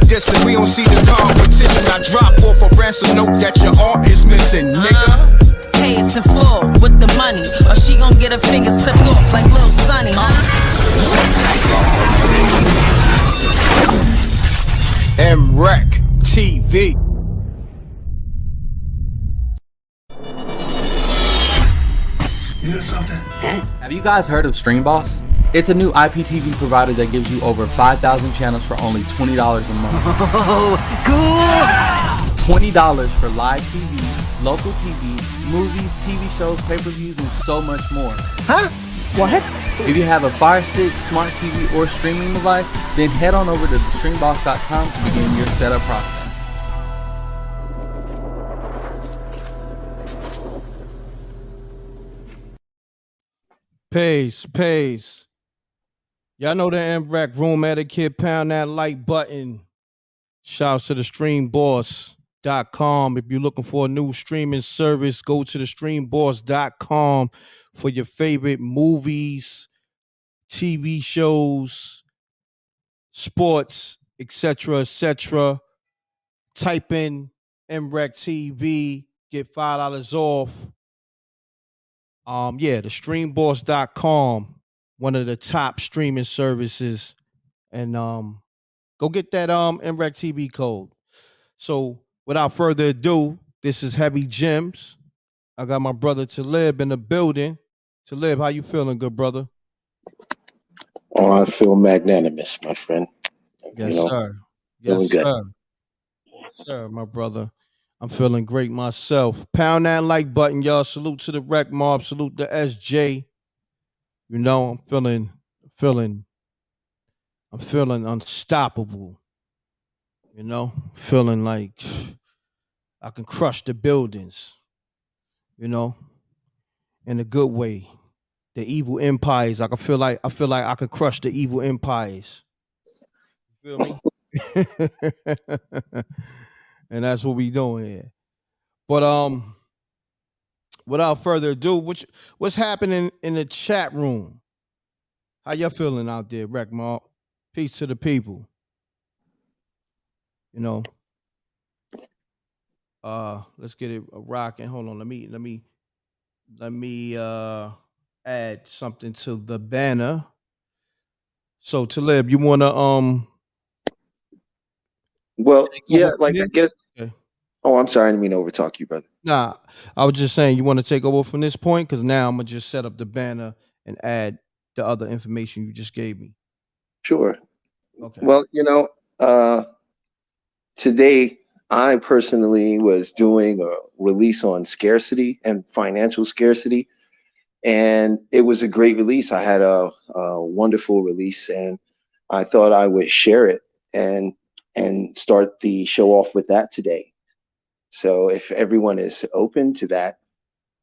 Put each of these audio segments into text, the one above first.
dissing. We don't see the competition. I drop off a ransom note that your art is missing, nigga. Pay us in full with the money, or she gon' get her fingers clipped off like Lil Sonny, M.Reck TV. You hear something? Have you guys heard of Stream Boss? It's a new IPTV provider that gives you over 5,000 channels for only $20 a month. Oh, cool! $20 for live TV, local TV, movies, TV shows, pay-per-views, and so much more. Huh? What? If you have a Fire Stick, smart TV, or streaming device, then head on over to streamboss.com to begin your setup process. Pace. Y'all know the M.Reck room etiquette. Pound that like button. Shouts to the streamboss.com. If you're looking for a new streaming service, go to the streamboss.com for your favorite movies, TV shows, sports, etc., etc. Type in M.Reck TV, get $5 off. The streamboss.com, one of the top streaming services, and go get that M.Reck TV code. So without further ado, this is Heavy Gems. I got my brother Talib in the building. Talib, how you feeling, good brother? Oh, I feel magnanimous, my friend. Yes, you know, sir. Feeling Yes, good. sir. Yes, sir, my brother. I'm feeling great myself. Pound that like button, y'all. Salute to the Rec Mob. Salute to SJ. You know, I'm feeling unstoppable. You know, feeling like I can crush the buildings. You know, in a good way. The evil empires. I feel like I could crush the evil empires. You feel me? And that's what we doing here. But without further ado, what's happening in the chat room? How y'all feeling out there, Rec Mob? Peace to the people. You know. Let's get it rocking. Hold on. Let me add something to the banner. So Talib, you wanna Well, take yeah, over from like here? I guess. Okay. Oh, I'm sorry, I didn't mean to overtalk you, brother. Nah, I was just saying you want to take over from this point because now I'm gonna just set up the banner and add the other information you just gave me. Sure. Okay. Well, today I personally was doing a release on scarcity and financial scarcity, and it was a great release. I had a wonderful release, and I thought I would share it and start the show off with that today. So if everyone is open to that,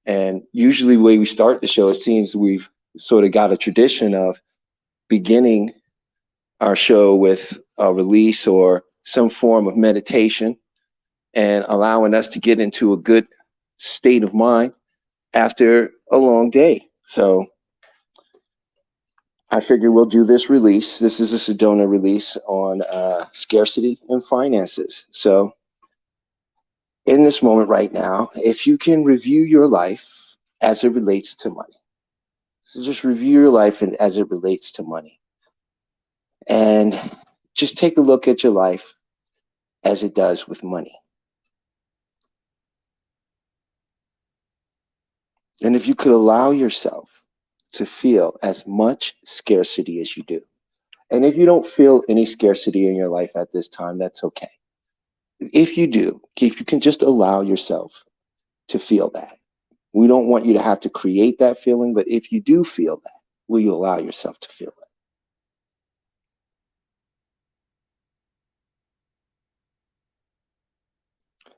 and usually the way we start the show, it seems we've sort of got a tradition of beginning our show with a release or some form of meditation and allowing us to get into a good state of mind after a long day. So I figure we'll do this release. This is a Sedona release on scarcity and finances. So in this moment right now, if you can review your life as it relates to money. So just review your life and as it relates to money. And just take a look at your life as it does with money. And if you could allow yourself to feel as much scarcity as you do. And if you don't feel any scarcity in your life at this time, that's okay. If you do, if you can just allow yourself to feel that. We don't want you to have to create that feeling, but if you do feel that, will you allow yourself to feel it?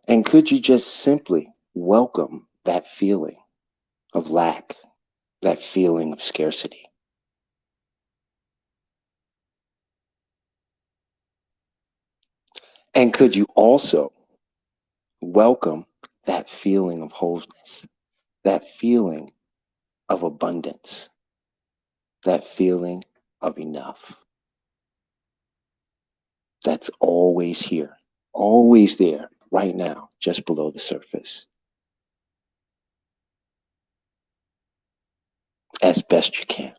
And could you just simply welcome that feeling of lack, that feeling of scarcity? And could you also welcome that feeling of wholeness, that feeling of abundance, that feeling of enough, that's always here, always there, right now, just below the surface, as best you can.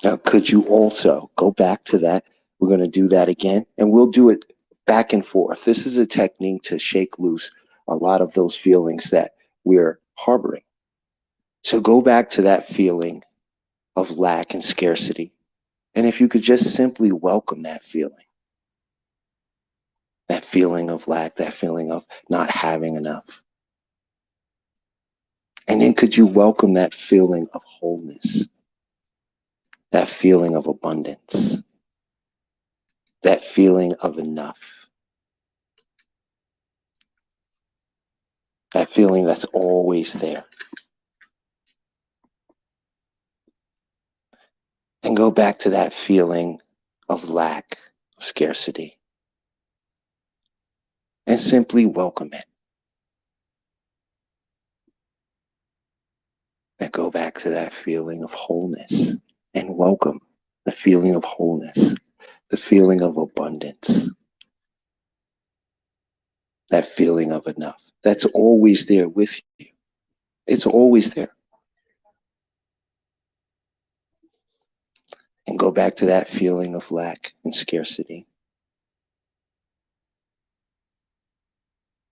Now, could you also go back to that? We're going to do that again, and we'll do it back and forth. This is a technique to shake loose a lot of those feelings that we're harboring. So go back to that feeling of lack and scarcity. And if you could just simply welcome that feeling of lack, that feeling of not having enough. And then could you welcome that feeling of wholeness, that feeling of abundance, that feeling of enough, that feeling that's always there. And go back to that feeling of lack, of scarcity, and simply welcome it. And go back to that feeling of wholeness and welcome the feeling of wholeness, the feeling of abundance, that feeling of enough. That's always there with you. It's always there. And go back to that feeling of lack and scarcity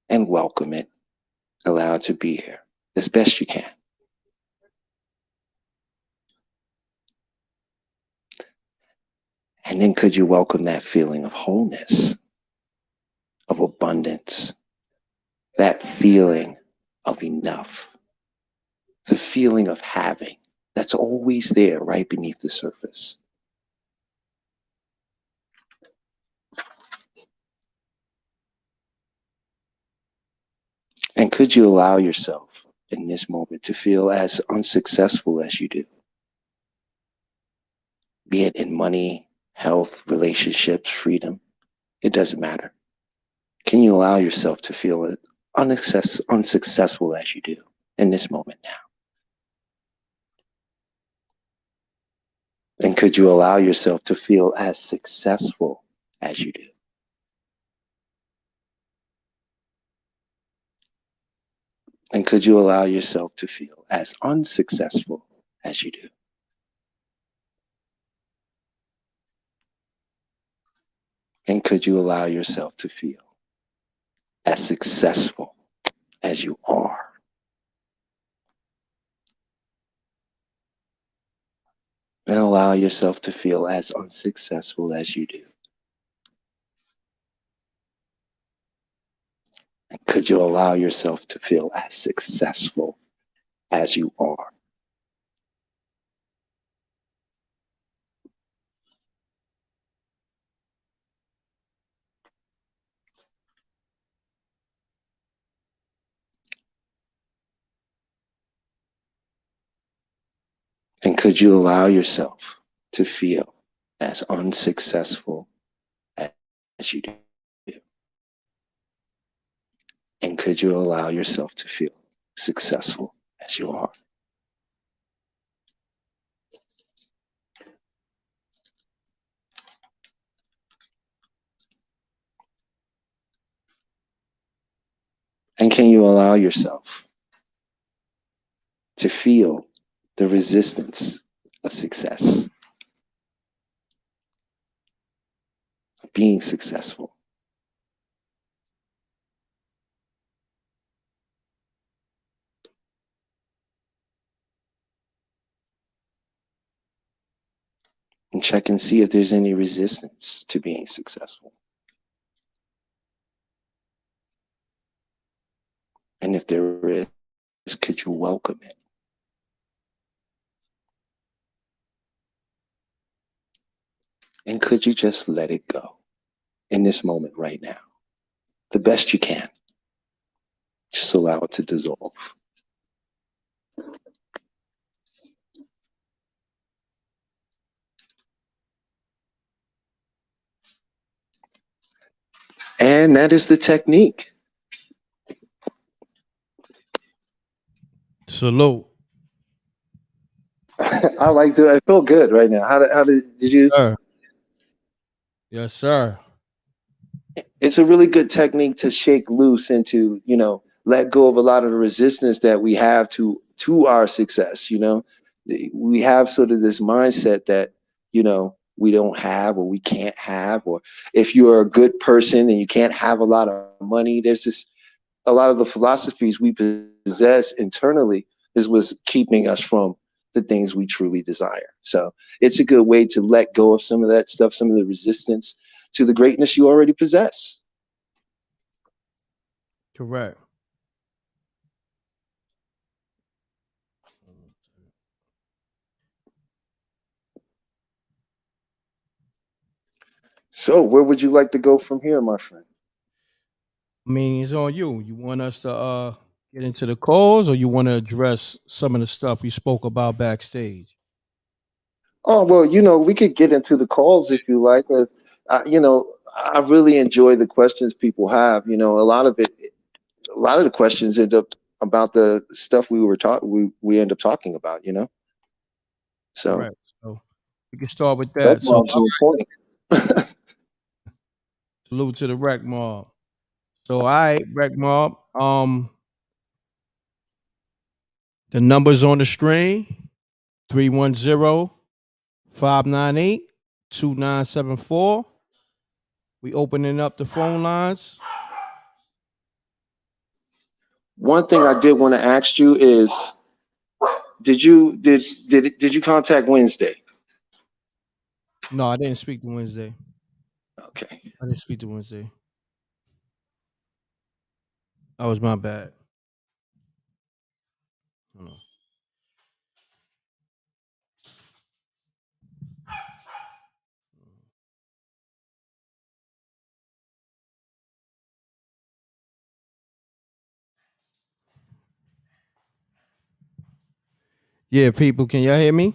and welcome it. Allow it to be here as best you can. And then could you welcome that feeling of wholeness, of abundance, that feeling of enough, the feeling of having that's always there right beneath the surface. And could you allow yourself in this moment to feel as unsuccessful as you do? Be it in money, health, relationships, freedom, it doesn't matter. Can you allow yourself to feel unsuccessful as you do in this moment now? And could you allow yourself to feel as successful as you do? And could you allow yourself to feel as unsuccessful as you do? And could you allow yourself to feel as successful as you are? And allow yourself to feel as unsuccessful as you do. And could you allow yourself to feel as successful as you are? And could you allow yourself to feel as unsuccessful as you do? And could you allow yourself to feel successful as you are? And can you allow yourself to feel the resistance of success, of being successful? And check and see if there's any resistance to being successful. And if there is, could you welcome it? And could you just let it go in this moment right now? The best you can. Just allow it to dissolve. And that is the technique. Salute. I like that. I feel good right now. How did you? Sir. Yes, sir. It's a really good technique to shake loose and to, let go of a lot of the resistance that we have to our success. We have sort of this mindset that, we don't have or we can't have, or if you're a good person and you can't have a lot of money, there's this a lot of the philosophies we possess internally is what's keeping us from the things we truly desire. So it's a good way to let go of some of that stuff, some of the resistance to the greatness you already possess. Correct. So where would you like to go from here, my friend? I mean, it's on you. You want us to get into the calls, or you want to address some of the stuff we spoke about backstage? Oh, well, we could get into the calls if you like. I really enjoy the questions people have. A lot of the questions end up about the stuff we end up talking about. So Correct. So we can start with that's that. what So I'm to a point. salute to the Rec Mob. So, all right, Rec Mob. The numbers on the screen: 310-598-2974. We opening up the phone lines. One thing I did want to ask you is, did you contact Wednesday? No, I didn't speak to Wednesday. Okay. I didn't speak to Wednesday. That was my bad. Hold on. Yeah, people, can y'all hear me?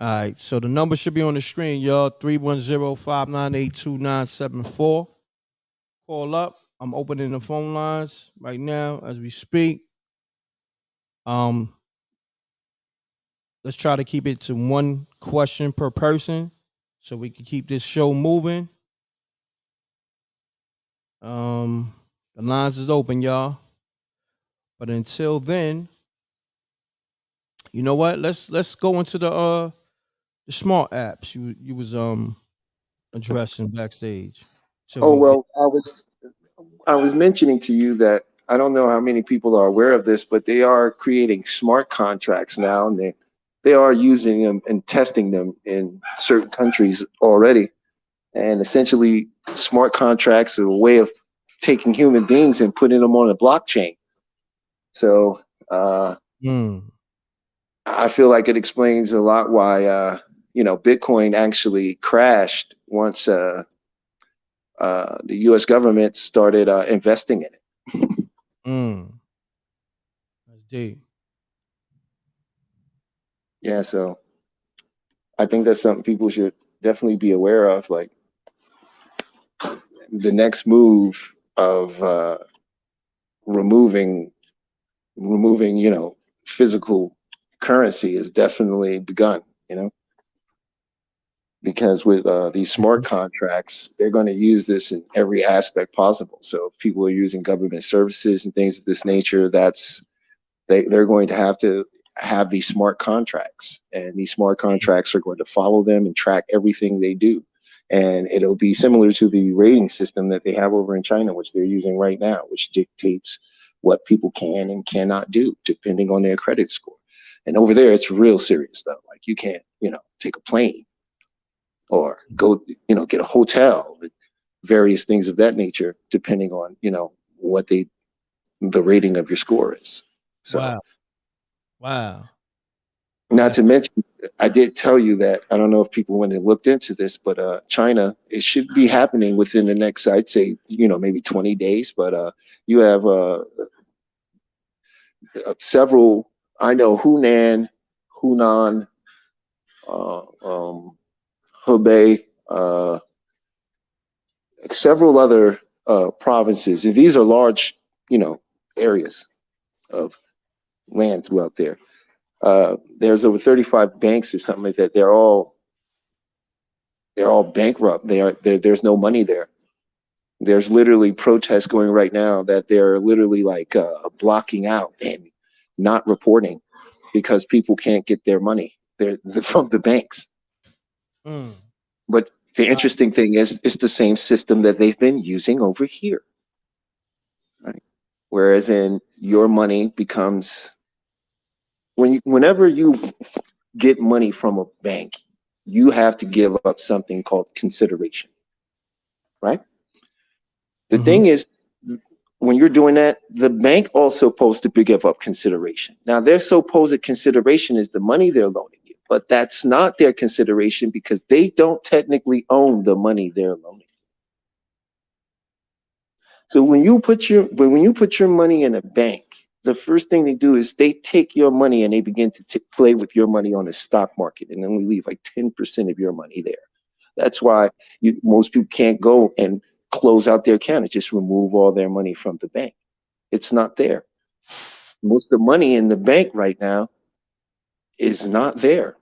All right, so the number should be on the screen, y'all. 310-598-2974. Call up. I'm opening the phone lines right now as we speak. Um, let's try to keep it to one question per person so we can keep this show moving. The lines is open, y'all. But until then, you know what? Let's go into the smart apps you was addressing backstage. So Oh we get well, I was mentioning to you that I don't know how many people are aware of this, but they are creating smart contracts now, and they are using them and testing them in certain countries already. And essentially, smart contracts are a way of taking human beings and putting them on a blockchain. So mm, I feel like it explains a lot why Bitcoin actually crashed once the U.S. government started investing in it. mm, that's deep. Yeah, so I think that's something people should definitely be aware of. Like the next move of removing physical currency is definitely begun. You know, because with these smart contracts, they're going to use this in every aspect possible. So if people are using government services and things of this nature, they're going to have these smart contracts, and these smart contracts are going to follow them and track everything they do. And it'll be similar to the rating system that they have over in China, which they're using right now, which dictates what people can and cannot do depending on their credit score. And over there, it's real serious stuff. Like you can't, take a plane or go, get a hotel, various things of that nature, depending on, what the rating of your score is. So Wow. Wow. not That's to mention, I did tell you that I don't know if people went and looked into this, but China, it should be happening within the next, I'd say, maybe 20 days. But you have several. I know Hunan, uh, um, Hubei, several other provinces, and these are large, areas of land throughout there. There's over 35 banks or something like that. They're all bankrupt. There's no money there. There's literally protests going right now that they're literally like blocking out and not reporting because people can't get their money. They're from the banks. Mm. But the interesting thing is, it's the same system that they've been using over here. Right? Whereas in your money becomes whenever you get money from a bank, you have to give up something called consideration. Right? The thing is, when you're doing that, the bank also supposed to give up consideration. Now, their supposed consideration is the money they're loaning you, but that's not their consideration because they don't technically own the money they're loaning. So when you put your money in a bank, the first thing they do is they take your money and they begin to play with your money on the stock market and only leave like 10% of your money there. That's why most people can't go and close out their account and just remove all their money from the bank. It's not there. Most of the money in the bank right now is not there.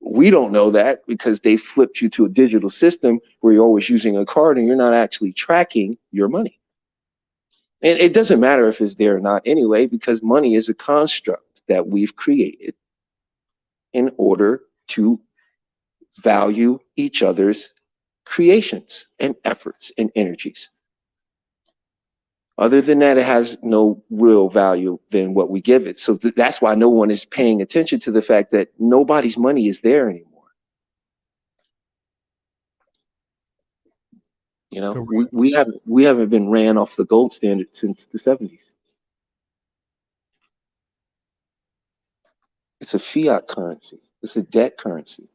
We don't know that because they flipped you to a digital system where you're always using a card and you're not actually tracking your money. And it doesn't matter if it's there or not anyway, because money is a construct that we've created in order to value each other's creations and efforts and energies. Other than that, it has no real value than what we give it. So that's why no one is paying attention to the fact that nobody's money is there anymore. You know, we haven't been ran off the gold standard since the 70s. It's a fiat currency. It's a debt currency,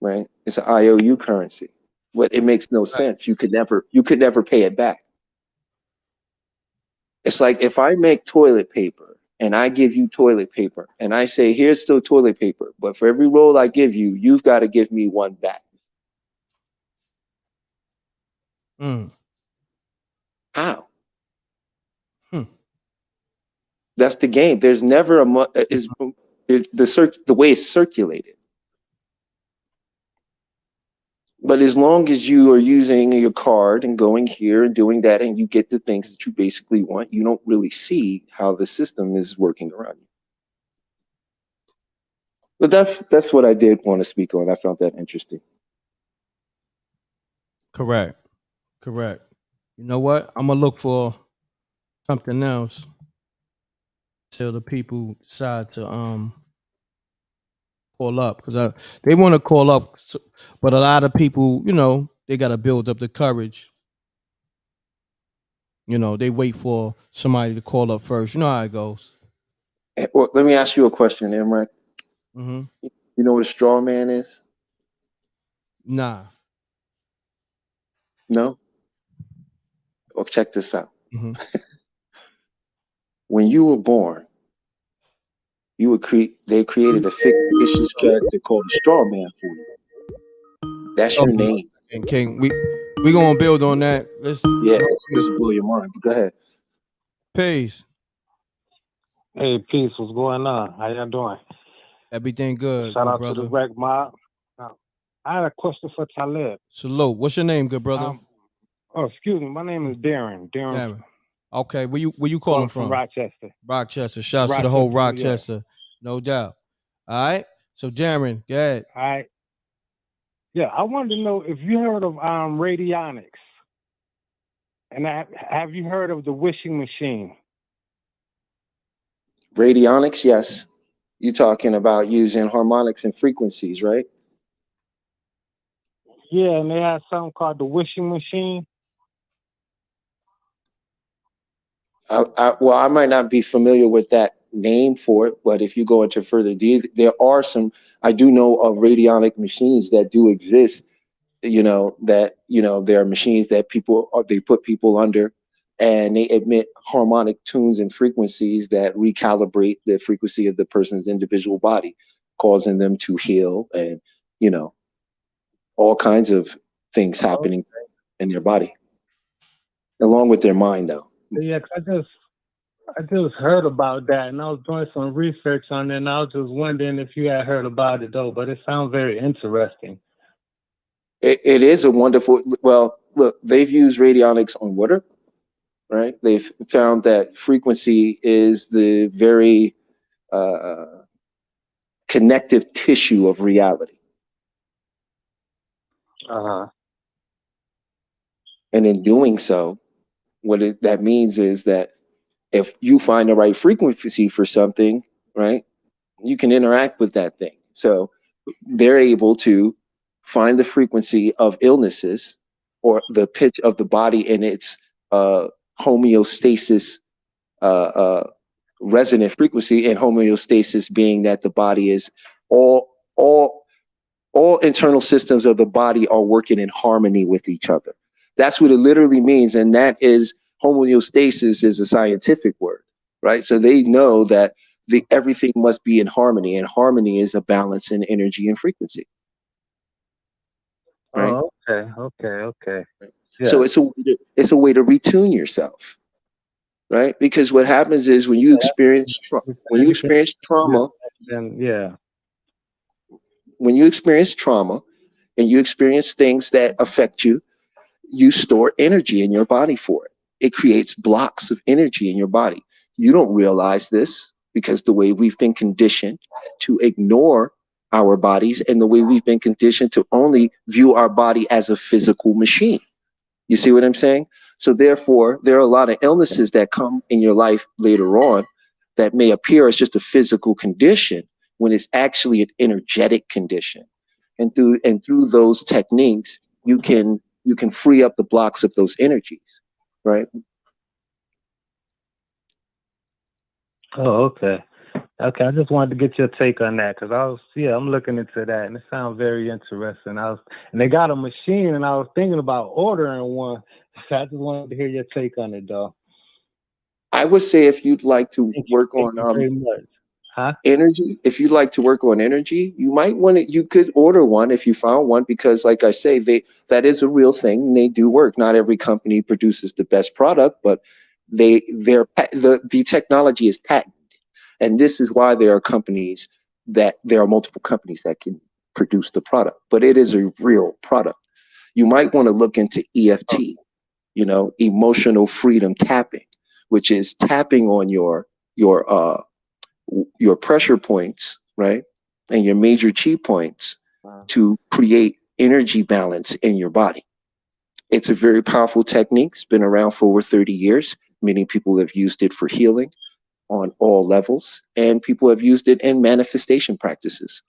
right? It's an IOU currency. But it makes no sense. You could never pay it back. It's like if I make toilet paper and I give you toilet paper and I say, here's still toilet paper, but for every roll I give you, you've got to give me one back. How? That's the game. There's never the way it's circulated. But as long as you are using your card and going here and doing that and you get the things that you basically want, you don't really see how the system is working around you. But that's what I did want to speak on. I found that interesting. Correct. You know what? I'm gonna look for something else till the people decide to call up because they want to call up, but a lot of people, they got to build up the courage. They wait for somebody to call up first. You know how it goes. Well, let me ask you a question, M.Reck. Mm-hmm. You know what a straw man is? Nah. No? Well, check this out. Mm-hmm. When you were born, they created a fictitious character called a straw man for you. That's your name. And King, we gonna build on that. Let's blow your mind. Go ahead. Peace. Hey, peace. What's going on? How y'all doing? Everything good. Shout good out brother. to the Wreck Mob. I had a question for Talib. Salute. What's your name, good brother? Excuse me. My name is Darren. Darren. Okay. Where you calling from? Rochester. Rochester. Shouts to the whole Rochester. Yeah. No doubt. All right. So Darren, go ahead. All right. Yeah, I wanted to know if you heard of Radionics. And have you heard of the wishing machine? Radionics, yes. You're talking about using harmonics and frequencies, right? Yeah, and they have something called the wishing machine. I might not be familiar with that name for it, but if you go into further detail, there are some. I do know of radionic machines that do exist. There are machines that they put people under, and they emit harmonic tunes and frequencies that recalibrate the frequency of the person's individual body, causing them to heal and all kinds of things happening in their body, along with their mind, though. Yeah, 'cause I just heard about that, and I was doing some research on it, and I was just wondering if you had heard about it, though, but it sounds very interesting. It is a wonderful, well, look, they've used radionics on water, right? They've found that frequency is the very connective tissue of reality. Uh-huh. And in doing so, that means is that if you find the right frequency for something, right, you can interact with that thing. So they're able to find the frequency of illnesses or the pitch of the body in its homeostasis, resonant frequency, and homeostasis being that the body is all all all internal systems of the body are working in harmony with each other. That's what it literally means, and that is homeostasis is a scientific word, right? So they know that everything must be in harmony, and harmony is a balance in energy and frequency, right? Oh, okay. So Yeah. it's a way to retune yourself, right? Because what happens is when you experience trauma, And yeah. when you experience trauma and you experience things that affect you, you store energy in your body for it. It creates blocks of energy in your body. You don't realize this because the way we've been conditioned to ignore our bodies and the way we've been conditioned to only view our body as a physical machine. You see what I'm saying? So therefore, there are a lot of illnesses that come in your life later on that may appear as just a physical condition when it's actually an energetic condition. And through those techniques, you can free up the blocks of those energies, right? Oh, okay. Okay, I just wanted to get your take on that because I'm looking into that and it sounds very interesting. And they got a machine and I was thinking about ordering one. So I just wanted to hear your take on it, though. I would say if you'd like to work Thank on you very much. Huh? energy, if you'd like to work on energy, you could order one if you found one, because like I say, that is a real thing and they do work. Not every company produces the best product, but the technology is patented. And this is why there are multiple companies that can produce the product, but it is a real product. You might want to look into EFT, emotional freedom tapping, which is tapping on your pressure points, right? And your major chi points to create energy balance in your body. It's a very powerful technique. It's been around for over 30 years. Many people have used it for healing on all levels, and people have used it in manifestation practices.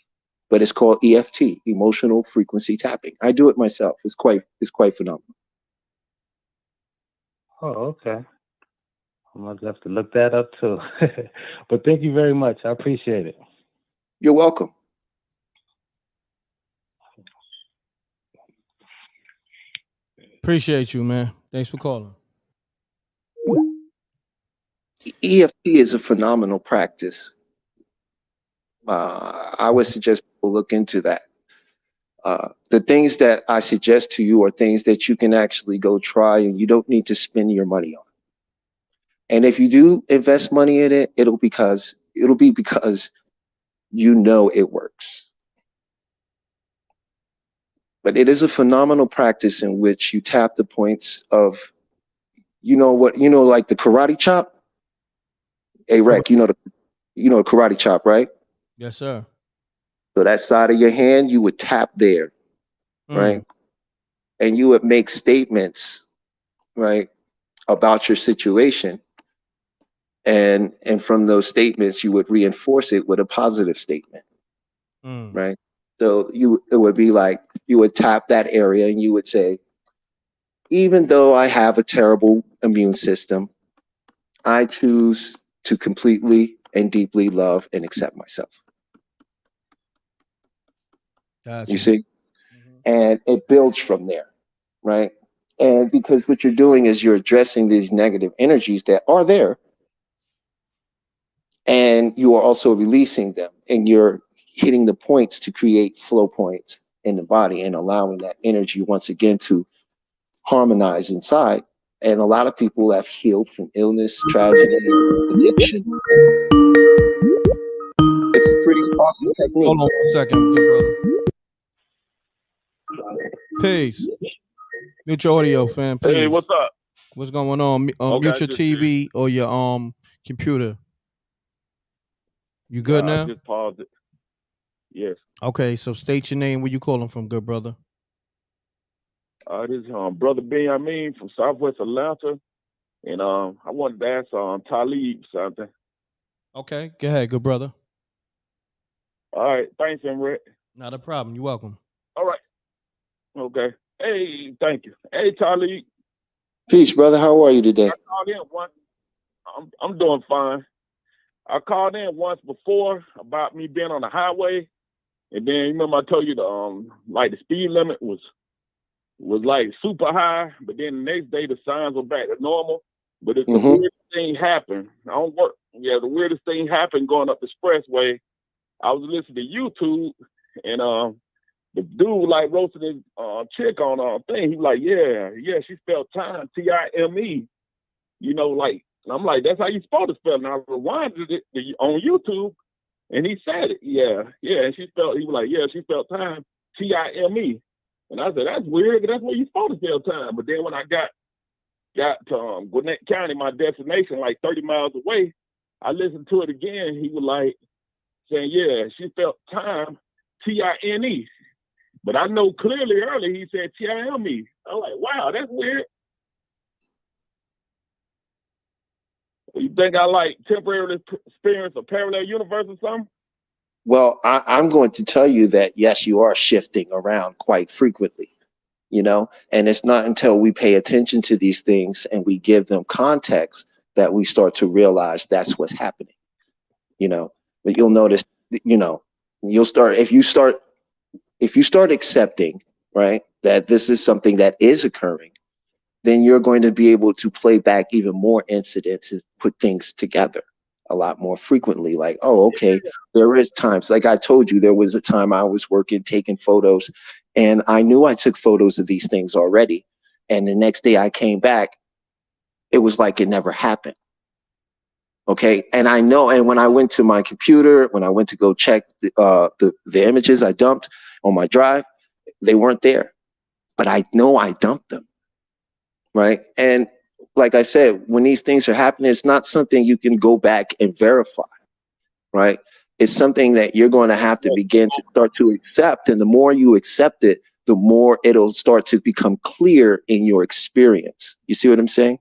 But it's called EFT, emotional frequency tapping. I do it myself. It's quite phenomenal. Oh, okay. I'm going to have to look that up too. But thank you very much. I appreciate it. You're welcome. Appreciate you, man. Thanks for calling. EFT is a phenomenal practice. I would suggest people look into that. The things that I suggest to you are things that you can actually go try and you don't need to spend your money on. And if you do invest money in it, it'll be because you know it works. But it is a phenomenal practice in which you tap the points of, like the karate chop. M.Reck, the karate chop, right? Yes, sir. So that side of your hand, you would tap there, right? And you would make statements, right, about your situation. And from those statements, you would reinforce it with a positive statement, right? So it would be like, you would tap that area and you would say, even though I have a terrible immune system, I choose to completely and deeply love and accept myself. Gotcha. You see? And it builds from there, right? And because what you're doing is you're addressing these negative energies that are there, and you are also releasing them, and you're hitting the points to create flow points in the body and allowing that energy once again to harmonize inside. And a lot of people have healed from illness, tragedy, addiction. It's a pretty awesome technique. Hold on 1 second, good brother. Peace. Mute your audio, fam, please. Hey, what's up? What's going on? Okay, Mute your TV or your computer. You good now? I just paused it. Yes. Okay, so state your name. Where you calling from, good brother? This is Brother Benjamin from Southwest Atlanta, and I wanted to ask Talib something. Okay, go ahead, good brother. All right, thanks, M.Reck. Not a problem. You're welcome. All right. Okay. Hey, thank you. Hey, Talib. Peace, brother. How are you today? I called in once. I'm doing fine. I called in once before about me being on the highway, and then remember I told you the speed limit was like super high, but then the next day the signs were back to normal. But the weirdest thing happened. The weirdest thing happened going up the expressway. I was listening to YouTube, and the dude like roasted his chick on thing. He was like, yeah, she spelled time, T-I-M-E. You know, like, and I'm like, that's how you supposed to spell it. And I rewinded it on YouTube, and he said it. Yeah, and he was like, yeah, she spelled time, T-I-M-E. And I said, that's weird. That's where you're supposed to spell time. But then when I got to Gwinnett County, my destination, like 30 miles away, I listened to it again. He was like saying, yeah, she spelled time, T-I-N-E. But I know clearly earlier he said T-I-M-E. I'm like, wow, that's weird. You think I like temporarily experience a parallel universe or something? Well, I'm going to tell you that, yes, you are shifting around quite frequently, you know, and it's not until we pay attention to these things and we give them context that we start to realize that's what's happening, you know. But you'll notice, you know, if you start accepting, right, that this is something that is occurring, then you're going to be able to play back even more incidents and put things together a lot more frequently. Like, oh, okay, there is times, like I told you, there was a time I was working, taking photos, and I knew I took photos of these things already. And the next day I came back, it was like it never happened. Okay, and I know, and when I went to my computer, when I went to go check the images I dumped on my drive, they weren't there. But I know I dumped them, right? And like I said, when these things are happening, it's not something you can go back and verify, right? It's something that you're going to have to begin to start to accept. And the more you accept it, the more it'll start to become clear in your experience. You see what I'm saying?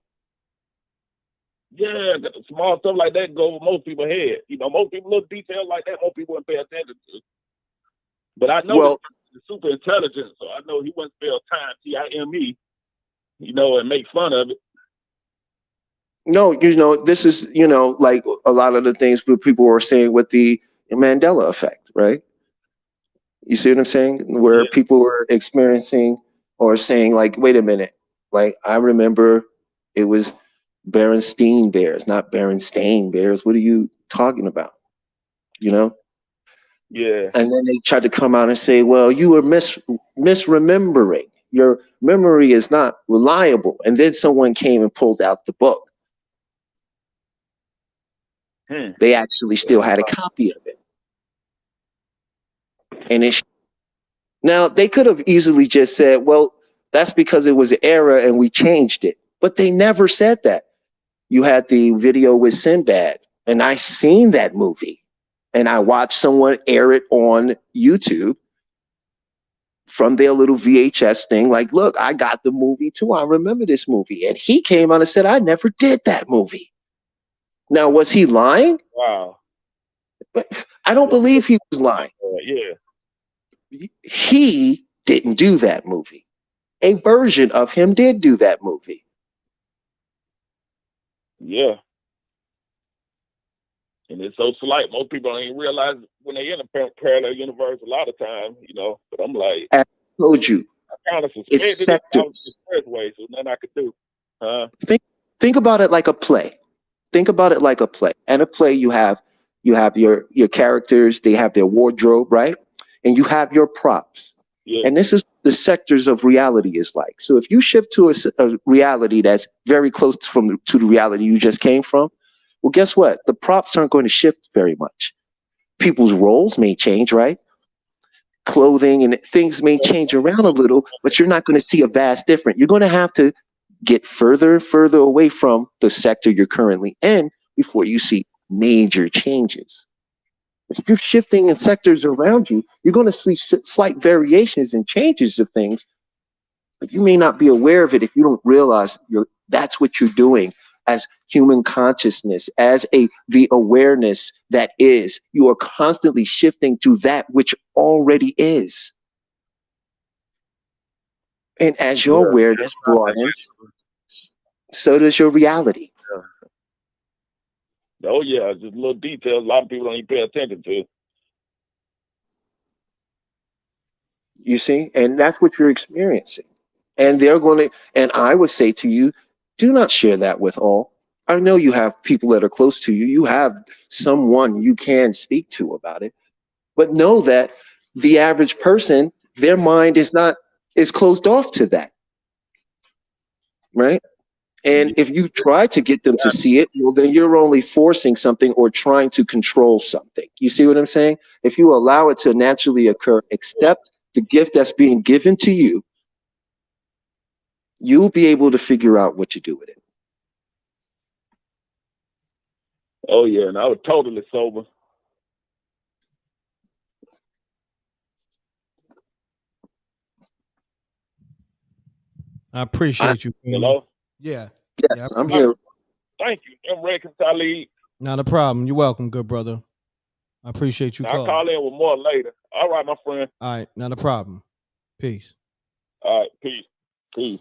Yeah, small stuff like that go over most people's head. You know, most people look details like that, most people wouldn't pay attention to. But I know the super intelligent, so I know he wouldn't spell time, T-I-M-E, you know, and make fun of it. No, you know, this is, you know, like a lot of the things people were saying with the Mandela effect, right? You see what I'm saying? Where people were experiencing or saying like, wait a minute, like I remember it was Berenstain Bears, not Berenstain Bears. What are you talking about? You know? Yeah. And then they tried to come out and say, well, you were misremembering. Your memory is not reliable. And then someone came and pulled out the book. They actually still had a copy of it. And now they could have easily just said, well, that's because it was an error and we changed it. But they never said that. You had the video with Sinbad, and I seen that movie. And I watched someone air it on YouTube from their little VHS thing. Like, look, I got the movie too. I remember this movie. And he came out and said, I never did that movie. Now, was he lying? Wow. I don't believe he was lying. Yeah. He didn't do that movie. A version of him did do that movie. Yeah. And it's so slight. Most people don't even realize when they're in a parallel universe a lot of times, you know. But I'm like, I told you. I kind of suspected it. I was the expressway, so nothing I could do. Think about it like a play. Think about it like a play. And a play, you have your characters, they have their wardrobe, right? And you have your props. Yeah. And this is the sectors of reality is like. So if you shift to a reality that's very close to the reality you just came from, well, guess what? The props aren't going to shift very much. People's roles may change, right? Clothing and things may change around a little, but you're not going to see a vast difference. You're going to have to get further and further away from the sector you're currently in before you see major changes. If you're shifting in sectors around you, you're going to see slight variations and changes of things, but you may not be aware of it if you don't realize that's what you're doing as human consciousness, as the awareness that is. You are constantly shifting to that which already is. And as your awareness broadens, so does your reality. Oh yeah, just little details a lot of people don't even pay attention to. You see, and that's what you're experiencing. And and I would say to you, do not share that with all. I know you have people that are close to you. You have someone you can speak to about it, but know that the average person, their mind is closed off to that, right? And if you try to get them to see it, well, then you're only forcing something or trying to control something. You see what I'm saying? If you allow it to naturally occur, accept the gift that's being given to you, you'll be able to figure out what to do with it. Oh yeah, and I was totally sober. I appreciate you. Hello? Yeah. Yeah, I'm here. Thank you, M.Reck and Talib. Not a problem. You're welcome, good brother. I appreciate you I'll call in with more later. All right, my friend. All right, not a problem. Peace. All right, peace. Peace.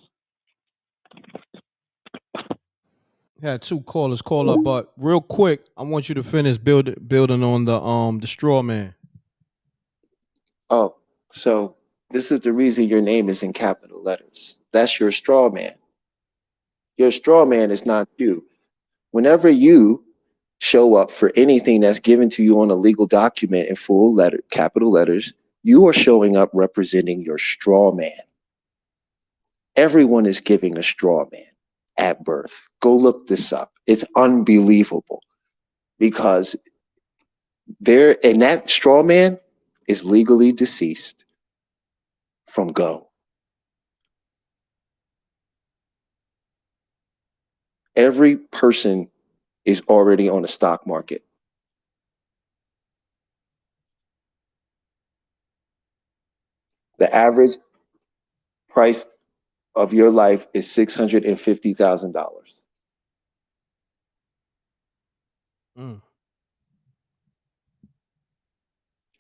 Had two callers call up, but real quick, I want you to finish building on the straw man. Oh, so this is the reason your name is in capital letters. That's your straw man. Your straw man is not you. Whenever you show up for anything that's given to you on a legal document in capital letters, you are showing up representing your straw man. Everyone is giving a straw man at birth. Go look this up. It's unbelievable because and that straw man is legally deceased from go. Every person is already on the stock market. The average price of your life is $650,000.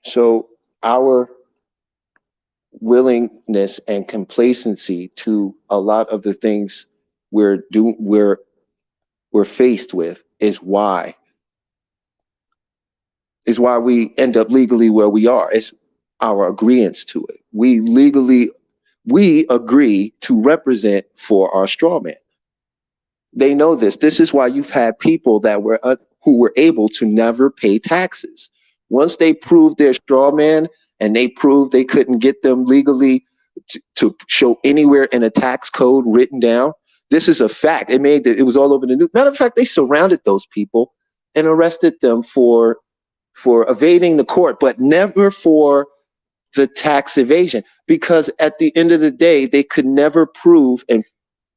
So our willingness and complacency to a lot of the things we're faced with is why we end up legally where we are. It's our agreeance to it. We agree to represent for our straw man. They know this. This is why you've had people that who were able to never pay taxes. Once they proved their straw man and they proved they couldn't get them legally to show anywhere in a tax code written down, this is a fact. It was all over the news. Matter of fact, they surrounded those people and arrested them for evading the court, but never for the tax evasion, because at the end of the day, they could never prove and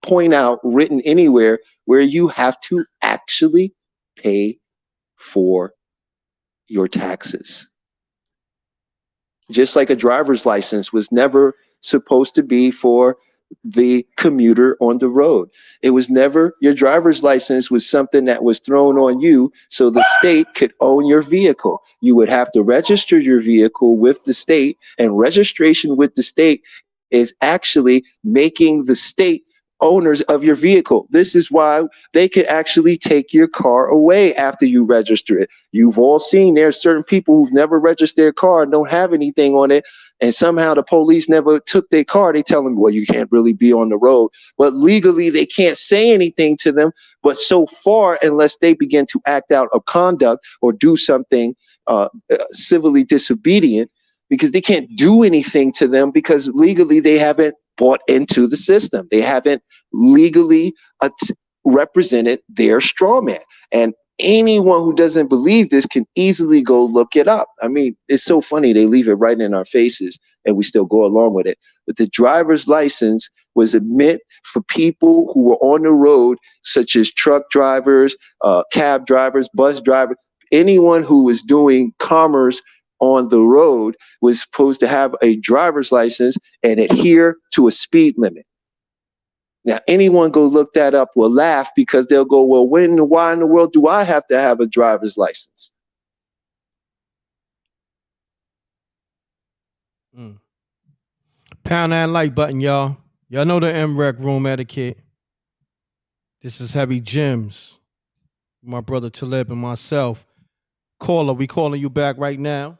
point out written anywhere where you have to actually pay for your taxes. Just like a driver's license was never supposed to be for the commuter on the road. It was never, your driver's license was something that was thrown on you so the state could own your vehicle. You would have to register your vehicle with the state, and registration with the state is actually making the state owners of your vehicle. This is why they could actually take your car away after you register it. You've all seen there's certain people who've never registered their car and don't have anything on it, and somehow the police never took their car. They tell them, well, you can't really be on the road. But legally, they can't say anything to them. But so far, unless they begin to act out of conduct or do something civilly disobedient, because they can't do anything to them because legally they haven't bought into the system. They haven't legally represented their straw man. And anyone who doesn't believe this can easily go look it up. I mean, it's so funny. They leave it right in our faces and we still go along with it. But the driver's license was meant for people who were on the road, such as truck drivers, cab drivers, bus drivers, anyone who was doing commerce on the road was supposed to have a driver's license and adhere to a speed limit. Now, anyone go look that up will laugh because they'll go, well, why in the world do I have to have a driver's license? Pound that like button, y'all. Y'all know the M.Reck room etiquette. This is Heavy Gems. My brother Talib and myself. Caller, we calling you back right now.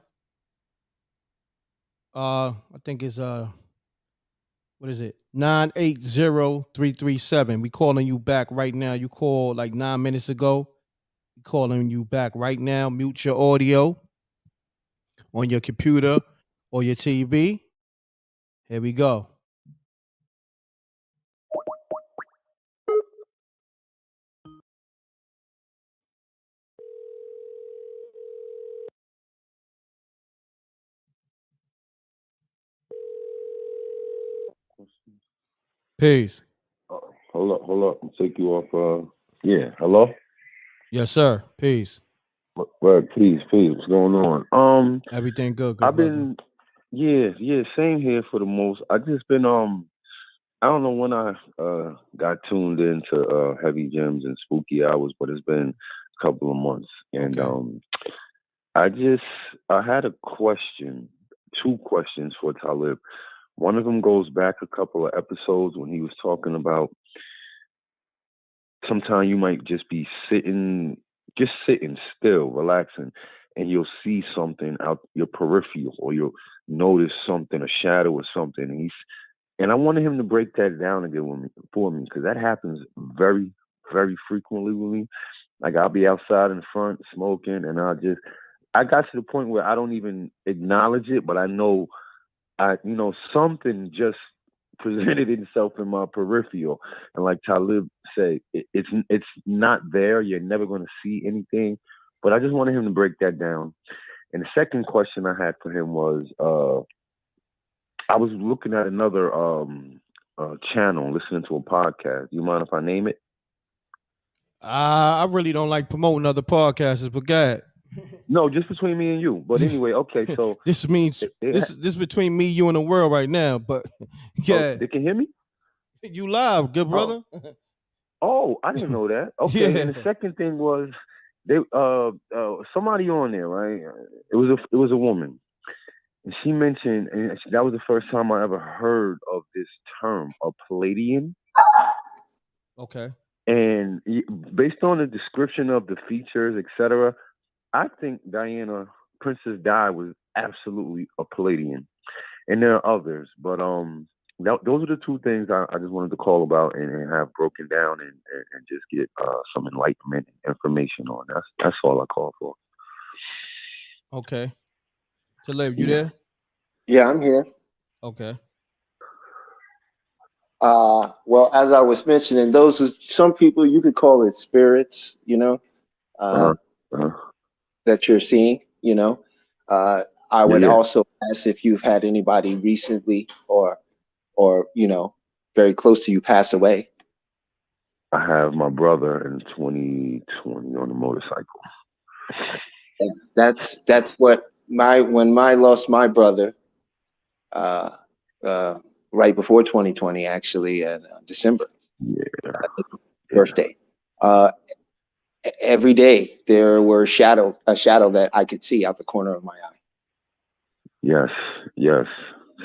I think it's what is it? 980-337. We calling you back right now. You called like 9 minutes ago. We calling you back right now. Mute your audio on your computer or your TV. Here we go. Peace. Hold up. I'll take you off. Yeah, hello? Yes, sir. Peace. Well, peace. What's going on? Everything good, I've brother. been, yeah, same here for the most. I just been, I don't know when I got tuned into Heavy Gems and Spooky Hours, but it's been a couple of months. And Okay. I had a question, 2 questions for Talib. One of them goes back a couple of episodes when he was talking about sometimes you might just be sitting still, relaxing, and you'll see something out your peripheral, or you'll notice something, a shadow or something. And I wanted him to break that down again for me, because that happens very, very frequently with me. Like I'll be outside in front smoking, and I got to the point where I don't even acknowledge it, but I know something just presented itself in my peripheral. And like Talib said, it's not there. You're never going to see anything. But I just wanted him to break that down. And the second question I had for him was, I was looking at another channel, listening to a podcast. You mind if I name it? I really don't like promoting other podcasters, but go ahead. No, just between me and you. But anyway, okay, so this means this between me, you, and the world right now. But yeah, they can hear me. You live, good brother. Oh, I didn't know that. Okay, Yeah. and the second thing was they somebody on there, right? It was a woman, and she mentioned, and that was the first time I ever heard of this term, a Palladian. Okay. And based on the description of the features, etc., I think Diana, Princess Di, was absolutely a Palladian, and there are others, but those are the 2 things I just wanted to call about and have broken down and just get some enlightenment and information on. That's all I call for. Okay. Talib, you there? Yeah, I'm here. Okay. Well, as I was mentioning, those are some people, you could call it spirits, that you're seeing, I would also ask if you've had anybody recently or very close to you pass away. I have my brother in 2020 on a motorcycle. That's what when I lost my brother, right before 2020, actually, in December, birthday. Every day there were a shadow that I could see out the corner of my eye. Yes.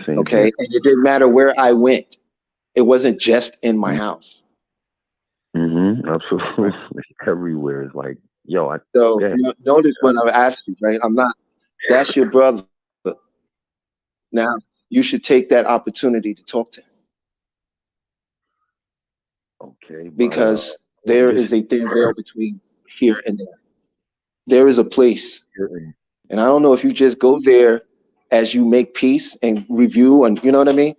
Same okay, here. and it didn't matter where I went. It wasn't just in my house. Absolutely. Everywhere is like, yo. Notice when I've asked you, right? I'm not. That's your brother. Now you should take that opportunity to talk to him. Okay. Because there is a thin veil between here and there. There is a place, and I don't know if you just go there as you make peace and review, and you know what I mean,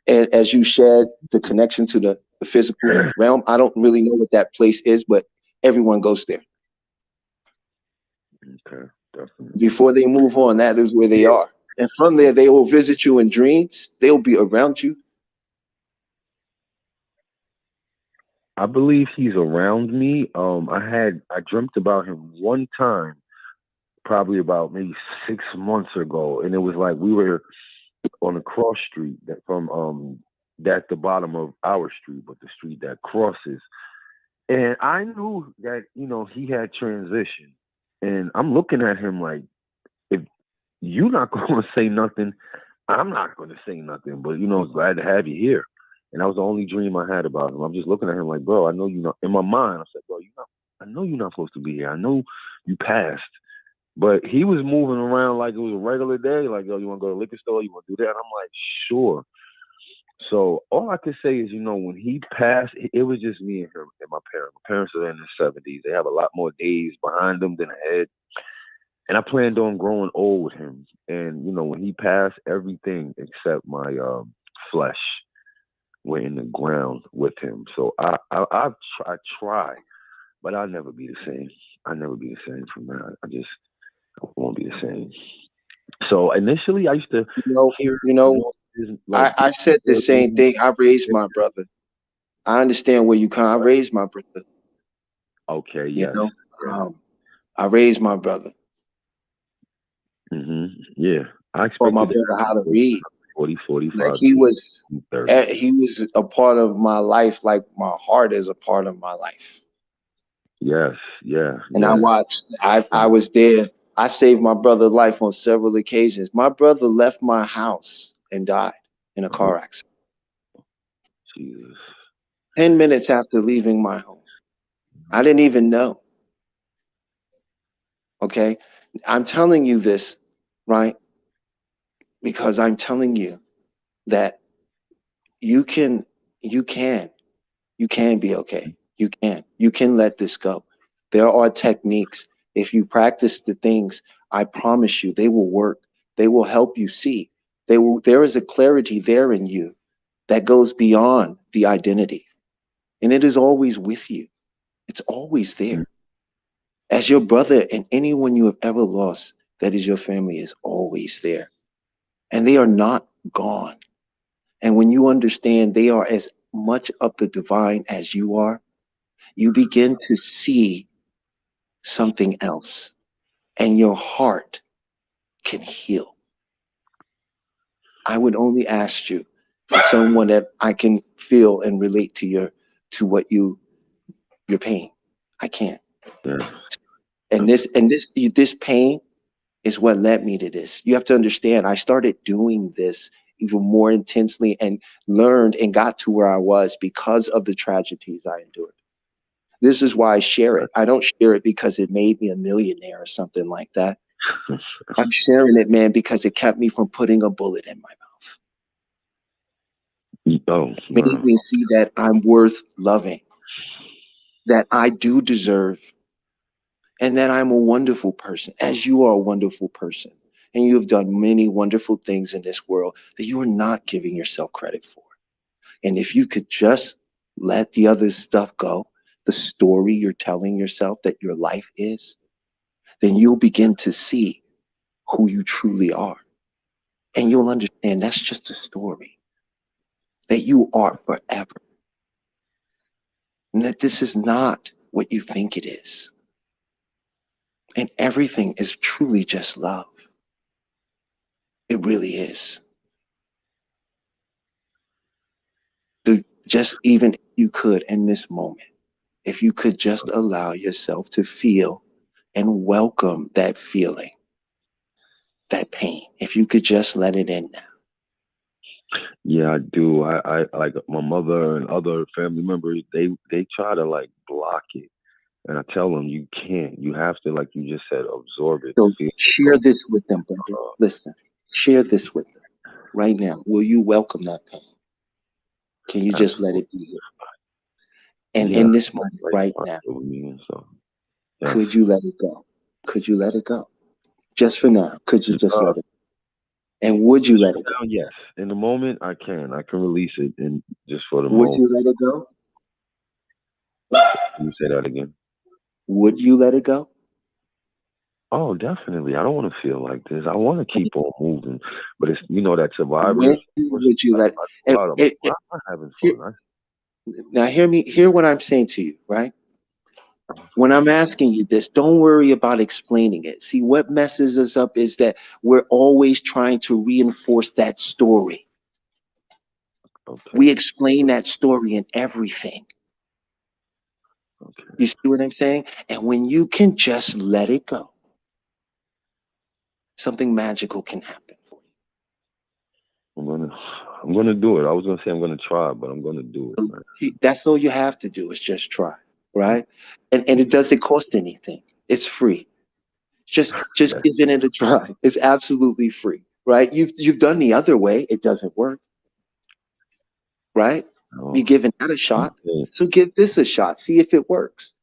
and as you shed the connection to the physical realm, I don't really know what that place is, but everyone goes there. Okay, definitely. Before they move on, that is where they are. And from there, they will visit you in dreams. They'll be around you. I believe he's around me. I dreamt about him one time, probably about maybe 6 months ago, and it was like we were on a cross street that from that's the bottom of our street, but the street that crosses. And I knew that, he had transitioned. And I'm looking at him like, if you're not gonna say nothing, I'm not gonna say nothing. But glad to have you here. And that was the only dream I had about him. I'm just looking at him like, bro, I know you not in my mind, I said, bro, I know you're not supposed to be here. I know you passed. But he was moving around like it was a regular day, like, yo, you want to go to the liquor store? You want to do that? And I'm like, sure. So all I could say is, when he passed, it was just me and him and my parents. My parents are in their 70s. They have a lot more days behind them than ahead. And I planned on growing old with him. And, when he passed, everything except my flesh went in the ground with him. So I try, but I'll never be the same. I'll never be the same from that. I won't be the same. So initially, I used to hear. I said the same thing. I raised my brother. I understand where you come. I raised my brother. Okay. Yes. I raised my brother. Yeah. I expected taught my brother how to read. 45. Like he was a part of my life, like my heart is a part of my life. Yes, yeah. And I watched, I was there. I saved my brother's life on several occasions. My brother left my house and died in a car accident. Jesus. 10 minutes after leaving my home. I didn't even know. Okay. I'm telling you this, right? Because I'm telling you that you can be okay. You can let this go. There are techniques. If you practice the things, I promise you, they will work. They will help you see. There is a clarity there in you that goes beyond the identity. And it is always with you. It's always there. As your brother and anyone you have ever lost, that is your family, is always there. And they are not gone. And when you understand they are as much of the divine as you are, you begin to see something else. And your heart can heal. I would only ask you for someone that I can feel and relate to your pain. I can't. And this pain is what led me to this. You have to understand, I started doing this even more intensely and learned and got to where I was because of the tragedies I endured. This is why I share it. I don't share it because it made me a millionaire or something like that. I'm sharing it, man, because it kept me from putting a bullet in my mouth. Made me see that I'm worth loving, that I do deserve, and that I'm a wonderful person, as you are a wonderful person. And you have done many wonderful things in this world that you are not giving yourself credit for. And if you could just let the other stuff go, the story you're telling yourself that your life is, then you'll begin to see who you truly are. And you'll understand that's just a story, that you are forever. And that this is not what you think it is. And everything is truly just love. It really is. Just even if you could in this moment, if you could just allow yourself to feel and welcome that feeling, that pain, if you could just let it in now. Yeah, I do. I like my mother and other family members, they try to like block it. And I tell them you can't. You have to, like you just said, absorb it. So share this with them, brother. Listen, share this with them right now. Will you welcome that pain? Can you just let it be here? And in this moment right now, could you let it go? Could you let it go? Just for now, could you just let it go? And would you let it go? Yes. In the moment, I can release it, and just for the Would moment. you let it go? Can you say that again? Would you let it go? Oh, definitely. I don't want to feel like this. I want to keep on moving, but it's that survivor. When would you let I'm having fun. now hear what I'm saying to you, right? When I'm asking you this, don't worry about explaining it. See, what messes us up is that we're always trying to reinforce that story. Okay. We explain that story in everything. Okay. You see what I'm saying? And when you can just let it go, something magical can happen for you. I'm gonna do it. I was gonna say I'm gonna try, but I'm gonna do it, man. See, that's all you have to do is just try, right? And it doesn't cost anything. It's free. Just giving it a try. It's absolutely free, right? You've done the other way. It doesn't work, right? Oh, You're giving that a shot. okay. So give this a shot. See if it works,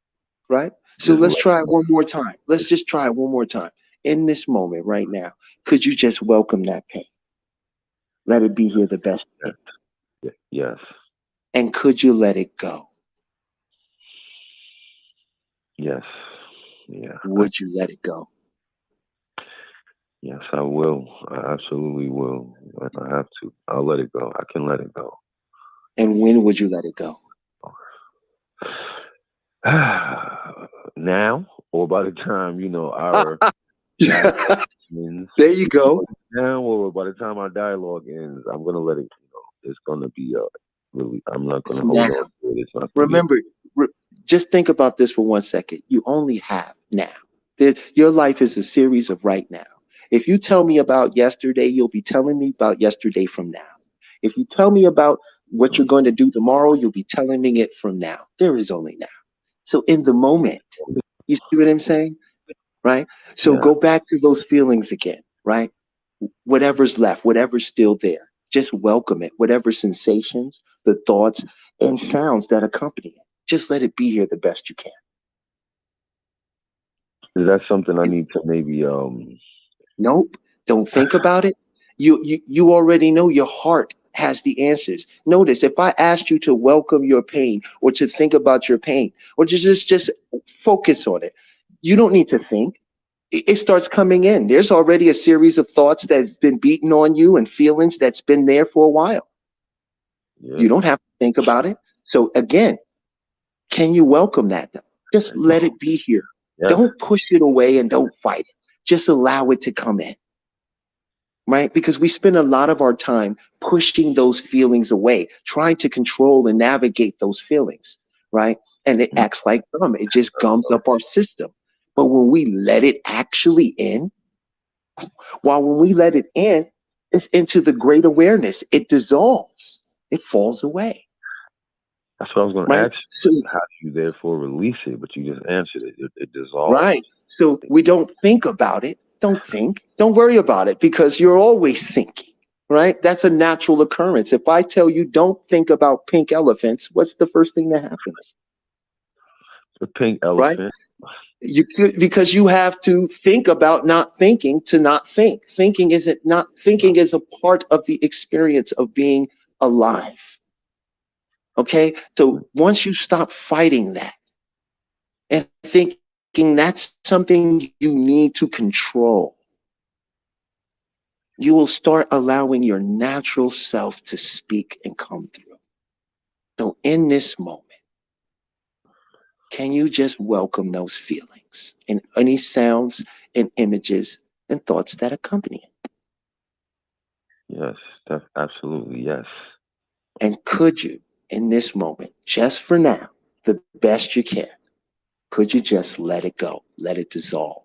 right? So Just let's let try it one more time. Let's just try it one more time. In this moment right now, could you just welcome that pain? Let it be here the best. Yes. And could you let it go? Yes. Yeah. Would you let it go? Yes, I will. I absolutely will. I have to. I'll let it go. I can let it go. And when would you let it go? Now, or by the time our there you go. now, or by the time our dialogue ends, I'm gonna let it. It's gonna be really. I'm not gonna hold on to it. It's not gonna Remember, just think about this for 1 second. You only have now. Your life is a series of right now. If you tell me about yesterday, you'll be telling me about yesterday from now. If you tell me about what you're going to do tomorrow, you'll be telling me it from now. There is only now. So in the moment, you see what I'm saying? Right? So Yeah. go back to those feelings again, right? Whatever's left, whatever's still there, just welcome it. Whatever sensations, the thoughts, and sounds that accompany it, just let it be here the best you can. Is that something I need to maybe Nope. Don't think about it. You already know your heart has the answers. Notice if I asked you to welcome your pain or to think about your pain or to just focus on it, you don't need to think. It starts coming in. There's already a series of thoughts that's been beaten on you and feelings that's been there for a while. Yeah. You don't have to think about it. So again, can you welcome that? Just let it be here. Yeah. Don't push it away and don't fight it. Just allow it to come in. Right? Because we spend a lot of our time pushing those feelings away, trying to control and navigate those feelings, right? And it acts like gum. It just gums up our system. But when we let it actually in, when we let it in, it's into the great awareness. It dissolves. It falls away. That's what I was going Right? to ask you. How do you therefore release it? But you just answered it. It dissolves. Right. So we don't think about it. Don't think. Don't worry about it because you're always thinking. Right? That's a natural occurrence. If I tell you don't think about pink elephants, what's the first thing that happens? The pink Right? elephant. Because you have to think about not thinking to not think. Thinking is a part of the experience of being alive. Okay? So once you stop fighting that and thinking that's something you need to control, you will start allowing your natural self to speak and come through. So in this moment, can you just welcome those feelings and any sounds and images and thoughts that accompany it? Yes, absolutely yes. And could you, in this moment, just for now, the best you can, could you just let it go, let it dissolve?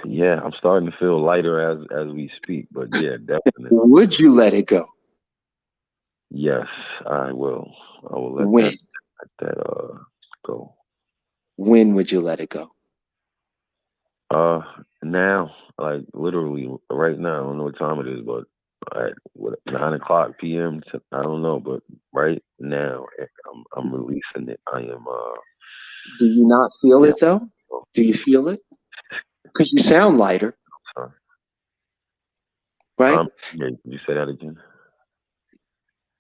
Yeah, I'm starting to feel lighter as we speak, but yeah, definitely. Would you let it go? Yes, I will. I will let When? that go. When would you let it go? Now, like literally right now. I don't know what time it is, but at 9:00 p.m. I don't know, but right now I'm releasing it. I am. Do you not feel Yeah. it though? Do you feel it? Because you sound lighter. Sorry. right? Yeah, can you say that again?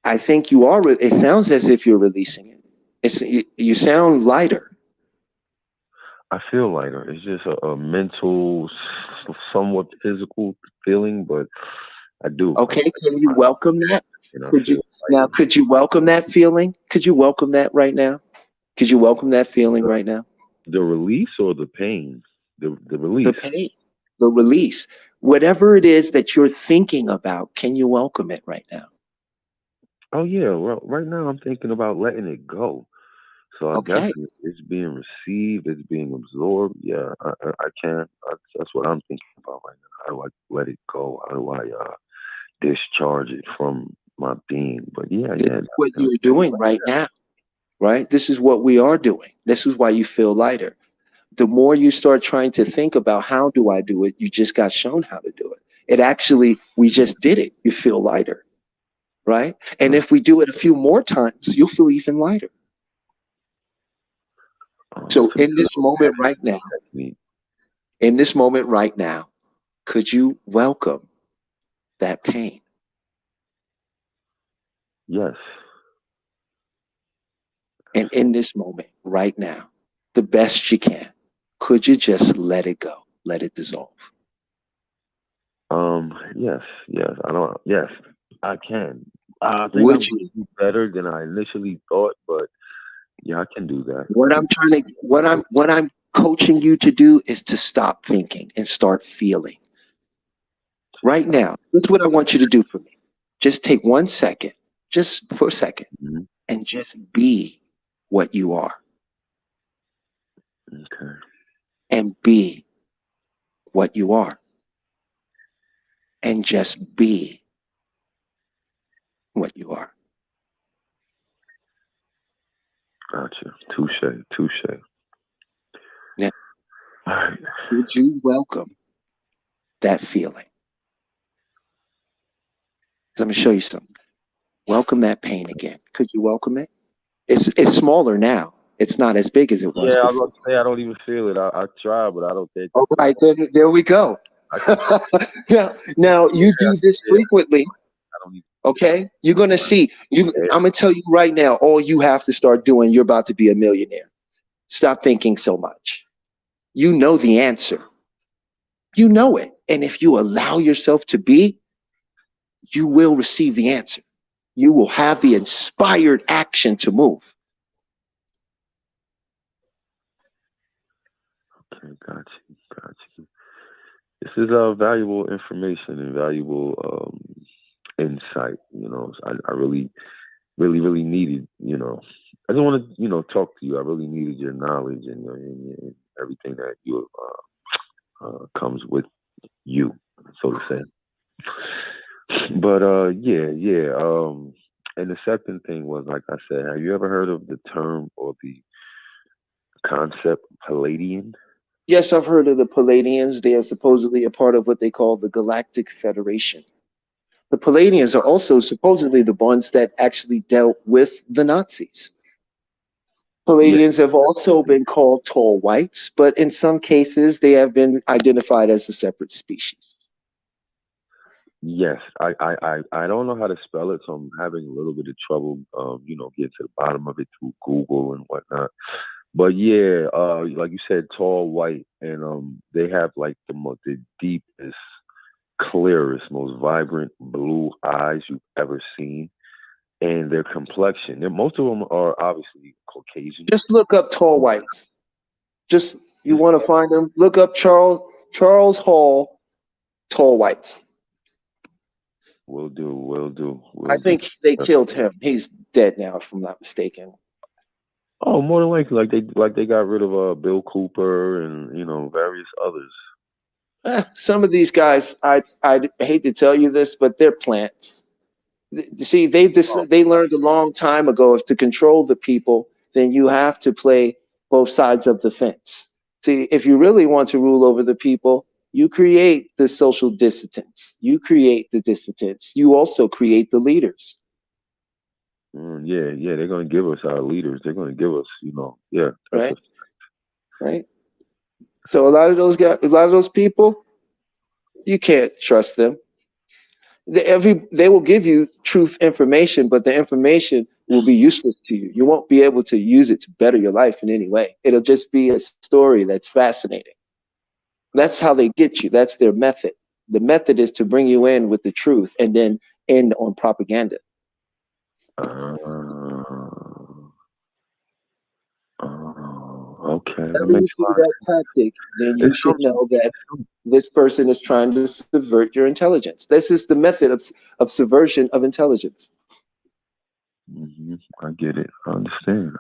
I think you are. It sounds as if you're releasing it. You sound lighter. I feel lighter. It's just a mental, somewhat physical feeling, but I do. Okay, can you welcome that? And I Could you feel now? lighter. Could you welcome that feeling? Could you welcome that right now? Could you welcome that feeling right now? The release or the pain? The The release. pain, the release, whatever it is that you're thinking about. Can you welcome it right now? Oh yeah. Well, right now I'm thinking about letting it go. So I guess Okay. it's being received, it's being absorbed. Yeah, I can. That's what I'm thinking about right now. How do I let it go? How do I discharge it from my being? But yeah, This yeah, is what you're doing right now, right? This is what we are doing. This is why you feel lighter. The more you start trying to think about how do I do it, you just got shown how to do it. It actually, we just did it. You feel lighter, right? And if we do it a few more times, you'll feel even lighter. So it's a technique. in this moment right now, could you welcome that pain? Yes. And in this moment right now, the best you can, could you just let it go, let it dissolve? Yes, yes. I don't. Yes, I can. I think Would I'm you? going to do better than I initially thought, but yeah, I can do that. I What can. I'm trying to, what I'm coaching you to do is to stop thinking and start feeling. Right Stop. now, that's what I want you to do for me. Just take 1 second, just for a second, Mhm. and just be what you are, Okay. and be what you are, and just be what you are. Gotcha. Touche. Touche. Now, All right. would you welcome that feeling? 'Cause I'm gonna show you something. Welcome that pain again. Could you welcome it? It's smaller now. It's not as big as it was Yeah, I was before. about to say I don't even feel it. I try, but I don't think All right, then there we go. I can. Now Yeah, you do this yeah. frequently, I don't even. okay? You're gonna see. Yeah. I'm gonna tell you right now. All you have to start doing. You're about to be a millionaire. Stop thinking so much. You know the answer. You know it, and if you allow yourself to be, you will receive the answer. You will have the inspired action to move. Okay, got you. Got you. This is valuable information and valuable insight. I really, really, really needed. I didn't want to, talk to you. I really needed your knowledge and everything that you comes with you, so to say. But yeah, yeah. And the second thing was, like I said, have you ever heard of the term or the concept Palladian? Yes, I've heard of the Palladians. They are supposedly a part of what they call the Galactic Federation. The Palladians are also supposedly the ones that actually dealt with the Nazis. Yeah. Palladians have also been called tall whites, but in some cases they have been identified as a separate species. Yes, I don't know how to spell it, so I'm having a little bit of trouble, getting to the bottom of it through Google and whatnot. But yeah, like you said, tall, white, and they have like the deepest, clearest, most vibrant blue eyes you've ever seen, and their complexion. And most of them are obviously Caucasian. Just look up tall whites. Just you Just want to find them, look up Charles Hall, tall whites. I will do. think they killed him. He's dead now, if I'm not mistaken. Oh, more than likely, like they got rid of Bill Cooper and various others. Some of these guys, I hate to tell you this, but they're plants. See, they learned a long time ago if to control the people, then you have to play both sides of the fence. See, if you really want to rule over the people, you create the social dissidents. You create the dissidents. You also create the leaders, Yeah, yeah, they're gonna give us our leaders. They're gonna give us, yeah, that's right? Right. So a lot of those guys, a lot of those people, you can't trust them. They will give you truth information, but the information will be useless to you. You won't be able to use it to better your life in any way. It'll just be a story that's fascinating. That's how they get you. That's their method. The method is to bring you in with the truth and then end on propaganda. Okay. That Whenever you makes see a lot of that tactic, then you sense. should know that this person is trying to subvert your intelligence. This is the method of subversion of intelligence. I get it. I understand.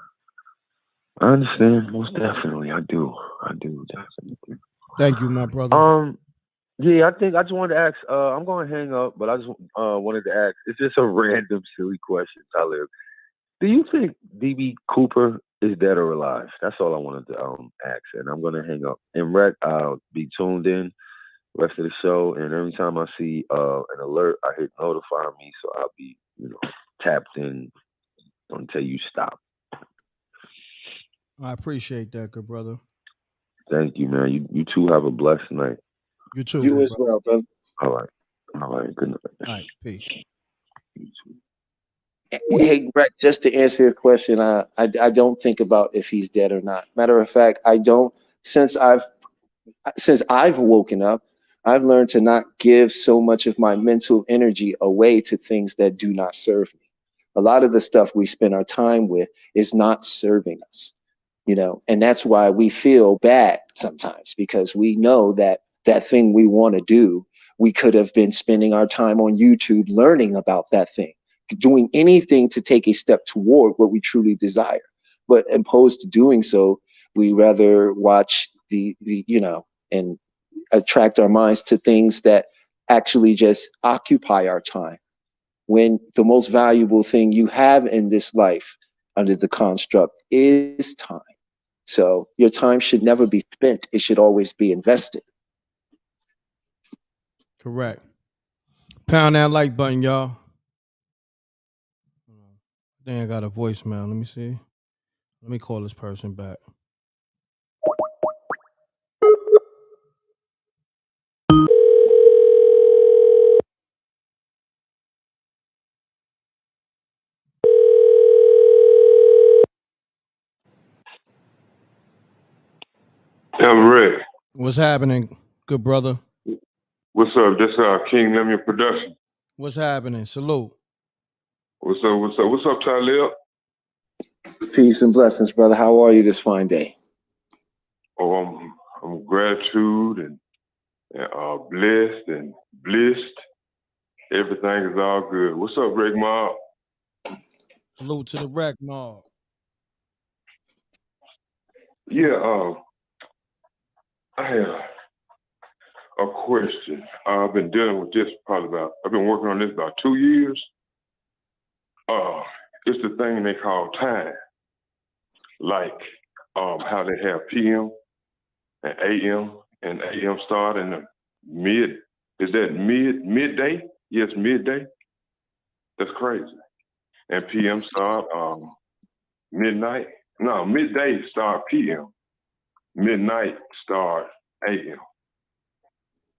I understand. Most definitely. I do. I do. Definitely. Thank you, my brother. Yeah, I think I just wanted to ask. I'm going to hang up, but I just wanted to ask. It's just a random, silly question, Talib. Do you think DB Cooper is dead or alive? That's all I wanted to ask, and I'm going to hang up. M.Reck, I'll be tuned in the rest of the show, and every time I see an alert, I hit notify me, so I'll be, tapped in until you stop. I appreciate that, good brother. Thank you, man. You two have a blessed night. You too. You as well, brother. All right. Good night. All right, peace. Hey, Brett, just to answer your question, I don't think about if he's dead or not. Matter of fact, I don't. Since I've woken up, I've learned to not give so much of my mental energy away to things that do not serve me. A lot of the stuff we spend our time with is not serving us, and that's why we feel bad sometimes, because we know that that thing we want to do, we could have been spending our time on YouTube learning about that thing, doing anything to take a step toward what we truly desire. But opposed to doing so, we rather watch and attract our minds to things that actually just occupy our time, when the most valuable thing you have in this life under the construct is time. So your time should never be spent. It should always be invested. Correct. Pound that like button, y'all. I think I got a voicemail. Let me see. Let me call this person back. M.Reck. What's happening, good brother? What's up? This King Lemon Production. What's happening? Salute. What's up, Talib? Peace and blessings, brother. How are you this fine day? Oh, I'm gratitude and blessed and blissed. Everything is all good. What's up, Rick Mob? Salute to the wreck, Mob. Yeah, I had a question. I've been dealing with this I've been working on this about 2 years. It's the thing they call time. Like how they have PM and AM start in the is that midday? Yes, midday. That's crazy. And PM start midnight. No, midday start PM. Midnight start AM.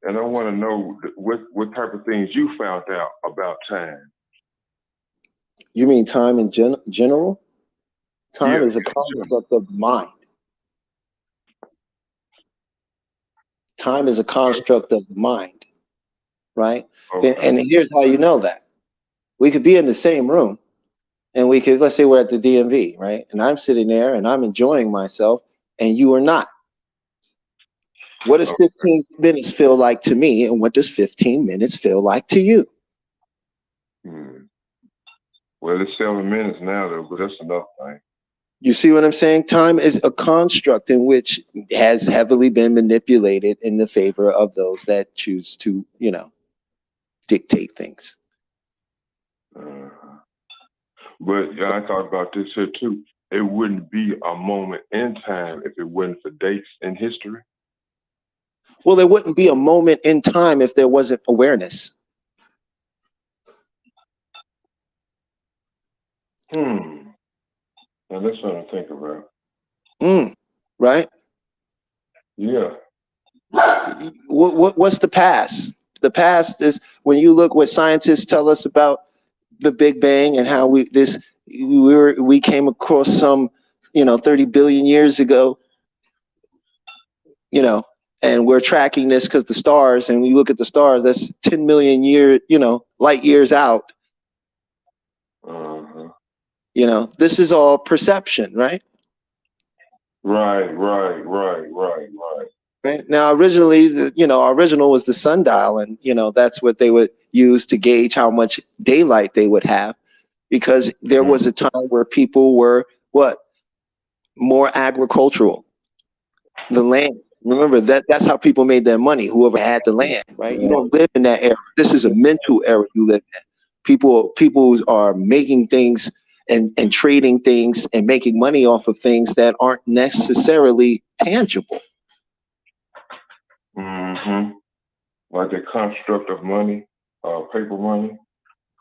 And I want to know what type of things you found out about time. You mean time in general? Time Yeah, is a construct of mind. Time is a construct of the mind, right? Okay. And here's how you know that. We could be in the same room, and let's say we're at the DMV, right? And I'm sitting there and I'm enjoying myself, and you are not. What does 15 minutes feel like to me, and what does 15 minutes feel like to you? Well, it's 7 minutes now, though, but that's enough, thing. You see what I'm saying? Time is a construct in which has heavily been manipulated in the favor of those that choose to, dictate things. But I thought about this here too. It wouldn't be a moment in time if it wasn't for dates in history. Well, there wouldn't be a moment in time if there wasn't awareness. Now that's what I think about. Right? Yeah. What's the past? The past is when you look what scientists tell us about the Big Bang and how we came across some 30 billion years ago, and we're tracking this because the stars, and we look at the stars, that's 10 million light years out. This is all perception, right? Right. Right. Now, originally, our original was the sundial, and that's what they would use to gauge how much daylight they would have, because there was a time where people were more agricultural. The land. Remember that's how people made their money. Whoever had the land, right? You don't live in that era. This is a mental era you live in. People are making things and trading things and making money off of things that aren't necessarily tangible. Like the construct of money, paper money,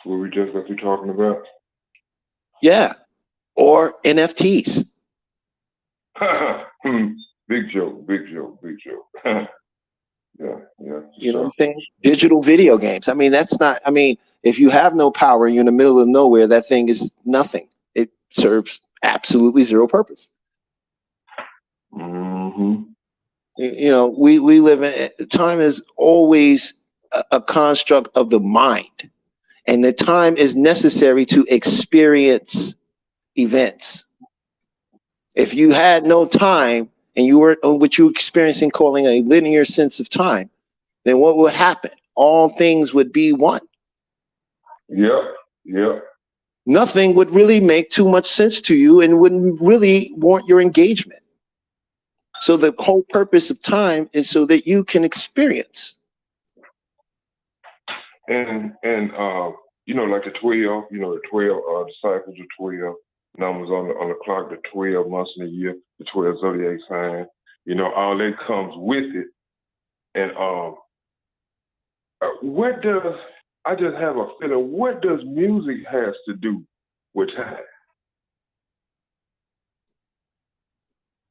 what we just got through talking about. Yeah, or NFTs. Big joke. Yeah. You know what I'm saying? Digital video games. If you have no power, you're in the middle of nowhere, that thing is nothing. It serves absolutely zero purpose. We live in time is always a construct of the mind, and the time is necessary to experience events. If you had no time and you were what you experiencing calling a linear sense of time, then what would happen? All things would be one. Yep. Nothing would really make too much sense to you and wouldn't really want your engagement. So the whole purpose of time is so that you can experience. And like the 12, the 12 disciples of 12 numbers on the clock, the 12 months in a year, the 12 zodiac signs, all that comes with it. And I just have a feeling, what does music has to do with time?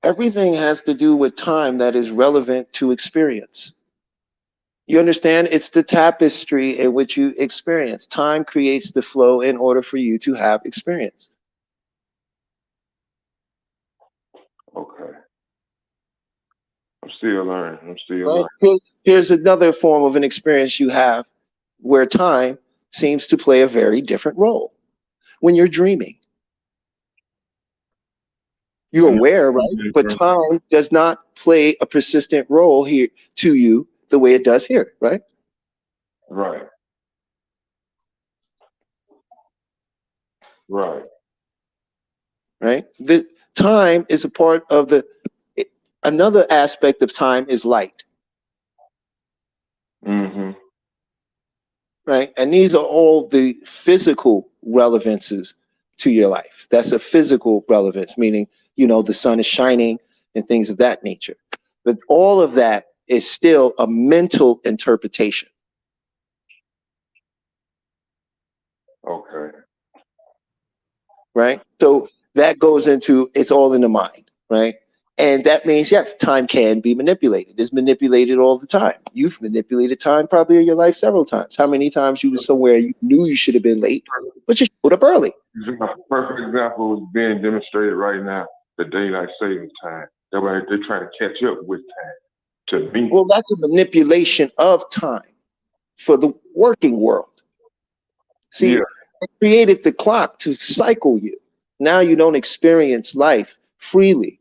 Everything has to do with time that is relevant to experience. You understand? It's the tapestry in which you experience. Time creates the flow in order for you to have experience. Okay. I'm still learning. Here's another form of an experience you have where time seems to play a very different role. When you're dreaming. You're aware, right? But time does not play a persistent role here to you the way it does here, right? Right. The time is a part of another aspect of time is light. Right? And these are all the physical relevances to your life. That's a physical relevance, meaning, the sun is shining and things of that nature. But all of that is still a mental interpretation. Okay. Right? So that goes into, it's all in the mind, right? And that means, yes, time can be manipulated. It's manipulated all the time. You've manipulated time probably in your life several times. How many times you were somewhere you knew you should have been late, but you showed up early? Perfect example is being demonstrated right now, the daylight savings time. They're trying to catch up with time, to me. Well, that's a manipulation of time for the working world. See, they created the clock to cycle you. Now you don't experience life freely.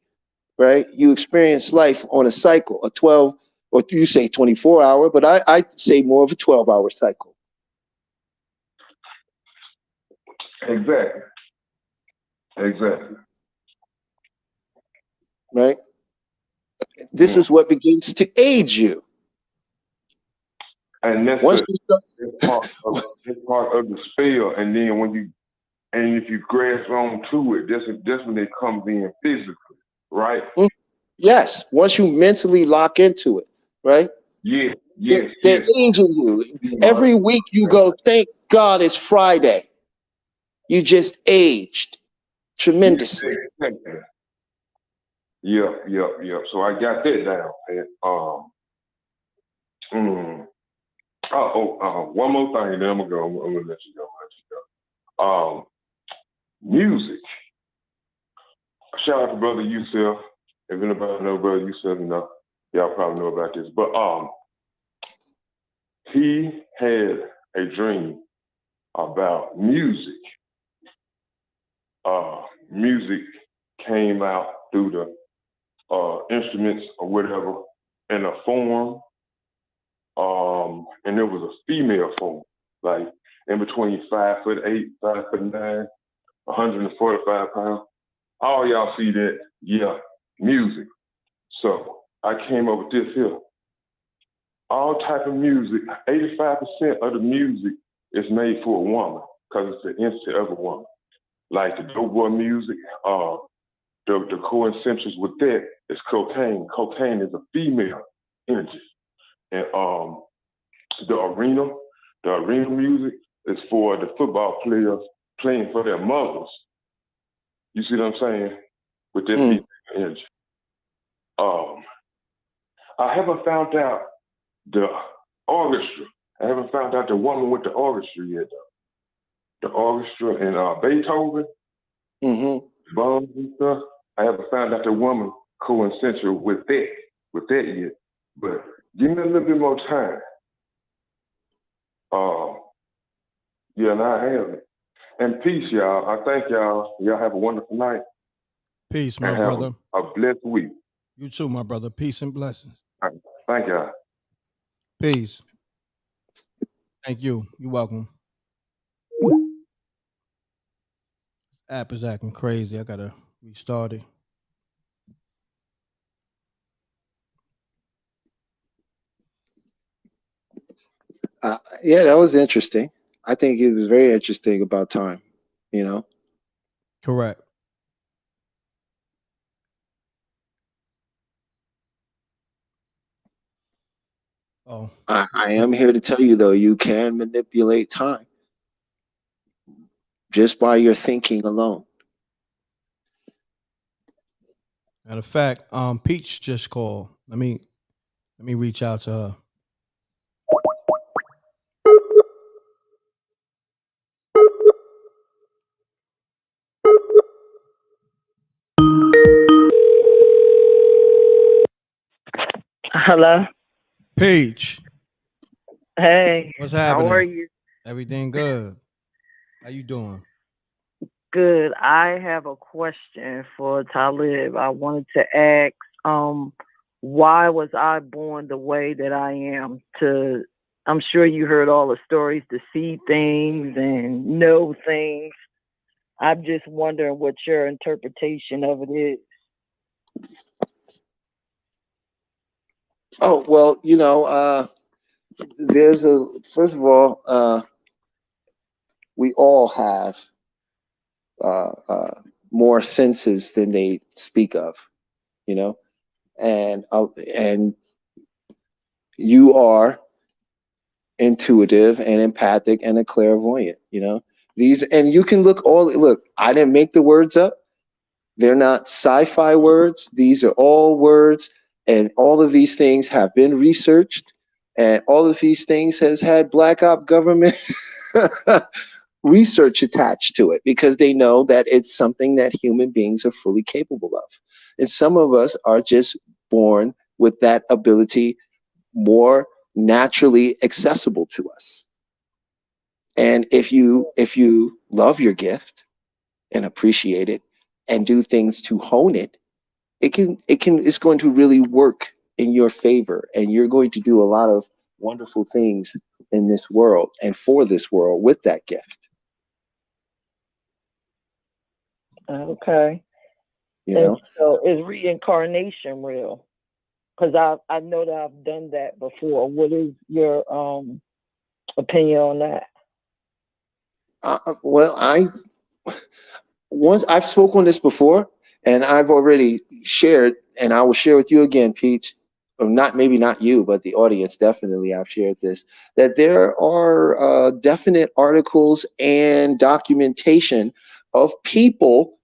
Right? You experience life on a cycle, a 12, or you say 24-hour, but I say more of a 12-hour cycle. Exactly. Right? This is what begins to age you. And that's part of the spell. And then if you grasp on to it, that's when it comes in physically. Right? Yes. Once you mentally lock into it, right? Yes. They're aging you. Every week you go, thank God it's Friday. You just aged tremendously. Yeah. So I got that down. One more thing, and then I'm gonna go. I'm gonna let you go. Music. Shout out to Brother Yusef. If anybody know Brother Yusef, y'all probably know about this. But he had a dream about music. Music came out through the instruments or whatever in a form, and it was a female form, like in between 5'8", 5'9", 145 pounds. All y'all see that? Yeah, music. So I came up with this here. All type of music, 85% of the music is made for a woman because it's the instinct of a woman. Like the dope boy music, the coincidence with that is cocaine. Cocaine is a female energy. And the arena music is for the football players playing for their mothers. You see what I'm saying? With that female energy. I haven't found out the orchestra. I haven't found out the woman with the orchestra yet, though. The orchestra and Beethoven, bombs and stuff. I haven't found out the woman coincidental with that yet. But give me a little bit more time. Yeah, now I have it. And peace, y'all. I thank y'all. Y'all have a wonderful night. Peace, my brother. A blessed week. You too, my brother. Peace and blessings. All right. Thank y'all. Peace. Thank you. You're welcome. App is acting crazy. I gotta restart it. Yeah, that was interesting. I think it was very interesting about time, Correct. Oh. I am here to tell you, though, you can manipulate time just by your thinking alone. Matter of fact, Peach just called. Let me reach out to her. Hello. Peach. Hey. What's happening? How are you? Everything good. How you doing? Good. I have a question for Talib. I wanted to ask, why was I born the way that I am? I'm sure you heard all the stories to see things and know things. I'm just wondering what your interpretation of it is. Oh, well, first of all, we all have more senses than they speak of, and you are intuitive and empathic and a clairvoyant, and you can look, I didn't make the words up. They're not sci-fi words. These are all words, and all of these things have been researched, and all of these things has had black op government research attached to it because they know that it's something that human beings are fully capable of. And some of us are just born with that ability more naturally accessible to us. And if you love your gift and appreciate it and do things to hone it, it's going to really work in your favor, and you're going to do a lot of wonderful things in this world and for this world with that gift. Okay. So is reincarnation real? Because I know that I've done that before. What is your opinion on that? Well, I've spoken on this before, and I've already shared, and I will share with you again, Peach. Or maybe not you, but the audience definitely. I've shared this, that there are definite articles and documentation of people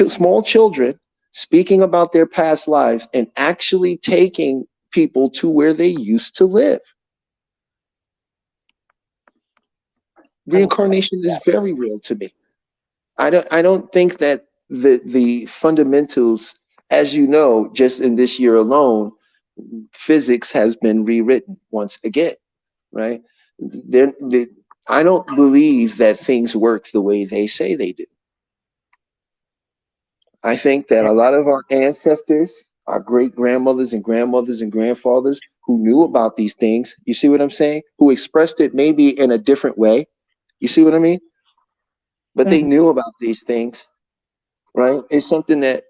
small children speaking about their past lives and actually taking people to where they used to live. Reincarnation is very real to me. I don't think that the fundamentals, as you know, just in this year alone, physics has been rewritten once again, right? They, I don't believe that things work the way they say they do. I think that a lot of our ancestors, our great grandmothers and grandmothers and grandfathers who knew about these things, you see what I'm saying? Who expressed it maybe in a different way. You see what I mean? But they knew about these things, right? It's something that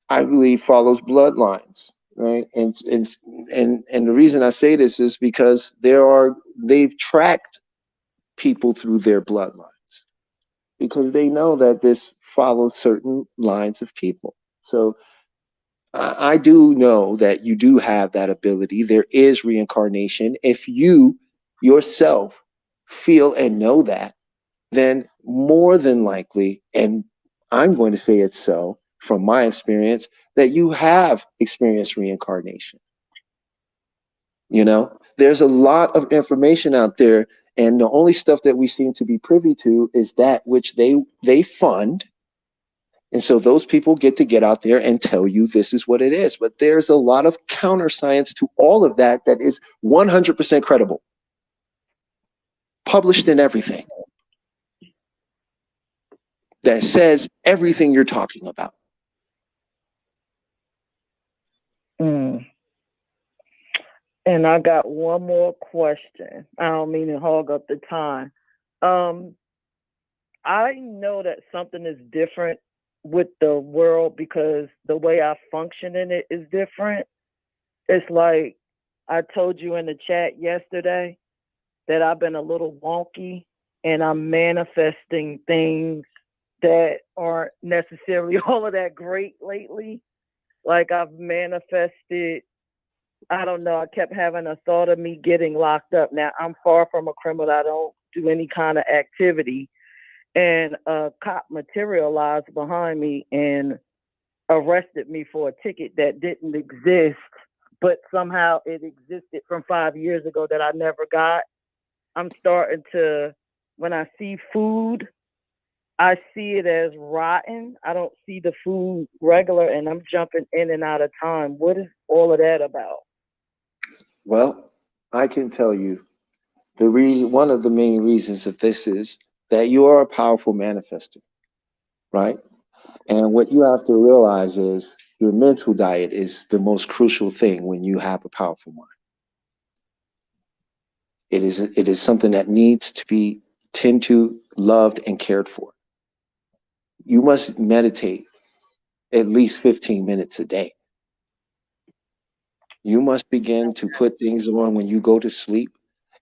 I believe follows bloodlines, right? And the reason I say this is because they've tracked people through their bloodlines because they know that this follows certain lines of people. So I do know that you do have that ability. There is reincarnation. If you yourself feel and know that, then more than likely, and I'm going to say it's so from my experience, that you have experienced reincarnation. You know, there's a lot of information out there, and the only stuff that we seem to be privy to is that which they fund. And so those people get out there and tell you this is what it is. But there's a lot of counter science to all of that that is 100% credible, published in everything, that says everything you're talking about. And I got one more question. I don't mean to hog up the time. I know that something is different with the world because the way I function in it is different. It's like I told you in the chat yesterday that I've been a little wonky and I'm manifesting things that aren't necessarily all of that great lately. Like I've manifested, I don't know, I kept having a thought of me getting locked up. Now, I'm far from a criminal. I don't do any kind of activity. And a cop materialized behind me and arrested me for a ticket that didn't exist, but somehow it existed from 5 years ago that I never got. I'm starting to, when I see food, I see it as rotten. I don't see the food regular, and I'm jumping in and out of time. What is all of that about? Well, I can tell you the reason, one of the main reasons of this is that you are a powerful manifester, right? And what you have to realize is your mental diet is the most crucial thing when you have a powerful mind. It is something that needs to be tended to, loved, and cared for. You must meditate at least 15 minutes a day. You must begin to put things on when you go to sleep.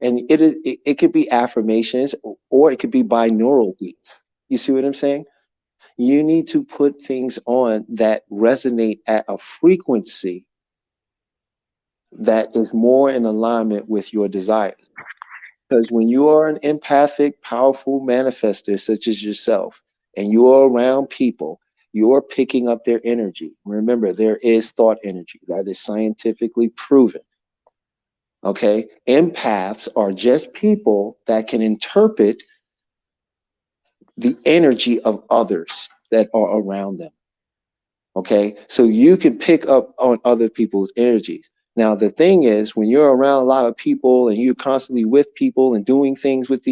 And it could be affirmations or it could be binaural beats. You see what I'm saying? You need to put things on that resonate at a frequency that is more in alignment with your desires. Because when you are an empathic, powerful manifester such as yourself, and you are around people, you're picking up their energy. Remember, there is thought energy that is scientifically proven. Okay? Empaths are just people that can interpret the energy of others that are around them. Okay? So you can pick up on other people's energies. Now, the thing is, when you're around a lot of people and you're constantly with people and doing things with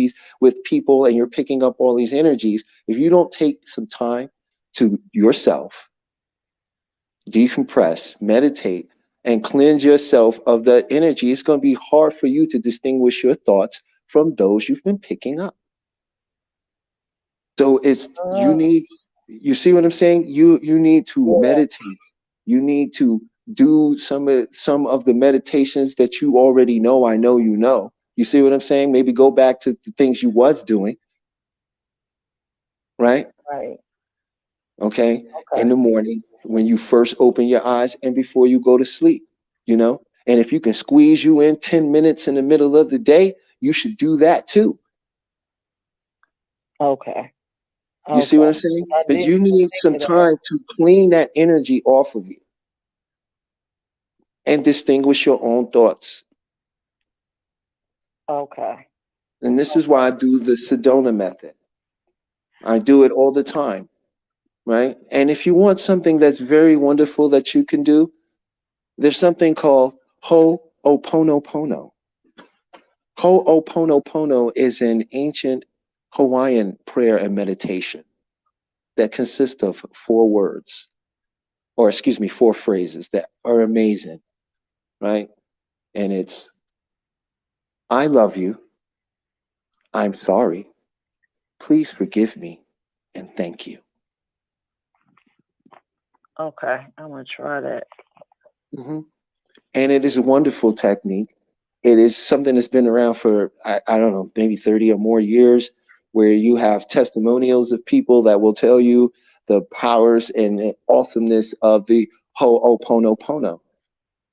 people and you're picking up all these energies, if you don't take some time to yourself, decompress, meditate, and cleanse yourself of the energy, it's going to be hard for you to distinguish your thoughts from those you've been picking up. So you see what I'm saying? You need to meditate. You need to do some of the meditations that you already know. I know you know. You see what I'm saying? Maybe go back to the things you was doing, right? Right. Okay. In the morning when you first open your eyes and before you go to sleep, you know? And if you can squeeze you in 10 minutes in the middle of the day, you should do that too. Okay. You see what I'm saying? Because you need some time to clean that energy off of you and distinguish your own thoughts. Okay. And this is why I do the Sedona method. I do it all the time, right? And if you want something that's very wonderful that you can do, there's something called Ho'oponopono. Ho'oponopono is an ancient Hawaiian prayer and meditation that consists of 4 words, or excuse me, 4 phrases that are amazing, right? And it's, I love you, I'm sorry, please forgive me, and thank you. Okay, I'm gonna try that. hmm And it is a wonderful technique. It is something that's been around for, I don't know, maybe 30 or more years, where you have testimonials of people that will tell you the powers and the awesomeness of the Ho'oponopono.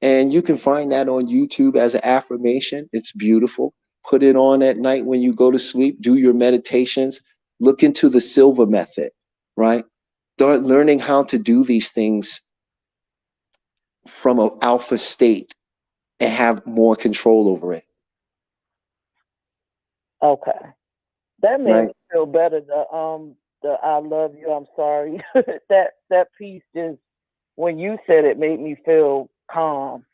And you can find that on YouTube as an affirmation. It's beautiful. Put it on at night when you go to sleep. Do your meditations. Look into the Silva method, right? Start learning how to do these things from an alpha state and have more control over it, Okay, that made right? me feel better. The I love you, I'm sorry. that piece just when you said it made me feel calm.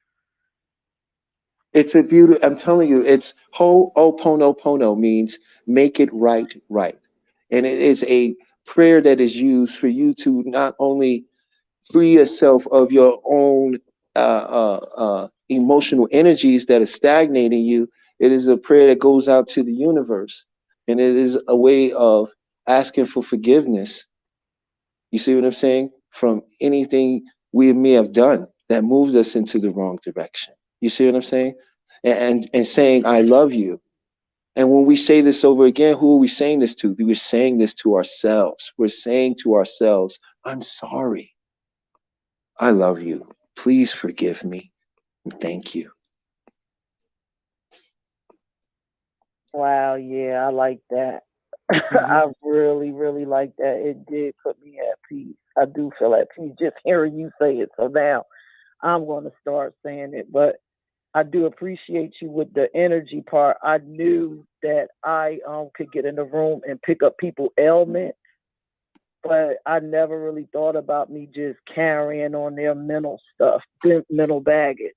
It's a beautiful, I'm telling you, it's Ho'oponopono means make it right, right. And it is a prayer that is used for you to not only free yourself of your own emotional energies that are stagnating you. It is a prayer that goes out to the universe, and it is a way of asking for forgiveness. You see what I'm saying? From anything we may have done that moves us into the wrong direction. You see what I'm saying? And saying I love you. And when we say this over again, who are we saying this to? We're saying this to ourselves. We're saying to ourselves, I'm sorry. I love you. Please forgive me. And thank you. Wow, yeah, I like that. Mhm. I really, really like that. It did put me at peace. I do feel at peace just hearing you say it. So now I'm going to start saying it. But I do appreciate you with the energy part. I knew that I could get in the room and pick up people ailments, but I never really thought about me just carrying on their mental stuff, their mental baggage.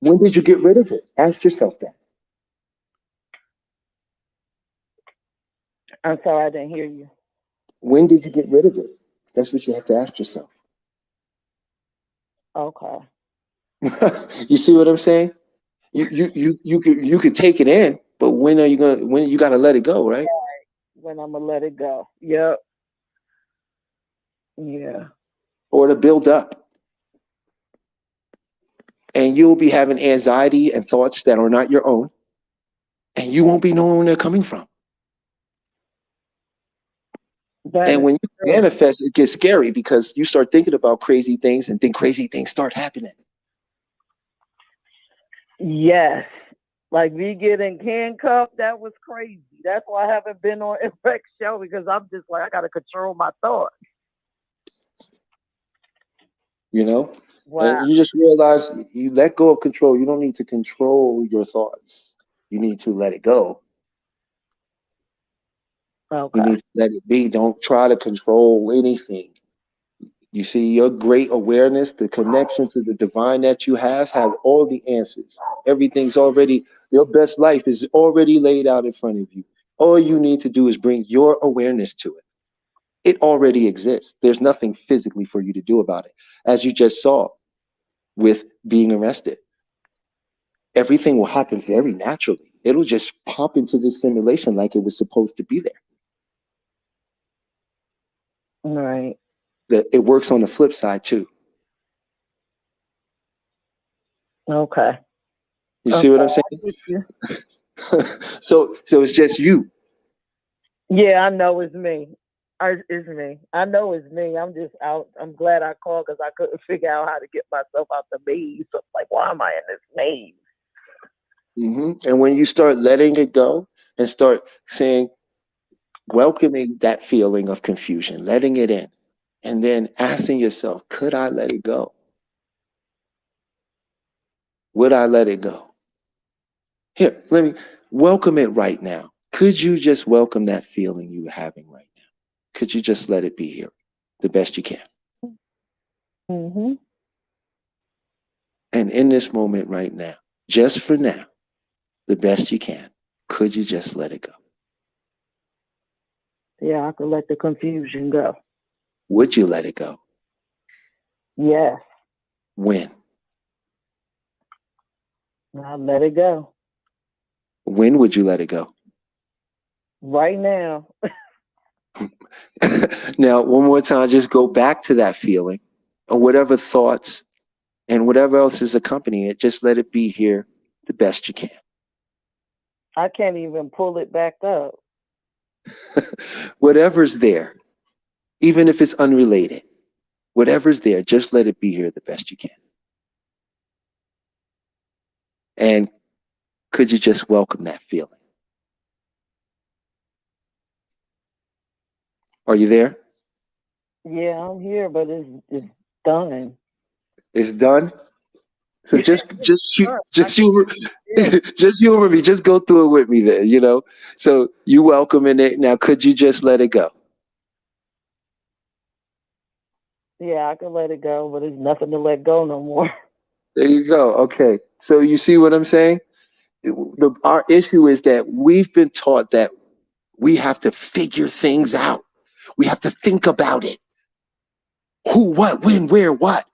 When did you get rid of it? Ask yourself that. I'm sorry I didn't hear you. When did you get rid of it? That's what you have to ask yourself. Okay. You see what I'm saying? You could take it in, but when are you gonna when you gotta let it go, right? When I'm gonna let it go. Yep. Yeah. Or to build up. And you'll be having anxiety and thoughts that are not your own, and you won't be knowing where they're coming from. That And is when you true. manifest, it gets scary because you start thinking about crazy things and then crazy things start happening. Yes. Like me getting handcuffed, that was crazy. That's why I haven't been on M.Reck show because I'm just like I gotta control my thoughts. You know? Wow. And you just realize you let go of control. You don't need to control your thoughts. You need to let it go. You Okay. need to let it be. Don't try to control anything. You see, your great awareness, the connection to the divine that you have, has all the answers. Everything's already, your best life is already laid out in front of you. All you need to do is bring your awareness to it. It already exists. There's nothing physically for you to do about it. As you just saw with being arrested, everything will happen very naturally. It'll just pop into this simulation like it was supposed to be there. Right. It works on the flip side too. Okay. You Okay. see what I'm I saying? get you. So it's just you. Yeah, I know it's me. It's me. I know it's me. I'm just out. I'm glad I called because I couldn't figure out how to get myself out the maze. So like, why am I in this maze? And when you start letting it go and start saying, welcoming that feeling of confusion, letting it in, and then asking yourself, could I let it go? Would I let it go? Here, let me welcome it right now. Could you just welcome that feeling you're having right now? Could you just let it be here the best you can? Mm-hmm. And in this moment right now, just for now, the best you can, could you just let it go? Yeah, I could let the confusion go. Would you let it go? Yes, When? I'll let it go. When would you let it go? Right now. Now, one more time, just go back to that feeling or whatever thoughts and whatever else is accompanying it. Just let it be here the best you can. I can't even pull it back up. Whatever's there, even if it's unrelated, whatever's there, just let it be here the best you can. And could you just welcome that feeling? Are you there? Yeah, I'm here, but it's done. It's done. So just Sure. just humor just humor me. Just go through it with me there, you know. So you welcoming it. Now could you just let it go? Yeah, I can let it go, but there's nothing to let go no more. There you go. Okay. So you see what I'm saying? Our issue is that we've been taught that we have to figure things out. We have to think about it. Who, what, when, where, what?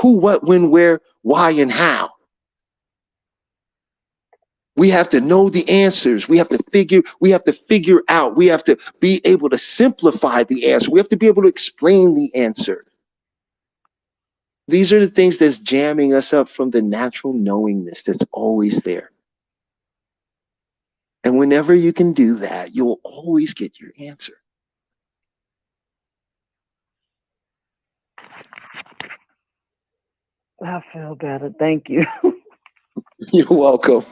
Who, what, when, where, why, and how? We have to know the answers. We have to figure out. We have to be able to simplify the answer. We have to be able to explain the answer. These are the things that's jamming us up from the natural knowingness that's always there. And whenever you can do that, you'll always get your answer. I feel better. Thank you. You're welcome.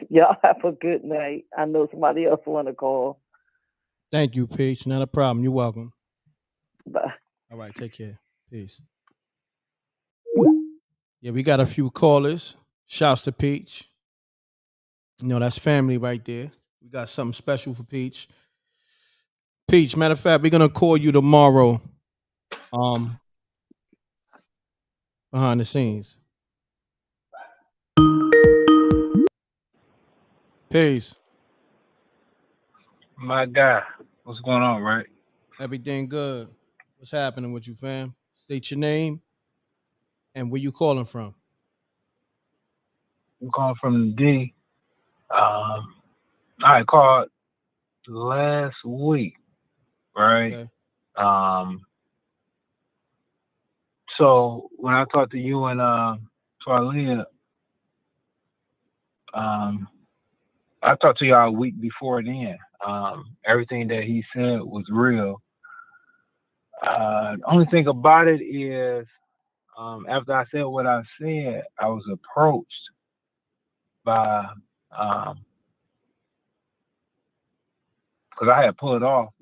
Y'all have a good night. I know somebody else want to call. Thank you, Peach. Not a problem. You're welcome. Bye. All right, take care. Peace. Yeah, we got a few callers. Shouts to Peach. You know, that's family right there. We got something special for Peach. Peach, matter of fact, we're gonna call you tomorrow. Behind the scenes. Peace. My guy, what's going on, right? Everything good. What's happening with you, fam? State your name and where you calling from. I'm calling from the D. I called last week, right? Okay. So when I talked to you and Talib, I talked to y'all a week before then. Everything that he said was real. The only thing about it is, after I said what I said, I was approached by, because I had pulled off,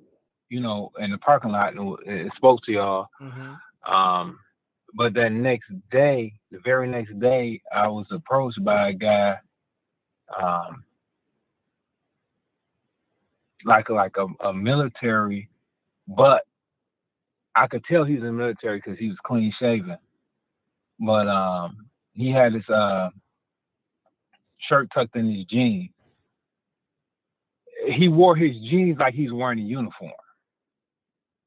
you know, in the parking lot and it spoke to y'all. Mm-hmm. But that next day, the very next day, I was approached by a guy, like a military, but I could tell he's in the military because he was clean shaven. But he had his shirt tucked in his jeans. He wore his jeans like he's wearing a uniform.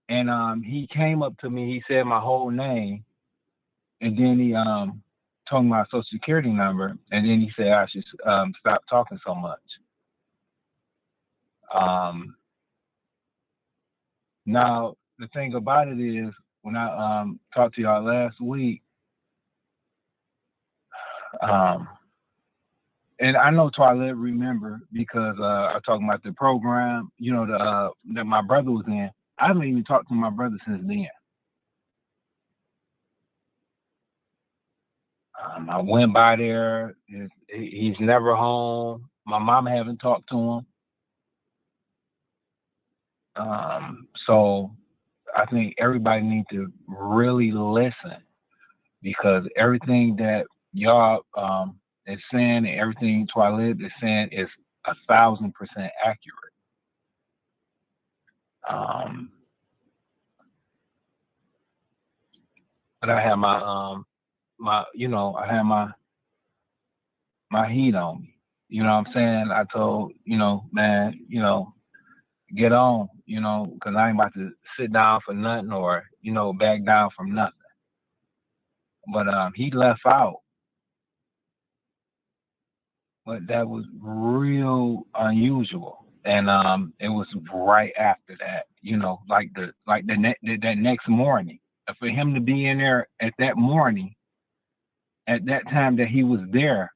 And he came up to me. He said my whole name, and then he told me my social security number, and then he said I should stop talking so much. Now the thing about it is, when I talked to y'all last week, and I know Talib remember because I talking about the program, you know, that my brother was in. I haven't even talked to my brother since then. I went by there. He's never home. My mama haven't talked to him. So I think everybody needs to really listen, because everything that y'all is saying and everything Talib is saying is 1,000% accurate. But I had I had my heat on me. You know what I'm saying? I told, man, get on, because I ain't about to sit down for nothing or, back down from nothing. But he left out. But that was real unusual. And it was right after that, that next morning. For him to be in there at that morning, at that time that he was there,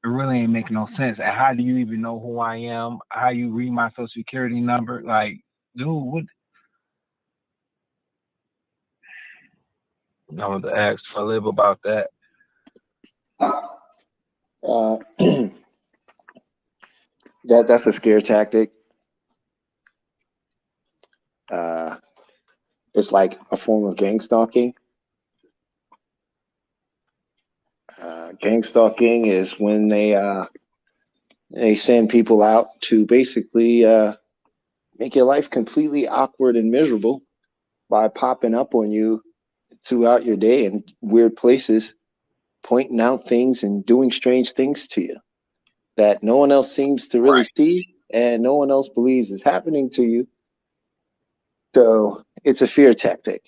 it really ain't making no sense. And how do you even know who I am? How you read my social security number? Like, dude, what? I want to ask Talib about that. That's a scare tactic. It's like a form of gang stalking. Gang stalking is when they send people out to basically make your life completely awkward and miserable by popping up on you throughout your day in weird places, pointing out things and doing strange things to you that no one else seems to really see and no one else believes is happening to you. So it's a fear tactic.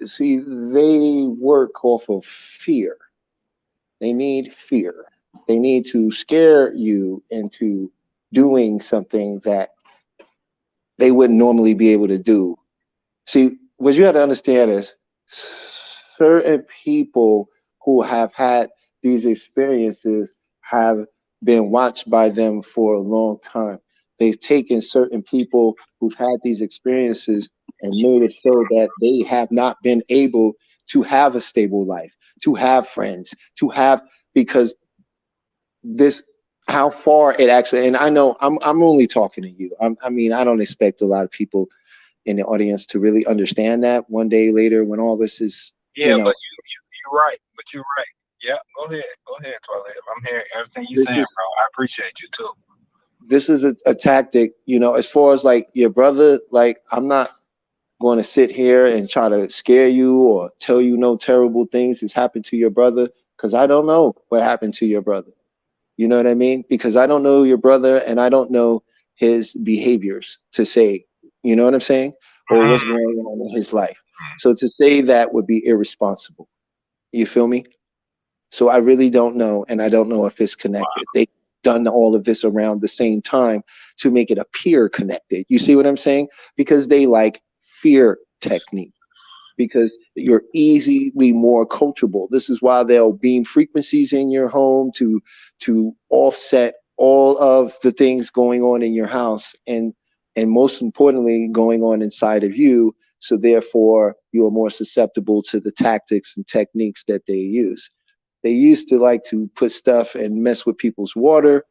See, they work off of fear. They need fear. They need to scare you into doing something that they wouldn't normally be able to do. See, what you have to understand is certain people who have had these experiences have been watched by them for a long time. They've taken certain people who've had these experiences and made it so that they have not been able to have a stable life, to have friends, to have, because this, how far it actually, and I know I'm only talking to you. I mean, I don't expect a lot of people in the audience to really understand that one day later when all this is, Yeah, but you're right. But you're right. Yeah, go ahead, Talib. I'm hearing everything you're saying, bro. I appreciate you too. This is a tactic, as far as like your brother, like I'm not going to sit here and try to scare you or tell you no terrible things has happened to your brother, because I don't know what happened to your brother. You know what I mean? Because I don't know your brother and I don't know his behaviors to say, you know what I'm saying? Or what's going on in his life. So to say that would be irresponsible. You feel me? So I really don't know, and I don't know if it's connected. They've done all of this around the same time to make it appear connected. You see what I'm saying? Because they like fear technique, because you're easily more coachable. This is why they'll beam frequencies in your home to offset all of the things going on in your house, and most importantly going on inside of you. So therefore you are more susceptible to the tactics and techniques that they use. They used to like to put stuff and mess with people's water,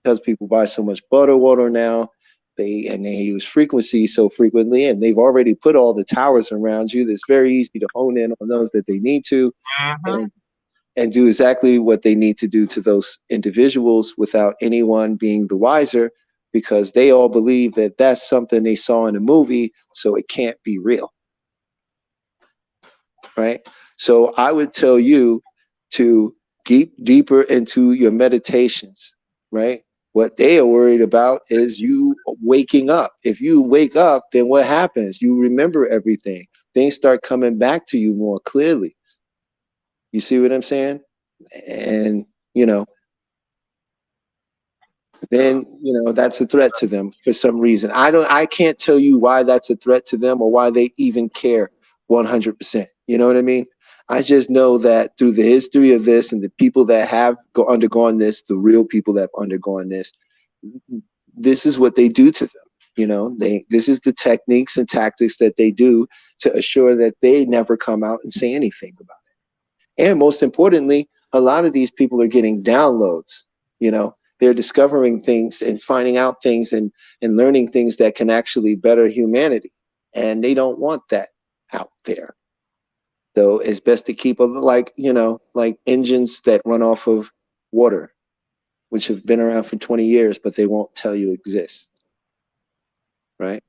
because people buy so much butter water now. They use frequency so frequently, and they've already put all the towers around you. It's very easy to hone in on those that they need to, and do exactly what they need to do to those individuals without anyone being the wiser, because they all believe that that's something they saw in a movie, so it can't be real. Right? So I would tell you to get deeper into your meditations, right? What they are worried about is you waking up. If you wake up, then what happens? You remember everything. Things start coming back to you more clearly. You see what I'm saying? And, then, that's a threat to them for some reason. I can't tell you why that's a threat to them or why they even care 100%. You know what I mean? I just know that through the history of this and the people that have undergone this, the real people that have undergone this is what they do to them. This is the techniques and tactics that they do to assure that they never come out and say anything about it. And most importantly, a lot of these people are getting downloads. They're discovering things and finding out things and learning things that can actually better humanity. And they don't want that out there. So it's best to keep like engines that run off of water. which have been around for 20 years, but they won't tell you exist. Right?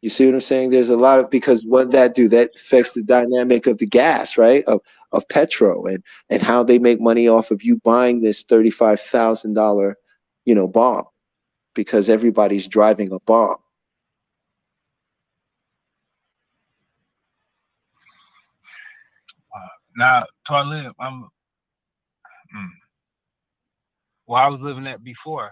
You see what I'm saying? There's a lot of, because what that do, that affects the dynamic of the gas, right? Of petro, and how they make money off of you buying this $35,000, bomb, because everybody's driving a bomb. Now, Talib, where I was living at before,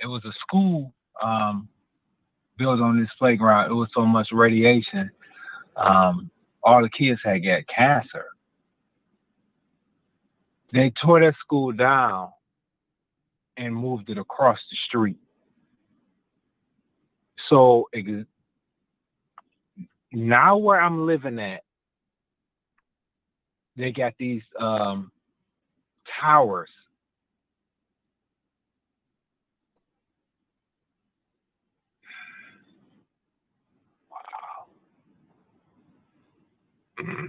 it was a school built on this playground. It was so much radiation. All the kids had got cancer. They tore that school down and moved it across the street. So now where I'm living at, they got these towers.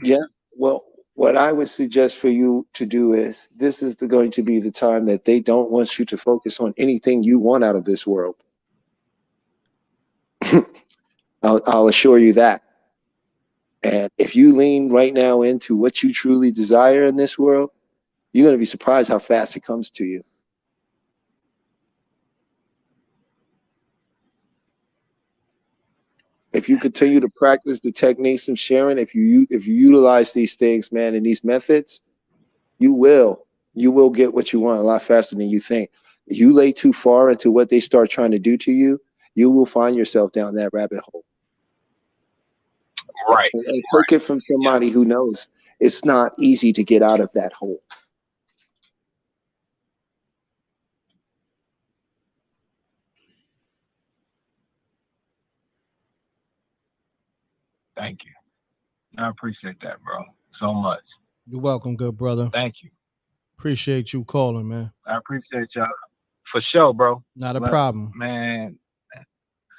Yeah. Well, what I would suggest for you to do is, this is going to be the time that they don't want you to focus on anything you want out of this world. I'll assure you that. And if you lean right now into what you truly desire in this world, you're going to be surprised how fast it comes to you. If you continue to practice the techniques I'm sharing, if you utilize these things, man, and these methods, you will get what you want a lot faster than you think. If you lay too far into what they start trying to do to you, you will find yourself down that rabbit hole. Right. And take it from somebody who knows it's not easy to get out of that hole. Thank you. I appreciate that, bro, so much. You're welcome, good brother. Thank you. Appreciate you calling, man. I appreciate y'all for sure, bro. Not a problem, man.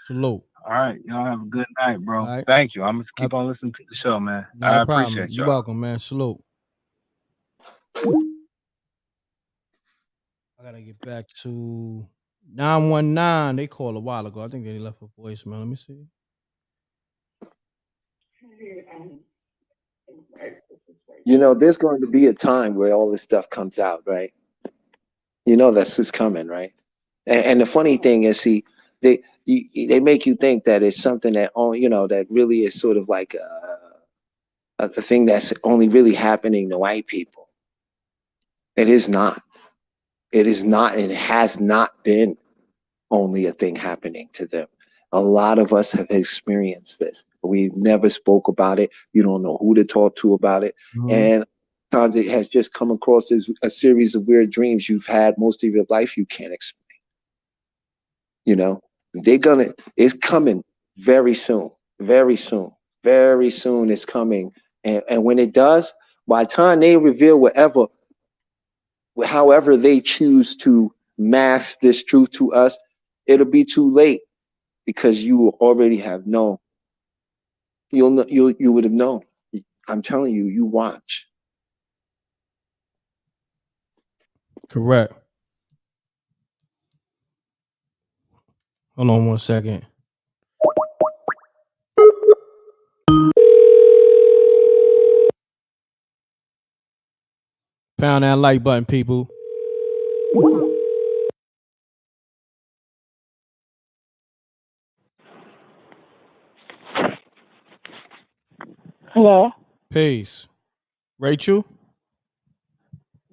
Salute. All right, y'all have a good night, bro. Right. Thank you. I'm gonna keep on listening to the show, man. Not I a problem. appreciate You're y'all. welcome, man. Salute. I gotta get back to 919. They called a while ago. I think they left a voicemail. Let me see. There's going to be a time where all this stuff comes out, right? That's just coming, right? And the funny thing is, see, they make you think that it's something that that really is sort of like a thing that's only really happening to white people. It is not. It is not, and it has not been only a thing happening to them. A lot of us have experienced this. We never spoke about it. You don't know who to talk to about it. Mhm. And sometimes it has just come across as a series of weird dreams you've had most of your life you can't explain. It's coming very soon. Very soon. Very soon it's coming. And when it does, by the time they reveal however they choose to mask this truth to us, it'll be too late, because you will already have known. You would have known. I'm telling you, you watch. Correct. Hold on 1 second. Pound that like button, people. Hello. Peace. Rachel,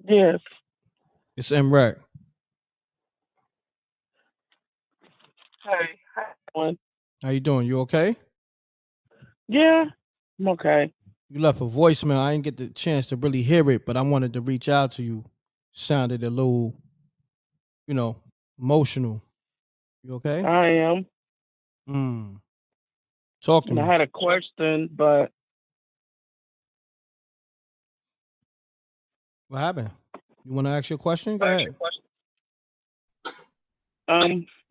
Yes. it's M.Reck. Hey. How you doing? How you doing? You okay? Yeah. I'm okay. You left a voicemail. I didn't get the chance to really hear it, but I wanted to reach out to you. Sounded a little, emotional. You okay? I am. Talk to And I me. had a question, but What happened? You want to ask your question? Go ahead.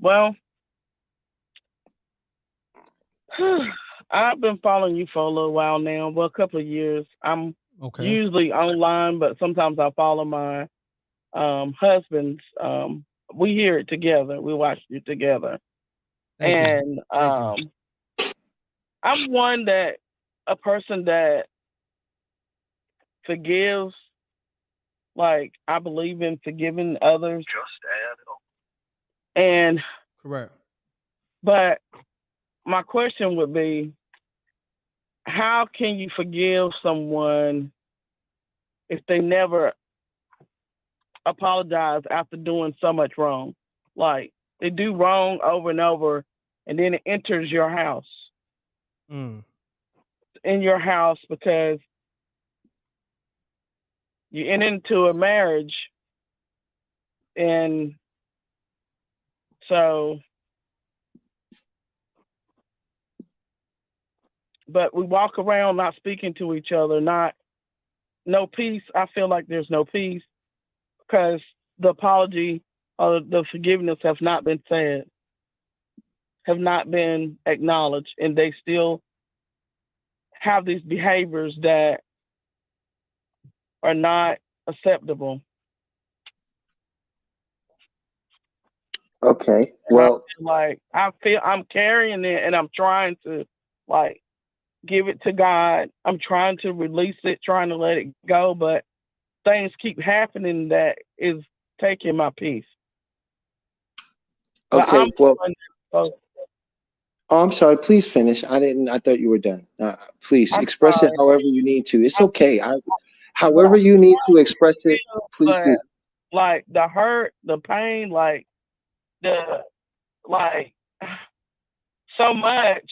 well, I've been following you for a little while now, well, a couple of years. I'm Okay. usually online, but sometimes I follow my husband's. We hear it together. We watch it together, Thank you. and Thank you. I'm one that a person that forgives. Like I believe in forgiving others, and Correct. but my question would be, how can you forgive someone if they never apologize after doing so much wrong? Like they do wrong over and over, and then it enters your house, Mm. in your house because you enter into a marriage, and so, but we walk around not speaking to each other, not no peace. I feel like there's no peace because the apology or the forgiveness have not been said, have not been acknowledged, and they still have these behaviors that are not acceptable. Okay. And Well, I feel I'm carrying it, and I'm trying to like give it to God. I'm trying to release it, trying to let it go, but things keep happening that is taking my peace. But okay. I'm Well, oh, oh, I'm sorry. Please finish. I didn't. I thought you were done. Please I'm express it sorry. however you need to. It's I feel, okay. but I However you need to express it, feel, please but do. like the hurt, the pain, like the like so much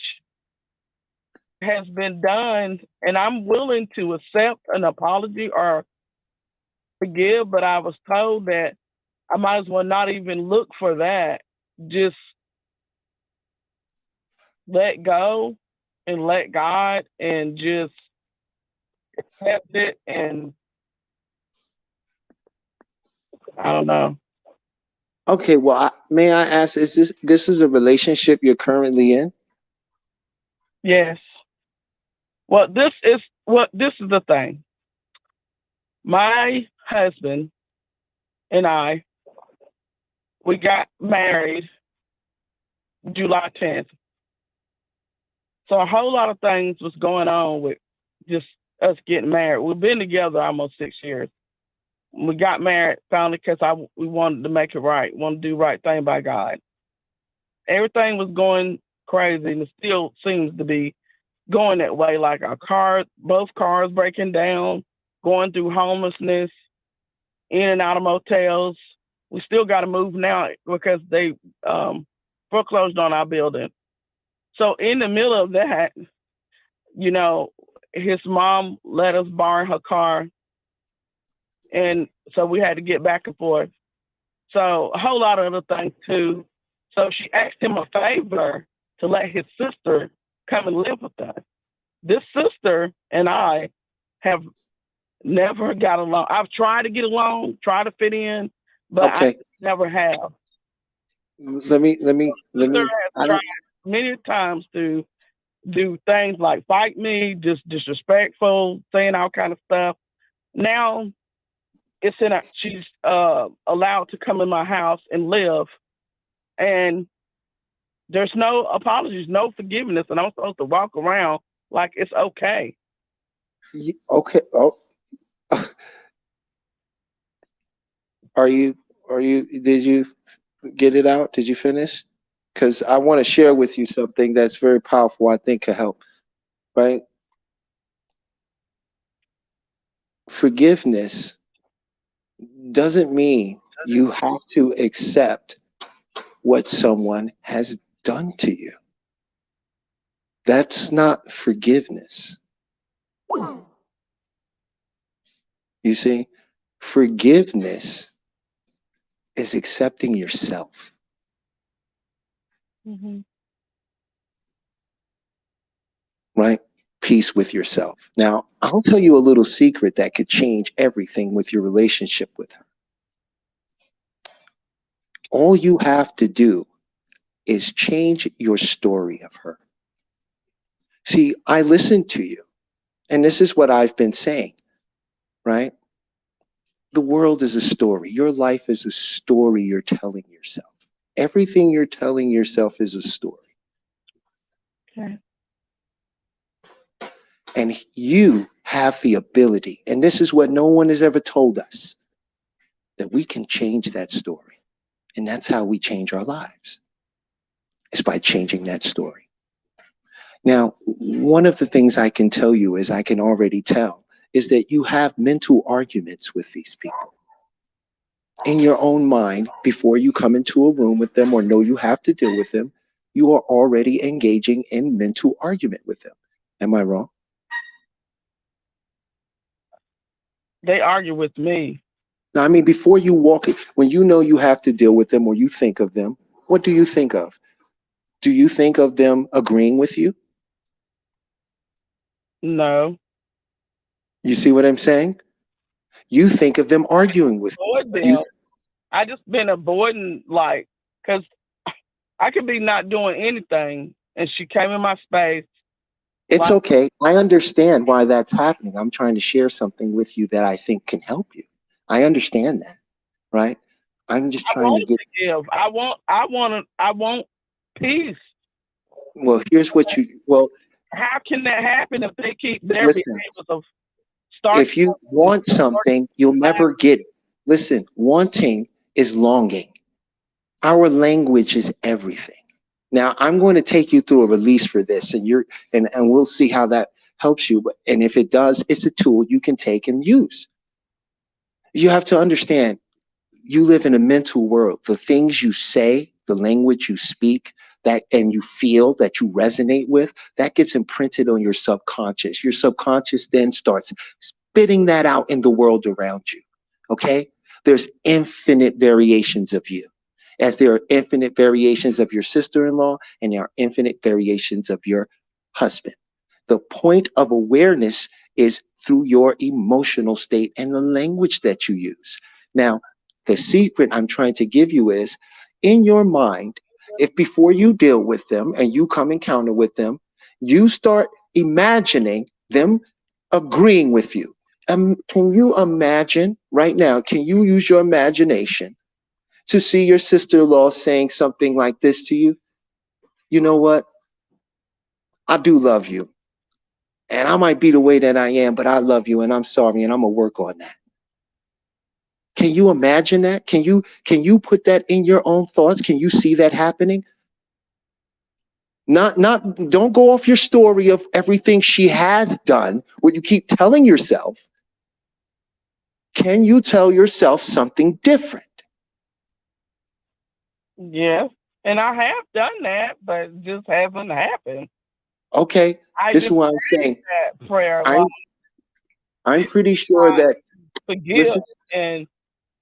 has been done, and I'm willing to accept an apology or forgive, but I was told that I might as well not even look for that. Just let go and let God and just accept it. And I don't know. Okay. Well, may I ask? Is this is a relationship you're currently in? Yes. This is the thing. My husband and I, we got married July 10th. So a whole lot of things was going on with just us getting married. We've been together almost 6 years. We got married finally because we wanted to make it right, wanted to do the right thing by God. Everything was going crazy, and it still seems to be going that way. Like both cars breaking down, going through homelessness, in and out of motels. We still got to move now because they foreclosed on our building. So in the middle of that, you know, his mom let us borrow her car, and so we had to get back and forth. So a whole lot of other things too. So she asked him a favor to let his sister come and live with us. This sister and I have never got along. I've tried to get along, try to fit in, but I Okay. never have. Let me. Sister has tried many times to do things like fight me, just disrespectful, saying all kind of stuff. Now she's allowed to come in my house and live, and there's no apologies, no forgiveness, and I'm supposed to walk around like it's okay. Okay. Oh, are you? Are you? Did you get it out? Did you finish? Because I want to share with you something that's very powerful. I think could help. Right? Forgiveness doesn't mean you have to accept what someone has done to you. That's not forgiveness. You see, forgiveness is accepting yourself, Mm-hmm. right? Peace with yourself. Now, I'll tell you a little secret that could change everything with your relationship with her. All you have to do is change your story of her. See, I listen to you. And this is what I've been saying, right? The world is a story. Your life is a story you're telling yourself. Everything you're telling yourself is a story. Okay. And you have the ability, and this is what no one has ever told us, that we can change that story. And that's how we change our lives. It's by changing that story. Now, one of the things I can tell you is I can already tell is that you have mental arguments with these people. In your own mind, before you come into a room with them or know you have to deal with them, you are already engaging in mental argument with them. Am I wrong? They argue with me. Now, I mean, before you walk, when you know you have to deal with them or you think of them, what do you think of? Do you think of them agreeing with you? No. You see what I'm saying? You think of them arguing with Avoid you. them. I just been avoiding, like, because I could be not doing anything, and she came in my space. It's okay. I understand why that's happening. I'm trying to share something with you that I think can help you. I understand that, right? I'm just trying to get. Forgive. I want peace. Well, here's what you. Well, How can that happen if they keep their listen. behaviors of starting? If you want something, you'll never get it. Listen, wanting is longing. Our language is everything. Now, I'm going to take you through a release for this, and we'll see how that helps you. And if it does, it's a tool you can take and use. You have to understand, you live in a mental world. The things you say, the language you speak, that and you feel that you resonate with, that gets imprinted on your subconscious. Your subconscious then starts spitting that out in the world around you. Okay? There's infinite variations of you, as there are infinite variations of your sister-in-law and there are infinite variations of your husband. The point of awareness is through your emotional state and the language that you use. Now, the secret I'm trying to give you is, in your mind, if before you deal with them and you come encounter with them, you start imagining them agreeing with you. Can you imagine right now, can you use your imagination to see your sister-in-law saying something like this to you? You know what? I do love you. And I might be the way that I am, but I love you and I'm sorry and I'm gonna work on that. Can you imagine that? Can you put that in your own thoughts? Can you see that happening? Don't go off your story of everything she has done, what you keep telling yourself. Can you tell yourself something different? Yes, and I have done that, but it just hasn't happened. Okay, this is what I'm saying. That prayer. I'm pretty sure that forgive and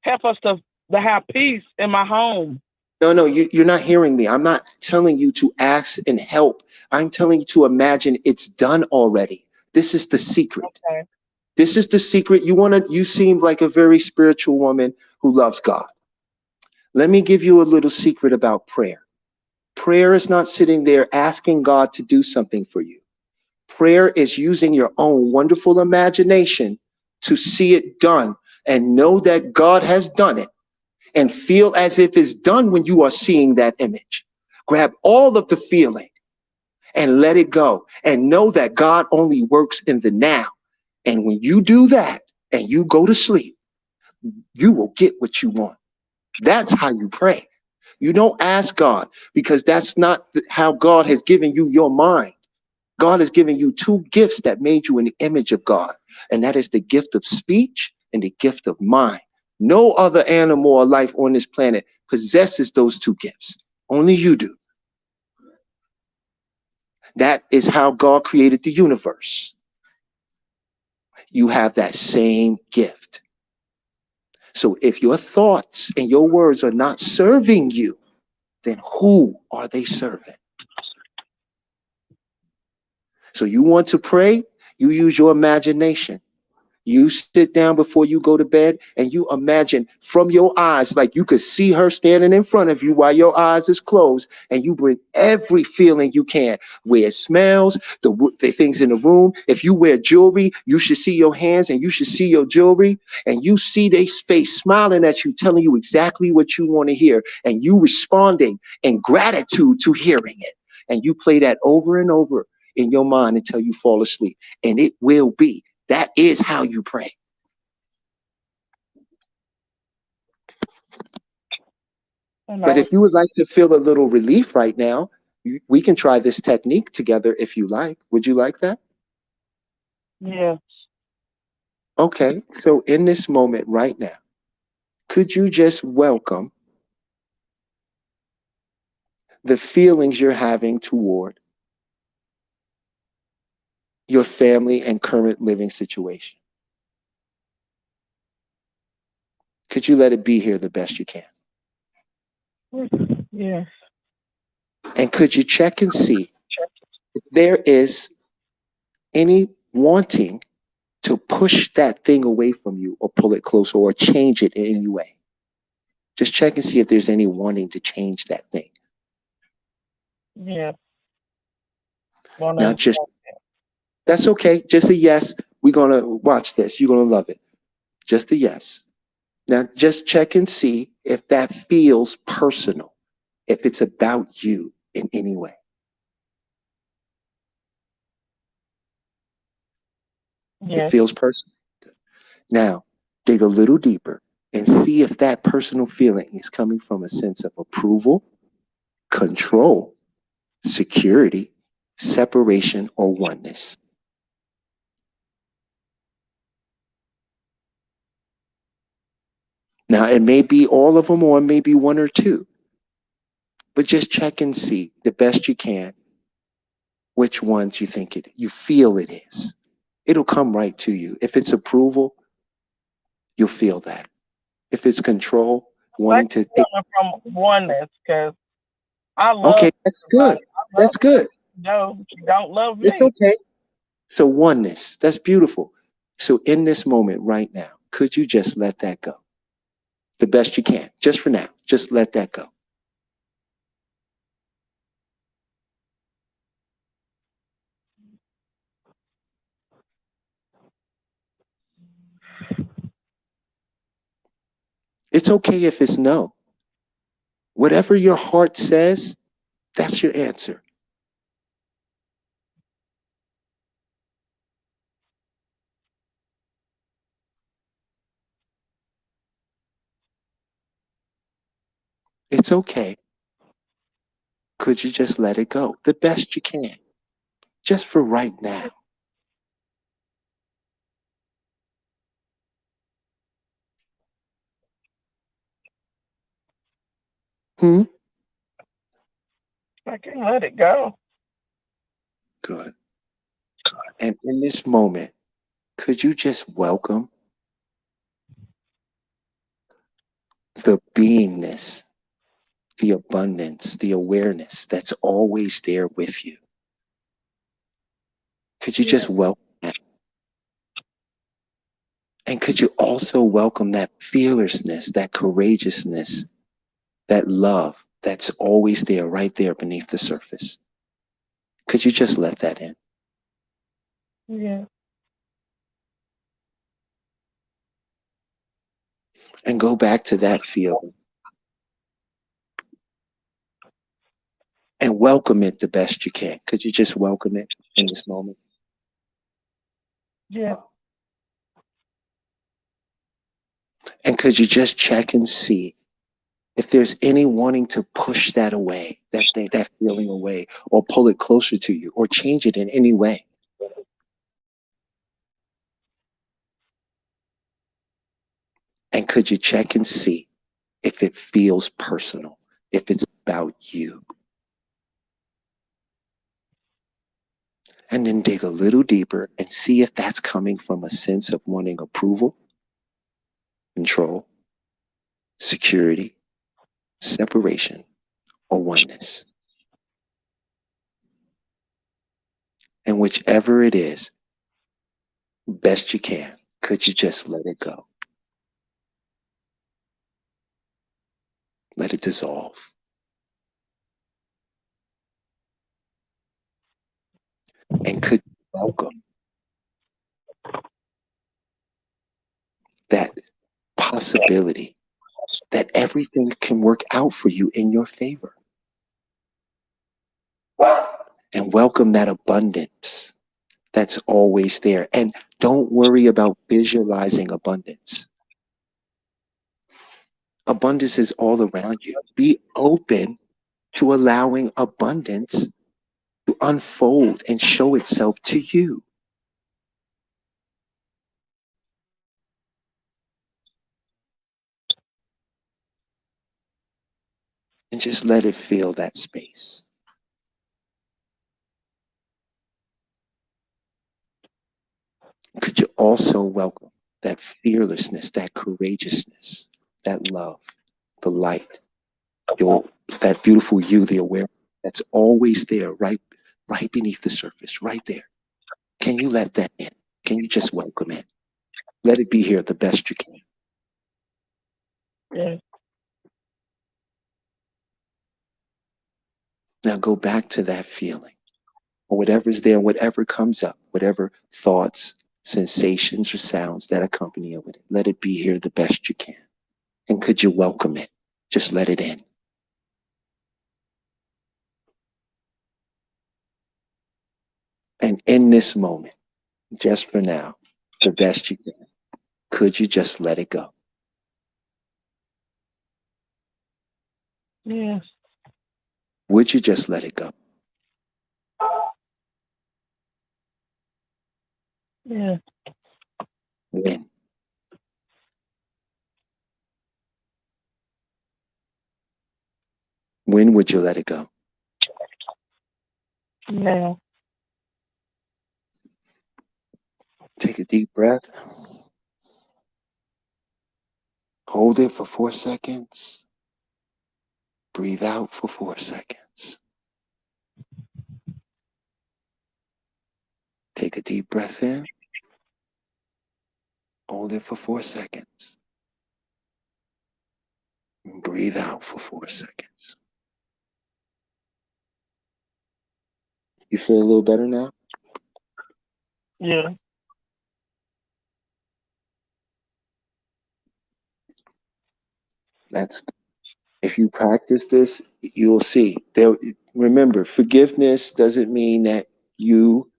help us to have peace in my home. No, you're not hearing me. I'm not telling you to ask and help. I'm telling you to imagine it's done already. This is the secret. Okay. This is the secret. You seem like a very spiritual woman who loves God. Let me give you a little secret about prayer. Prayer is not sitting there asking God to do something for you. Prayer is using your own wonderful imagination to see it done and know that God has done it, and feel as if it's done when you are seeing that image. Grab all of the feeling and let it go, and know that God only works in the now. And when you do that and you go to sleep, you will get what you want. That's how you pray. You don't ask God, because that's not how God has given you your mind. God has given you two gifts that made you in the image of God, and that is the gift of speech and the gift of mind. No other animal or life on this planet possesses those two gifts. Only you do. That is how God created the universe. You have that same gift. So if your thoughts and your words are not serving you, then who are they serving? So you want to pray, you use your imagination. You sit down before you go to bed and you imagine from your eyes, like you could see her standing in front of you while your eyes is closed, and you bring every feeling you can, where it smells, the things in the room. If you wear jewelry, you should see your hands and you should see your jewelry, and you see their face smiling at you, telling you exactly what you want to hear, and you responding in gratitude to hearing it. And you play that over and over in your mind until you fall asleep, and it will be. That is how you pray. But if you would like to feel a little relief right now, we can try this technique together if you like. Would you like that? Yeah. Okay, so in this moment right now, could you just welcome the feelings you're having toward your family and current living situation? Could you let it be here the best you can? Yes. And could you check and see if there is any wanting to push that thing away from you or pull it closer or change it in any way? Just check and see if there's any wanting to change that thing. Yeah. Now, that's okay. Just a yes. We're going to watch this. You're going to love it. Just a yes. Now, just check and see if that feels personal, if it's about you in any way. Yes. It feels personal. Now, dig a little deeper and see if that personal feeling is coming from a sense of approval, control, security, separation, or oneness. Now, it may be all of them or maybe one or two, but just check and see the best you can which ones you think you feel it is. It'll come right to you. If it's approval, you'll feel that. If it's control, wanting to take, from oneness, because I love. okay, that's good. That's good. No, you don't love me. It's okay. So oneness, that's beautiful. So in this moment right now, could you just let that go? The best you can, just for now, just let that go. It's okay if it's no. Whatever your heart says, that's your answer. It's okay. Could you just let it go the best you can, just for right now? I can let it go. Good. And in this moment, could you just welcome the beingness, the abundance, the awareness that's always there with you? Could you just welcome that? And could you also welcome that fearlessness, that courageousness, that love that's always there, right there beneath the surface? Could you just let that in? Yeah. And go back to that feeling and welcome it the best you can. Could you just welcome it in this moment? Yeah. And could you just check and see if there's any wanting to push that away, that feeling away, or pull it closer to you, or change it in any way? And could you check and see if it feels personal, if it's about you? And then dig a little deeper and see if that's coming from a sense of wanting approval, control, security, separation, or oneness. And whichever it is, best you can, Could you just let it go? Let it dissolve. And could you welcome that possibility that everything can work out for you in your favor? And welcome that abundance that's always there. And don't worry about visualizing abundance. Abundance is all around you. Be open to allowing abundance to unfold and show itself to you. And just let it fill that space. Could you also welcome that fearlessness, that courageousness, that love, the light, that beautiful you, the awareness that's always there, right beneath the surface, right there. Can you let that in? Can you just welcome it? Let it be here the best you can. Yeah. Now go back to that feeling, or whatever's there, whatever comes up, whatever thoughts, sensations, or sounds that accompany it with it. Let it be here the best you can. And could you welcome it? Just let it in. And in this moment, just for now, the best you can, could you just let it go? Yes. Would you just let it go? Yeah. When? When would you let it go? Now. Take a deep breath. Hold it for 4 seconds. Breathe out for 4 seconds. Take a deep breath in. Hold it for 4 seconds. And breathe out for 4 seconds. You feel a little better now? Yeah. That's if you practice this, you'll see. Remember, forgiveness doesn't mean that you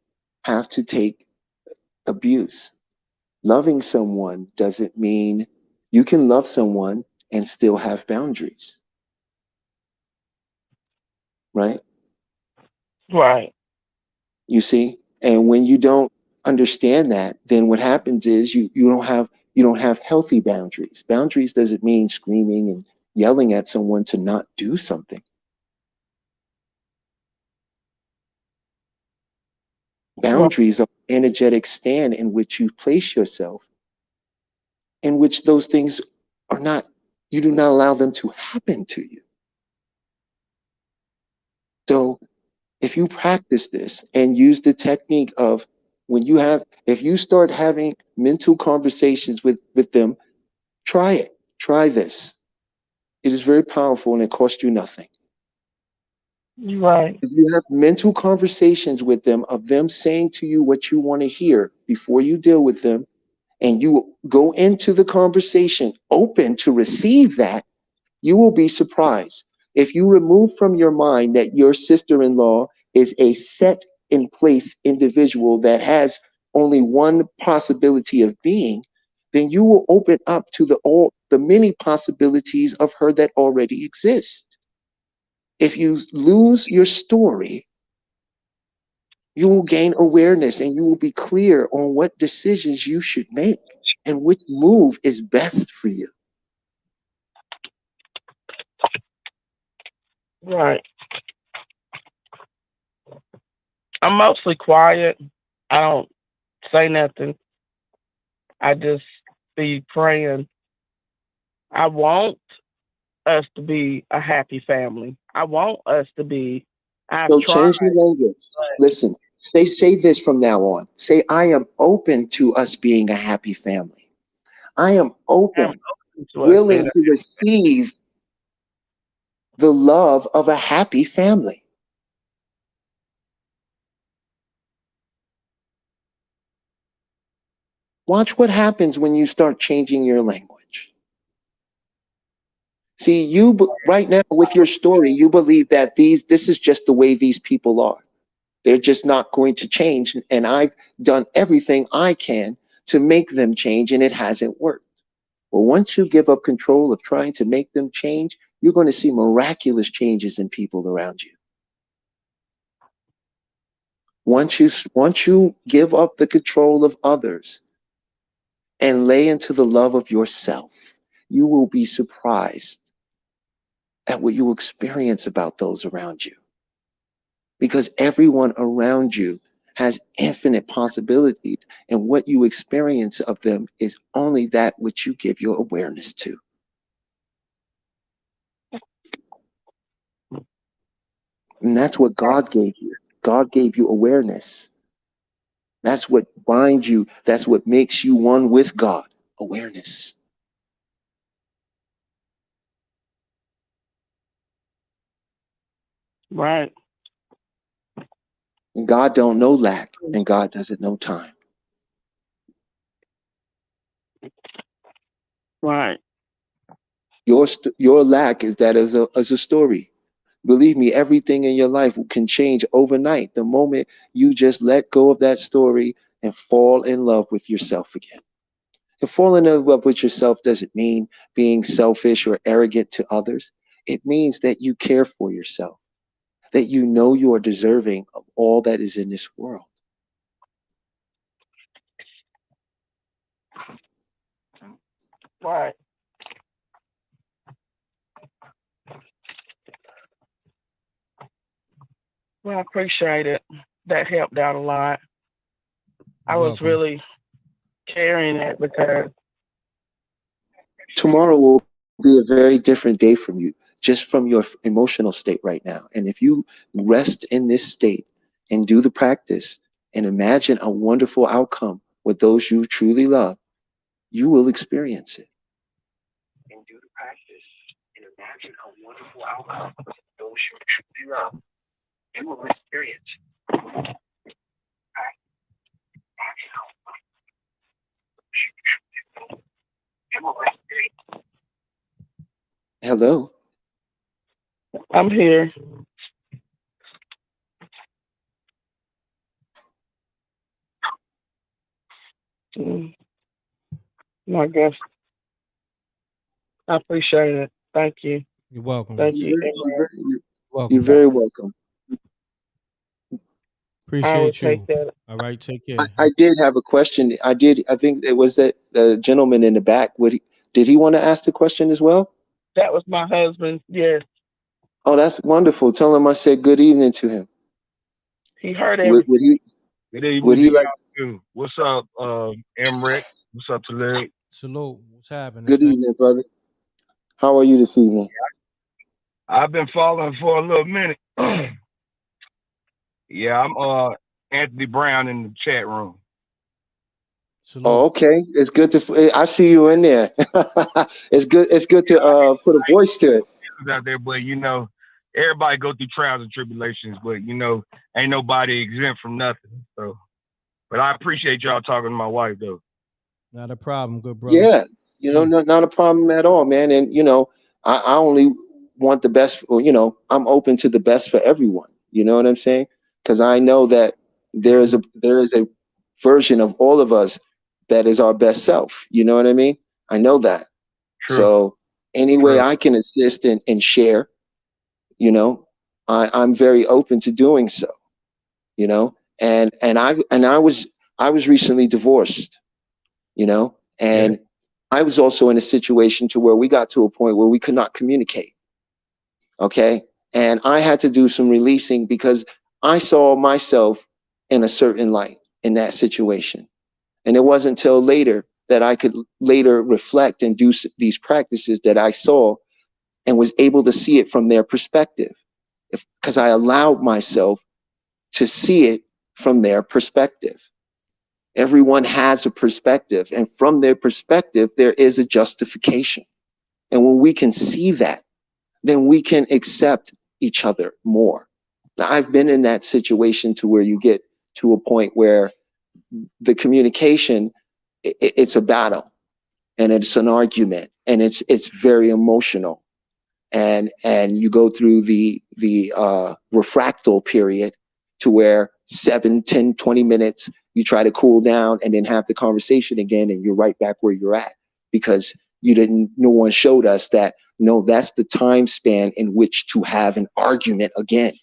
have to take abuse. Loving someone doesn't mean you can love someone and still have boundaries. Right? Right. You see? And when you don't understand that, then what happens is you don't have healthy boundaries. Boundaries doesn't mean screaming and yelling at someone to not do something. Boundaries are an energetic stand in which you place yourself, in which those things are not, you do not allow them to happen to you. So if you practice this and use the technique of if you start having mental conversations with them, try it. Try this. It is very powerful and it costs you nothing. Right. If you have mental conversations with them of them saying to you what you want to hear before you deal with them, and you go into the conversation open to receive that, you will be surprised. If you remove from your mind that your sister-in-law is a set in place individual that has only one possibility of being, then you will open up to the many possibilities of her that already exist. If you lose your story, you will gain awareness and you will be clear on what decisions you should make and which move is best for you. Right. I'm mostly quiet. I don't say nothing. I just be praying. I want us to be a happy family. I want us to be. I've So tried. change your language. Listen, Say this from now on. Say, I am open to us being a happy family. I am I'm open, open to us being willing to receive the love of a happy family. Watch what happens when you start changing your language. See, right now with your story, you believe that this is just the way these people are. They're just not going to change. And I've done everything I can to make them change, and it hasn't worked. Well, once you give up control of trying to make them change, you're going to see miraculous changes in people around you. Once you give up the control of others and lay into the love of yourself, you will be surprised at what you experience about those around you. Because everyone around you has infinite possibilities, and what you experience of them is only that which you give your awareness to. And that's what God gave you. God gave you awareness. That's what binds you. That's what makes you one with God. Awareness. right. And God don't know lack, and God doesn't know time. Right. Your lack is that as a story. Believe me, everything in your life can change overnight the moment you just let go of that story and fall in love with yourself again. And falling in love with yourself doesn't mean being selfish or arrogant to others. It means that you care for yourself, that you know you are deserving of all that is in this world. Right. Well, I appreciate it. That helped out a lot. I was welcome. really carrying it because Tomorrow will be a very different day from you, just from your emotional state right now. And if you rest in this state and do the practice and imagine a wonderful outcome with those you truly love, you will experience it. And do the practice and imagine a wonderful outcome with those you truly love, you will experience it. Hello. I'm here. I guess I appreciate it. Thank you. You're welcome. Thank you. Welcome. You're very welcome. Appreciate I will you. take that. All right, take care. I did have a question. I think it was that the gentleman in the back. Did he want to ask the question as well? That was my husband. Yes. Oh, that's wonderful. Tell him I said good evening to him. He heard everything. Would he? Good evening Would he to like? y'all too. What's up, M.Reck? What's up, Talib? Salute. What's happening? Good evening, brother. How are you this evening? I've been following for a little minute. Yeah, I'm Anthony Brown in the chat room. Salute. Oh, okay. It's good to. I see you in there. It's good. It's good to put a voice to it. Out there, but you know, everybody go through trials and tribulations, but you know, ain't nobody exempt from nothing. So, but I appreciate y'all talking to my wife though. Not a problem, good brother. Yeah, not a problem at all, man. And I only want the best. Or I'm open to the best for everyone. You know what I'm saying? Because I know that there is a version of all of us that is our best self. You know what I mean? I know that. True. So any way I can assist and share, I'm very open to doing so. And I was recently divorced. And I was also in a situation to where we got to a point where we could not communicate. Okay. And I had to do some releasing because I saw myself in a certain light in that situation. And it wasn't until later that I could later reflect and do these practices that I saw and was able to see it from their perspective. Because I allowed myself to see it from their perspective. Everyone has a perspective, and from their perspective, there is a justification. And when we can see that, then we can accept each other more. Now, I've been in that situation to where you get to a point where the communication, it's a battle, and it's an argument, and it's very emotional, and you go through the refractal period to where 7, 10, 20 minutes you try to cool down and then have the conversation again, and you're right back where you're at, because no one showed us that, no, that's the time span in which to have an argument again,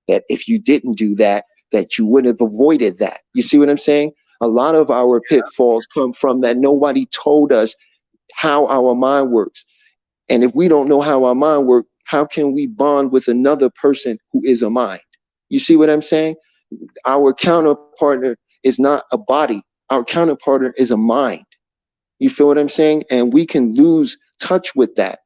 that if you didn't do that, that you would have avoided that. You see what I'm saying? A lot of our pitfalls come from that nobody told us how our mind works. And if we don't know how our mind works, how can we bond with another person who is a mind? You see what I'm saying? Our counterpartner is not a body. Our counterpartner is a mind. You feel what I'm saying? And we can lose touch with that.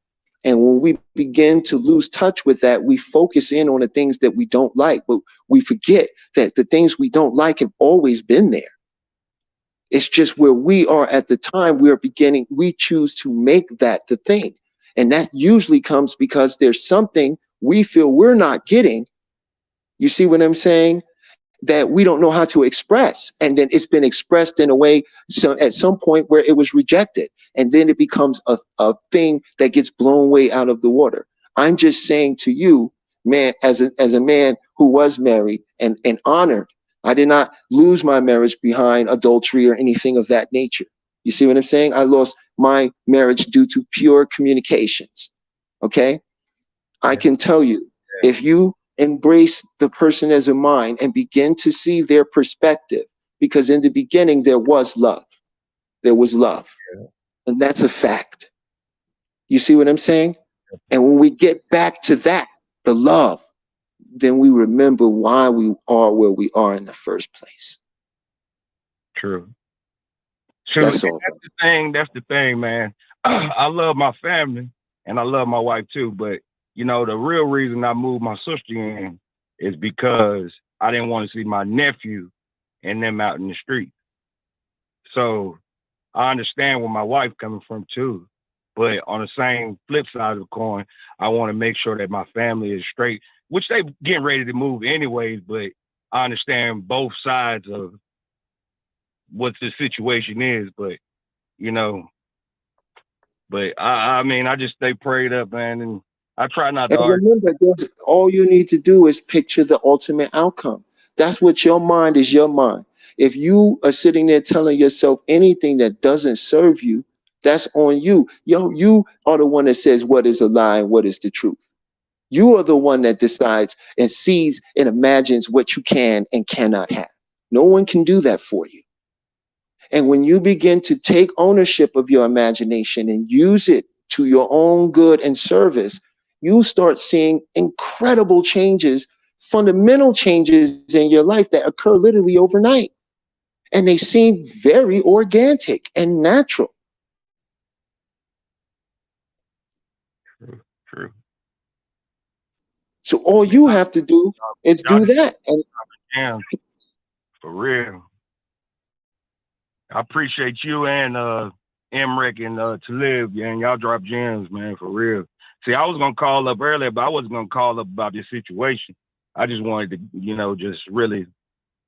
And when we begin to lose touch with that, we focus in on the things that we don't like, but we forget that the things we don't like have always been there. It's just where we are at the time we choose to make that the thing. And that usually comes because there's something we feel we're not getting. You see what I'm saying? That we don't know how to express. And then it's been expressed in a way, so at some point where it was rejected. And then it becomes a thing that gets blown way out of the water. I'm just saying to you, man, as a man who was married and honored, I did not lose my marriage behind adultery or anything of that nature. You see what I'm saying? I lost my marriage due to pure communications. Okay? I can tell you, if you embrace the person as a mind and begin to see their perspective, because in the beginning there was love. There was love. And that's a fact. You see what I'm saying? And when we get back to that, the love, then we remember why we are where we are in the first place. True. That's the thing, man. I love my family and I love my wife too, but you know, the real reason I moved my sister in is because I didn't want to see my nephew and them out in the street. So I understand where my wife coming from too, but on the same flip side of the coin, I want to make sure that my family is straight, which they getting ready to move anyways, but I understand both sides of what the situation is, but you know, but I mean, I just stay prayed up, man, and I try not to argue. Remember, all you need to do is picture the ultimate outcome. That's what your mind is, your mind. If you are sitting there telling yourself anything that doesn't serve you, that's on you. You are the one that says what is a lie and what is the truth. You are the one that decides and sees and imagines what you can and cannot have. No one can do that for you. And when you begin to take ownership of your imagination and use it to your own good and service, you start seeing incredible changes, fundamental changes in your life that occur literally overnight. And they seem very organic and natural. True. So all you have to do is do that. And yeah, for real. I appreciate you and M.Reck and Talib, and y'all drop gems, man, for real. See, I was gonna call up earlier, but I wasn't gonna call up about this situation. I just wanted to, you know, just really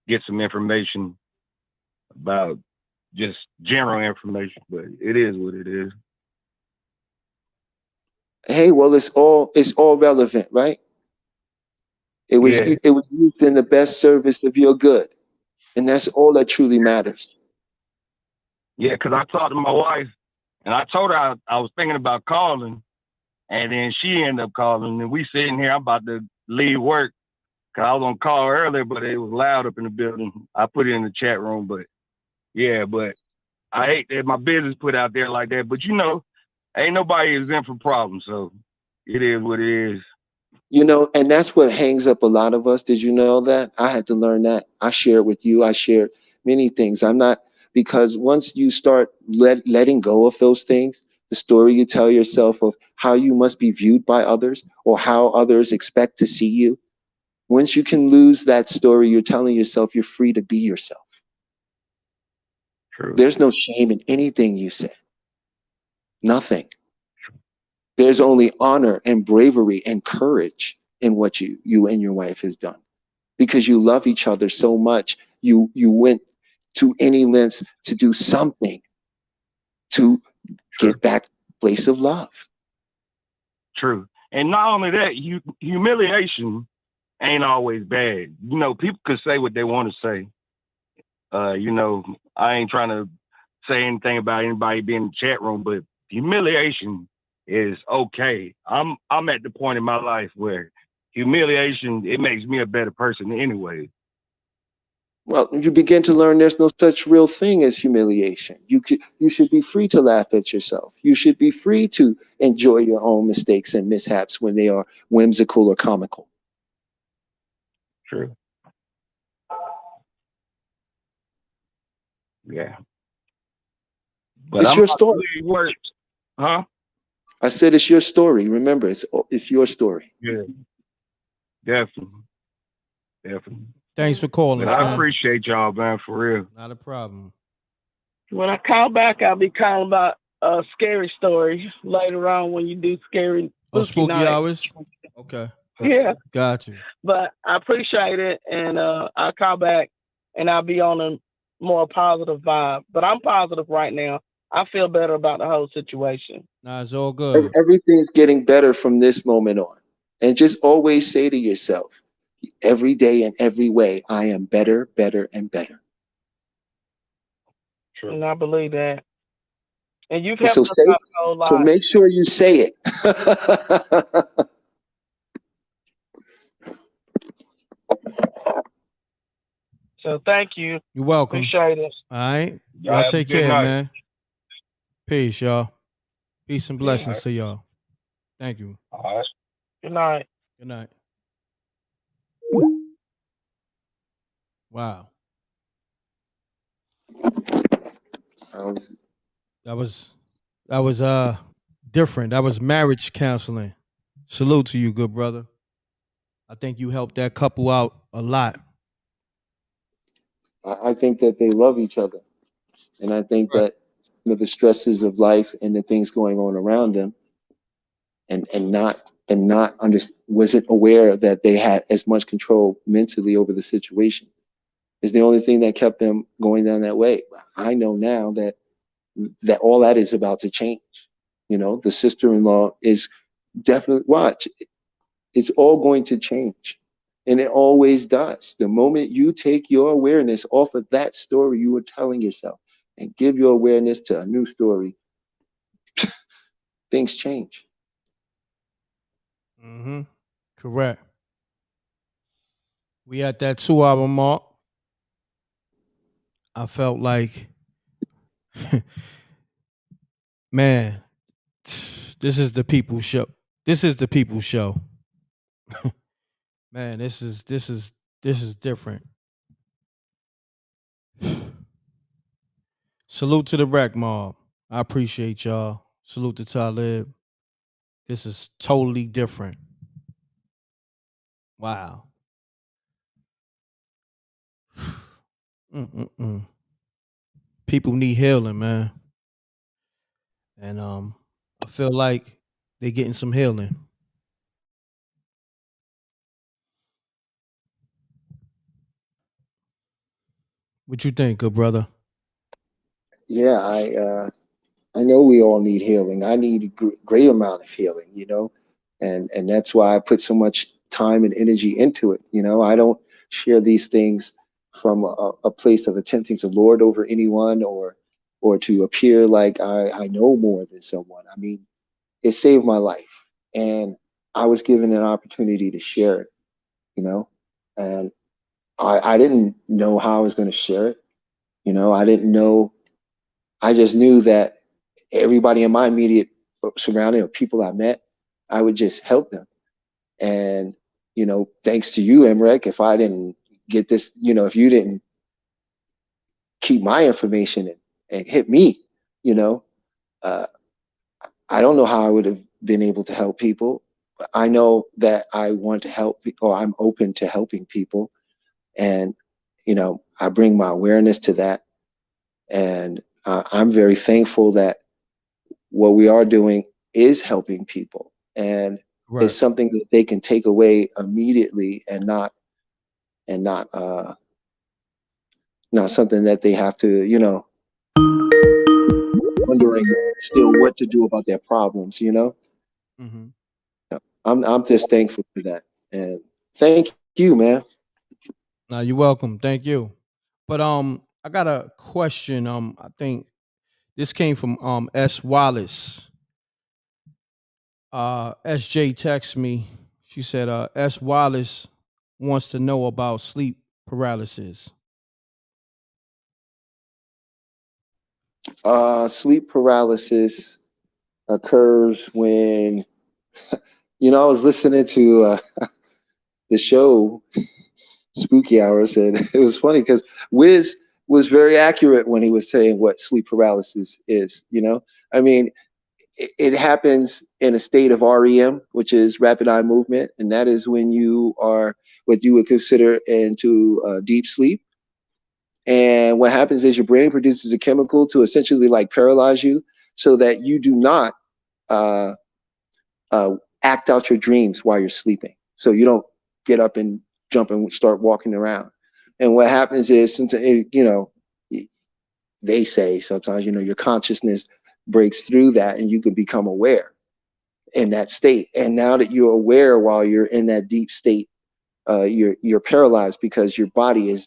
get some information about just general information, but it is what it is. Hey, well, it's all relevant, right? It was used in the best service of your good, and that's all that truly matters. Yeah, because I talked to my wife, and I told her I was thinking about calling, and then she ended up calling, and we sitting here. I'm about to leave work, because I was going to call her earlier, but it was loud up in the building. I put it in the chat room, but yeah, but I hate that my business put out there like that. But, you know, ain't nobody exempt from problems, so it is what it is. You know, and that's what hangs up a lot of us. Did you know that? I had to learn that. I share with you. I share many things. I'm not, because once you start letting go of those things, the story you tell yourself of how you must be viewed by others or how others expect to see you, Once you can lose that story, you're telling yourself you're free to be yourself. True. There's no shame in anything you say. Nothing. There's only honor and bravery and courage in what you and your wife has done, because you love each other so much. You went to any lengths to do something to get back to the place of love. True. And not only that, humiliation ain't always bad. You know, people could say what they want to say. You know, I ain't trying to say anything about anybody being in the chat room, but humiliation is okay. I'm at the point in my life where humiliation, it makes me a better person anyway. Well, you begin to learn there's no such real thing as humiliation. You should be free to laugh at yourself. You should be free to enjoy your own mistakes and mishaps when they are whimsical or comical. True. Yeah. But It's your story. Huh? I said it's your story. Remember, it's your story. Yeah. Definitely. Definitely. Thanks for calling. But I appreciate y'all, man, for real. Not a problem. When I call back, I'll be calling about a scary story later on when you do scary spooky night. hours? Okay. Yeah. Got you. But I appreciate it, and I'll call back, and I'll be on a more positive vibe. But I'm positive right now. I feel better about the whole situation. Nah, it's all good. Everything's getting better from this moment on. And just always say to yourself, every day in every way, I am better, better, and better. True. And I believe that. And you've helped So us out a whole lot. So make sure you say it. So thank you. You're welcome. Appreciate it. All right. Y'all Y'all have a take good care, night. man. Peace, y'all. Peace and blessings to y'all. Thank you. All right. Good night. Good night. Wow. That was different. That was marriage counseling. Salute to you, good brother. I think you helped that couple out a lot. I think that they love each other. And I think that some of the stresses of life and the things going on around them and wasn't aware that they had as much control mentally over the situation is the only thing that kept them going down that way. I know now that all that is about to change. You know, the sister-in-law is definitely, watch, it's all going to change. And it always does. The moment you take your awareness off of that story you were telling yourself and give your awareness to a new story, things change. Mm-hmm. Correct. We at that 2-hour mark. I felt like, man, this is the people show. This is the people show. Man, this is different. Salute to the Wreck Mob. I appreciate y'all. Salute to Talib. This is totally different. Wow. People need healing, man. And I feel like they're getting some healing. What you think, good brother? Yeah, I know we all need healing. I need a great amount of healing, you know, and that's why I put so much time and energy into it. You know, I don't share these things from a place of attempting to lord over anyone or to appear like I know more than someone. I mean, it saved my life, and I was given an opportunity to share it, you know, and I didn't know how I was going to share it. You know, I didn't know. I just knew that everybody in my immediate surrounding of people I met, I would just help them. And, you know, thanks to you, M.Reck, if I didn't get this, you know, if you didn't keep my information and hit me, you know, I don't know how I would have been able to help people. I know that I want to help, or I'm open to helping people, and I bring my awareness to that, and I'm very thankful that what we are doing is helping people, and it's Right. something that they can take away immediately, and not not something that they have to wondering still what to do about their problems. Mm-hmm. I'm just thankful for that, and thank you, man. Now you're welcome. Thank you. But I got a question. I think this came from S. Wallace. SJ texted me. She said, S. Wallace wants to know about sleep paralysis. Sleep paralysis occurs when I was listening to the show Spooky Hours, and it was funny because Wiz was very accurate when he was saying what sleep paralysis is. I mean, it happens in a state of REM, which is rapid eye movement, and that is when you are what you would consider into deep sleep. And what happens is your brain produces a chemical to essentially like paralyze you, so that you do not uh, uh, act out your dreams while you're sleeping. So you don't get up and jump and start walking around. And what happens is, since they say sometimes your consciousness breaks through that, and you can become aware in that state. And now that you're aware while you're in that deep state, you're paralyzed because your body is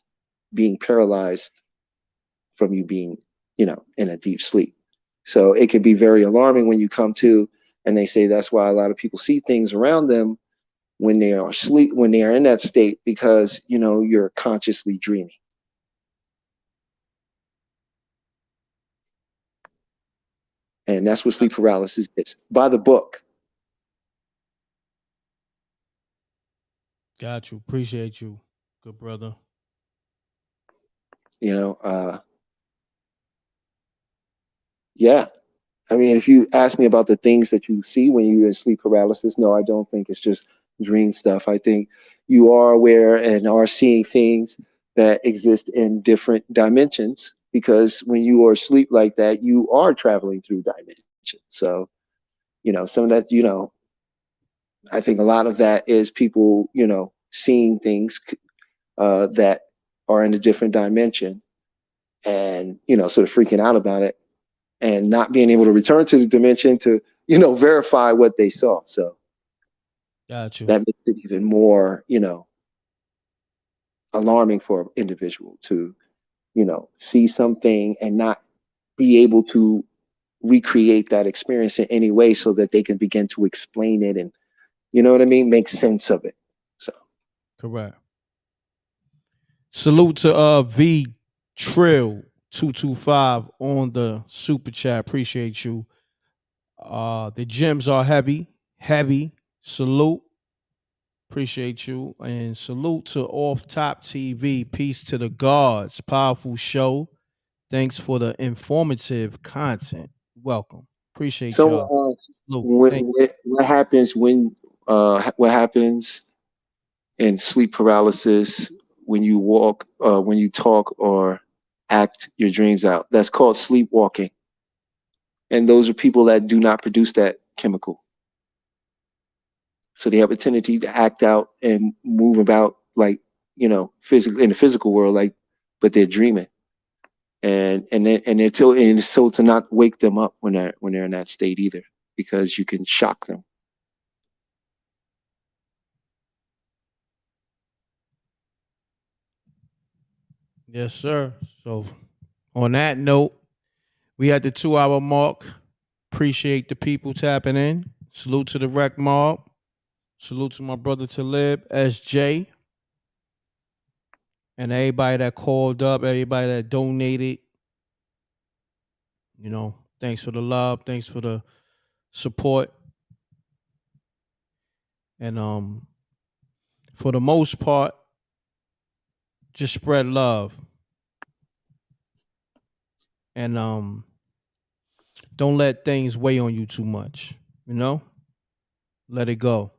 being paralyzed from you being in a deep sleep. So it can be very alarming when you come to, and they say that's why a lot of people see things around them when they are asleep, when they are in that state, because you're consciously dreaming. And that's what sleep paralysis is by the book. Got you. Appreciate you, good brother. you know uh yeah, I mean, if you ask me about the things that you see when you're in sleep paralysis, no, I don't think it's just dream stuff. I think you are aware and are seeing things that exist in different dimensions, because when you are asleep like that, you are traveling through dimensions. So, some of that, I think a lot of that is people, seeing things that are in a different dimension, and, sort of freaking out about it, and not being able to return to the dimension to verify what they saw. So Got you. that makes it even more alarming for an individual to see something and not be able to recreate that experience in any way, so that they can begin to explain it, and you know what I mean, make sense of it. So Correct. Salute to V Trill 225 on the super chat. Appreciate you. The gems are heavy, heavy. Salute. Appreciate you. And salute to Off Top TV. Peace to the gods. Powerful show. Thanks for the informative content. Welcome. Appreciate so y'all. Salute. Thank what happens when what happens in sleep paralysis when you walk, when you talk or act your dreams out? That's called sleepwalking. And those are people that do not produce that chemical. So they have a tendency to act out and move about like, physically in the physical world, like, but they're dreaming. And so to not wake them up when they're in that state either, because you can shock them. Yes, sir. So on that note, we at the 2 hour mark. Appreciate the people tapping in. Salute to the rec mob. Salute to my brother Talib, SJ, and everybody that called up, everybody that donated. Thanks for the love. Thanks for the support. And for the most part, just spread love. And don't let things weigh on you too much. Let it go.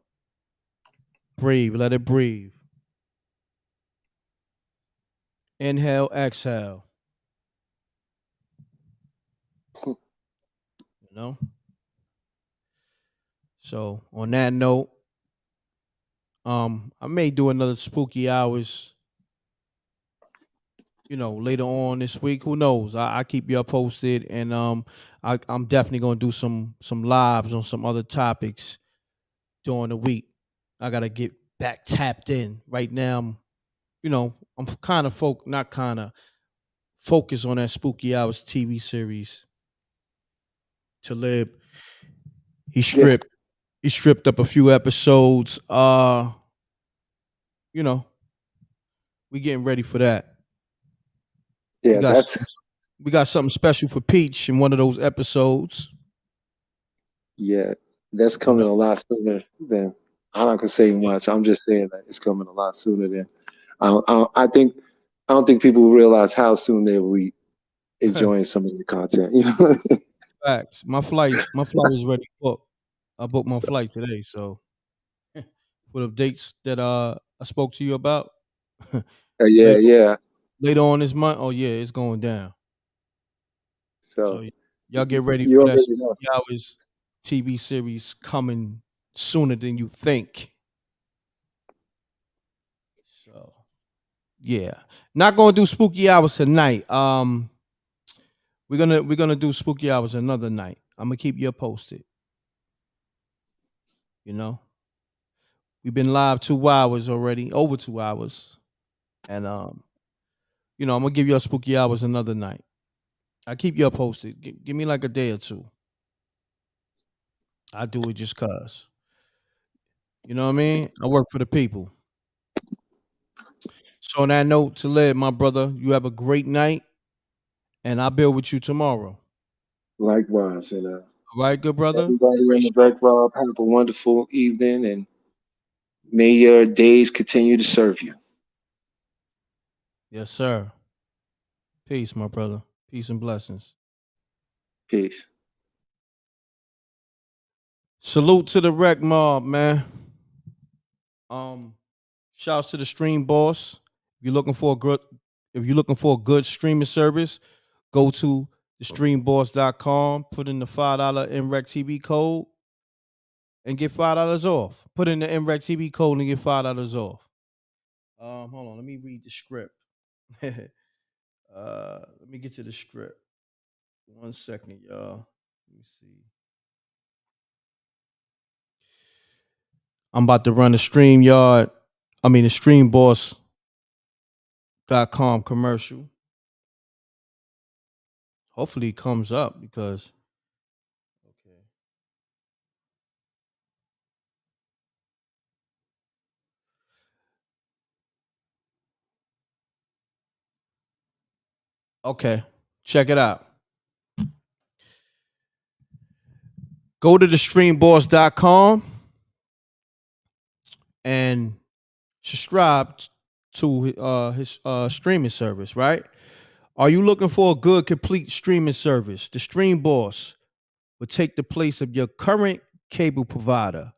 breathe. Let it breathe. Inhale, exhale. You know? So on that note, I may do another spooky hours, later on this week. Who knows? I keep you posted, and I'm definitely gonna do some lives on some other topics during the week. I gotta get back tapped in. Right now, I'm kind of not kind of focused on that spooky hours TV series. Talib, he Yeah, stripped he stripped up a few episodes. You know, we getting ready for that. We yeah, got that's something, we got something special for Peach in one of those episodes. yeah, that's You know, coming a lot sooner than I'm not gonna say much. I'm just saying that it's coming a lot sooner than I don't think people realize how soon they will be enjoying some of the content. facts. My flight is ready booked. I booked my flight today, so for the dates that I spoke to you about Yeah, later yeah. later on this month. Oh yeah, it's going down. So So y'all get ready you for that already know. spooky hours TV series coming sooner than you think. So yeah, not gonna do spooky hours tonight. We're gonna do spooky hours another night. I'm gonna keep you posted. You know, we've been live 2 hours already, over 2 hours, and I'm gonna give you a spooky hours another night. I keep you posted. Give me like a day or two. I do it just cause. You know what I mean? I work for the people. So on that note, to live, my brother, you have a great night, and I'll build with you tomorrow. Likewise, and All right, good brother. everybody in the Appreciate it. background have a wonderful evening, and may your days continue to serve you. Yes, sir. Peace, my brother. Peace and blessings. Peace. Salute to the rec mob, man. Um, Shouts to the stream boss. If you're looking for a good streaming service, go to thestreamboss.com, put in the $5 M.Reck TV code and get $5 off. Put in the M.Reck TV code and get $5 off. Hold on, let me read the script. Let me get to the script. 1 second, y'all. Let me see. I'm about to run a the streamboss.com commercial. Hopefully it comes up because okay, check it out. Go to thestreamboss.com and subscribe to his streaming service, right? Are you looking for a good, complete streaming service? The Stream Boss will take the place of your current cable provider.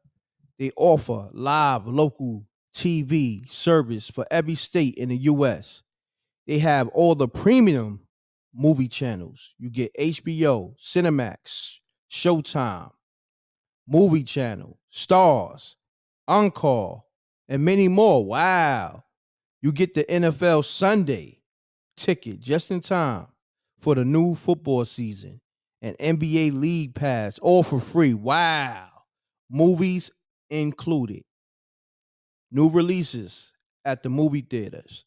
They offer live local TV service for every state in the US. They have all the premium movie channels. You get HBO, Cinemax, Showtime, Movie Channel, Stars, Encore, and many more. Wow. You get the NFL Sunday ticket just in time for the new football season and NBA League Pass, all for free. Wow. Movies included. New releases at the movie theaters.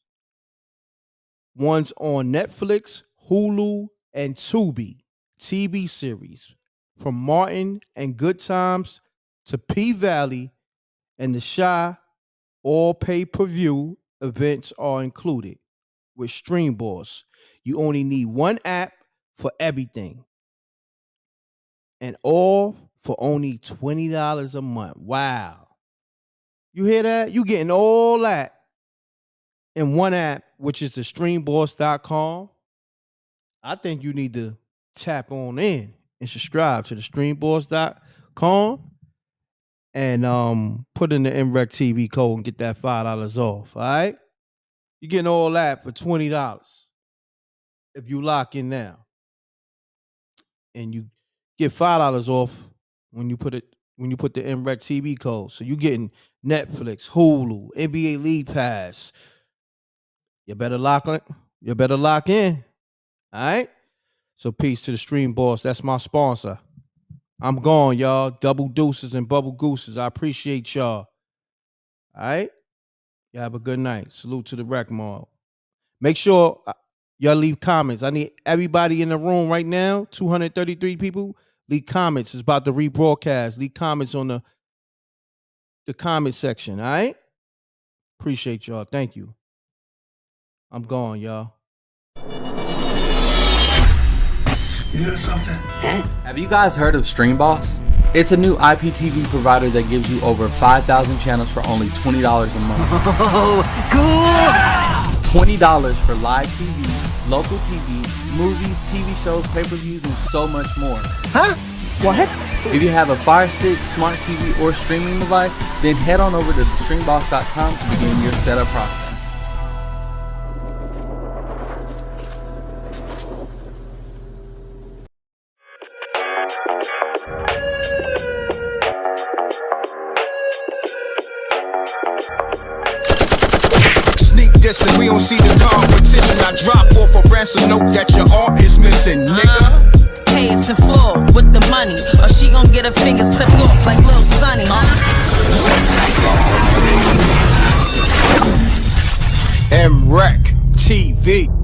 Ones on Netflix, Hulu, and Tubi. TV series from Martin and Good Times to P Valley and the Shy. All pay-per-view events are included with Stream Boss. You only need one app for everything. And all for only $20 a month. Wow. You hear that? You getting all that in one app, which is the streamboss.com. I think you need to tap on in and subscribe to the streamboss.com and put in the M.Reck TV code and get that $5 off. All right, you're getting all that for $20 if you lock in now, and you get $5 off when you put the M.Reck TV code. So you're getting Netflix, Hulu, NBA League Pass. You better lock in. You better lock in. All right. So peace to the Stream Boss. That's my sponsor. I'm gone, y'all. Double deuces and bubble gooses. I appreciate y'all. All right. Y'all have a good night. Salute to the Rec Mall. Make sure y'all leave comments. I need everybody in the room right now. 233 people. Leave comments. It's about to rebroadcast. Leave comments on the comment section. All right. Appreciate y'all. Thank you. I'm gone, y'all. You hear something? Have you guys heard of StreamBoss? It's a new IPTV provider that gives you over 5,000 channels for only $20 a month. Cool! $20 for live TV, local TV, movies, TV shows, pay-per-views, and so much more. Huh? What? If you have a Fire Stick, smart TV, or streaming device, then head on over to thestreamboss.com to begin your setup process. We don't see the competition. I drop off a ransom note that your art is missing, nigga. Pay us in full with the money, or she gon' get her fingers clipped off like Lil Sonny. M.Reck TV.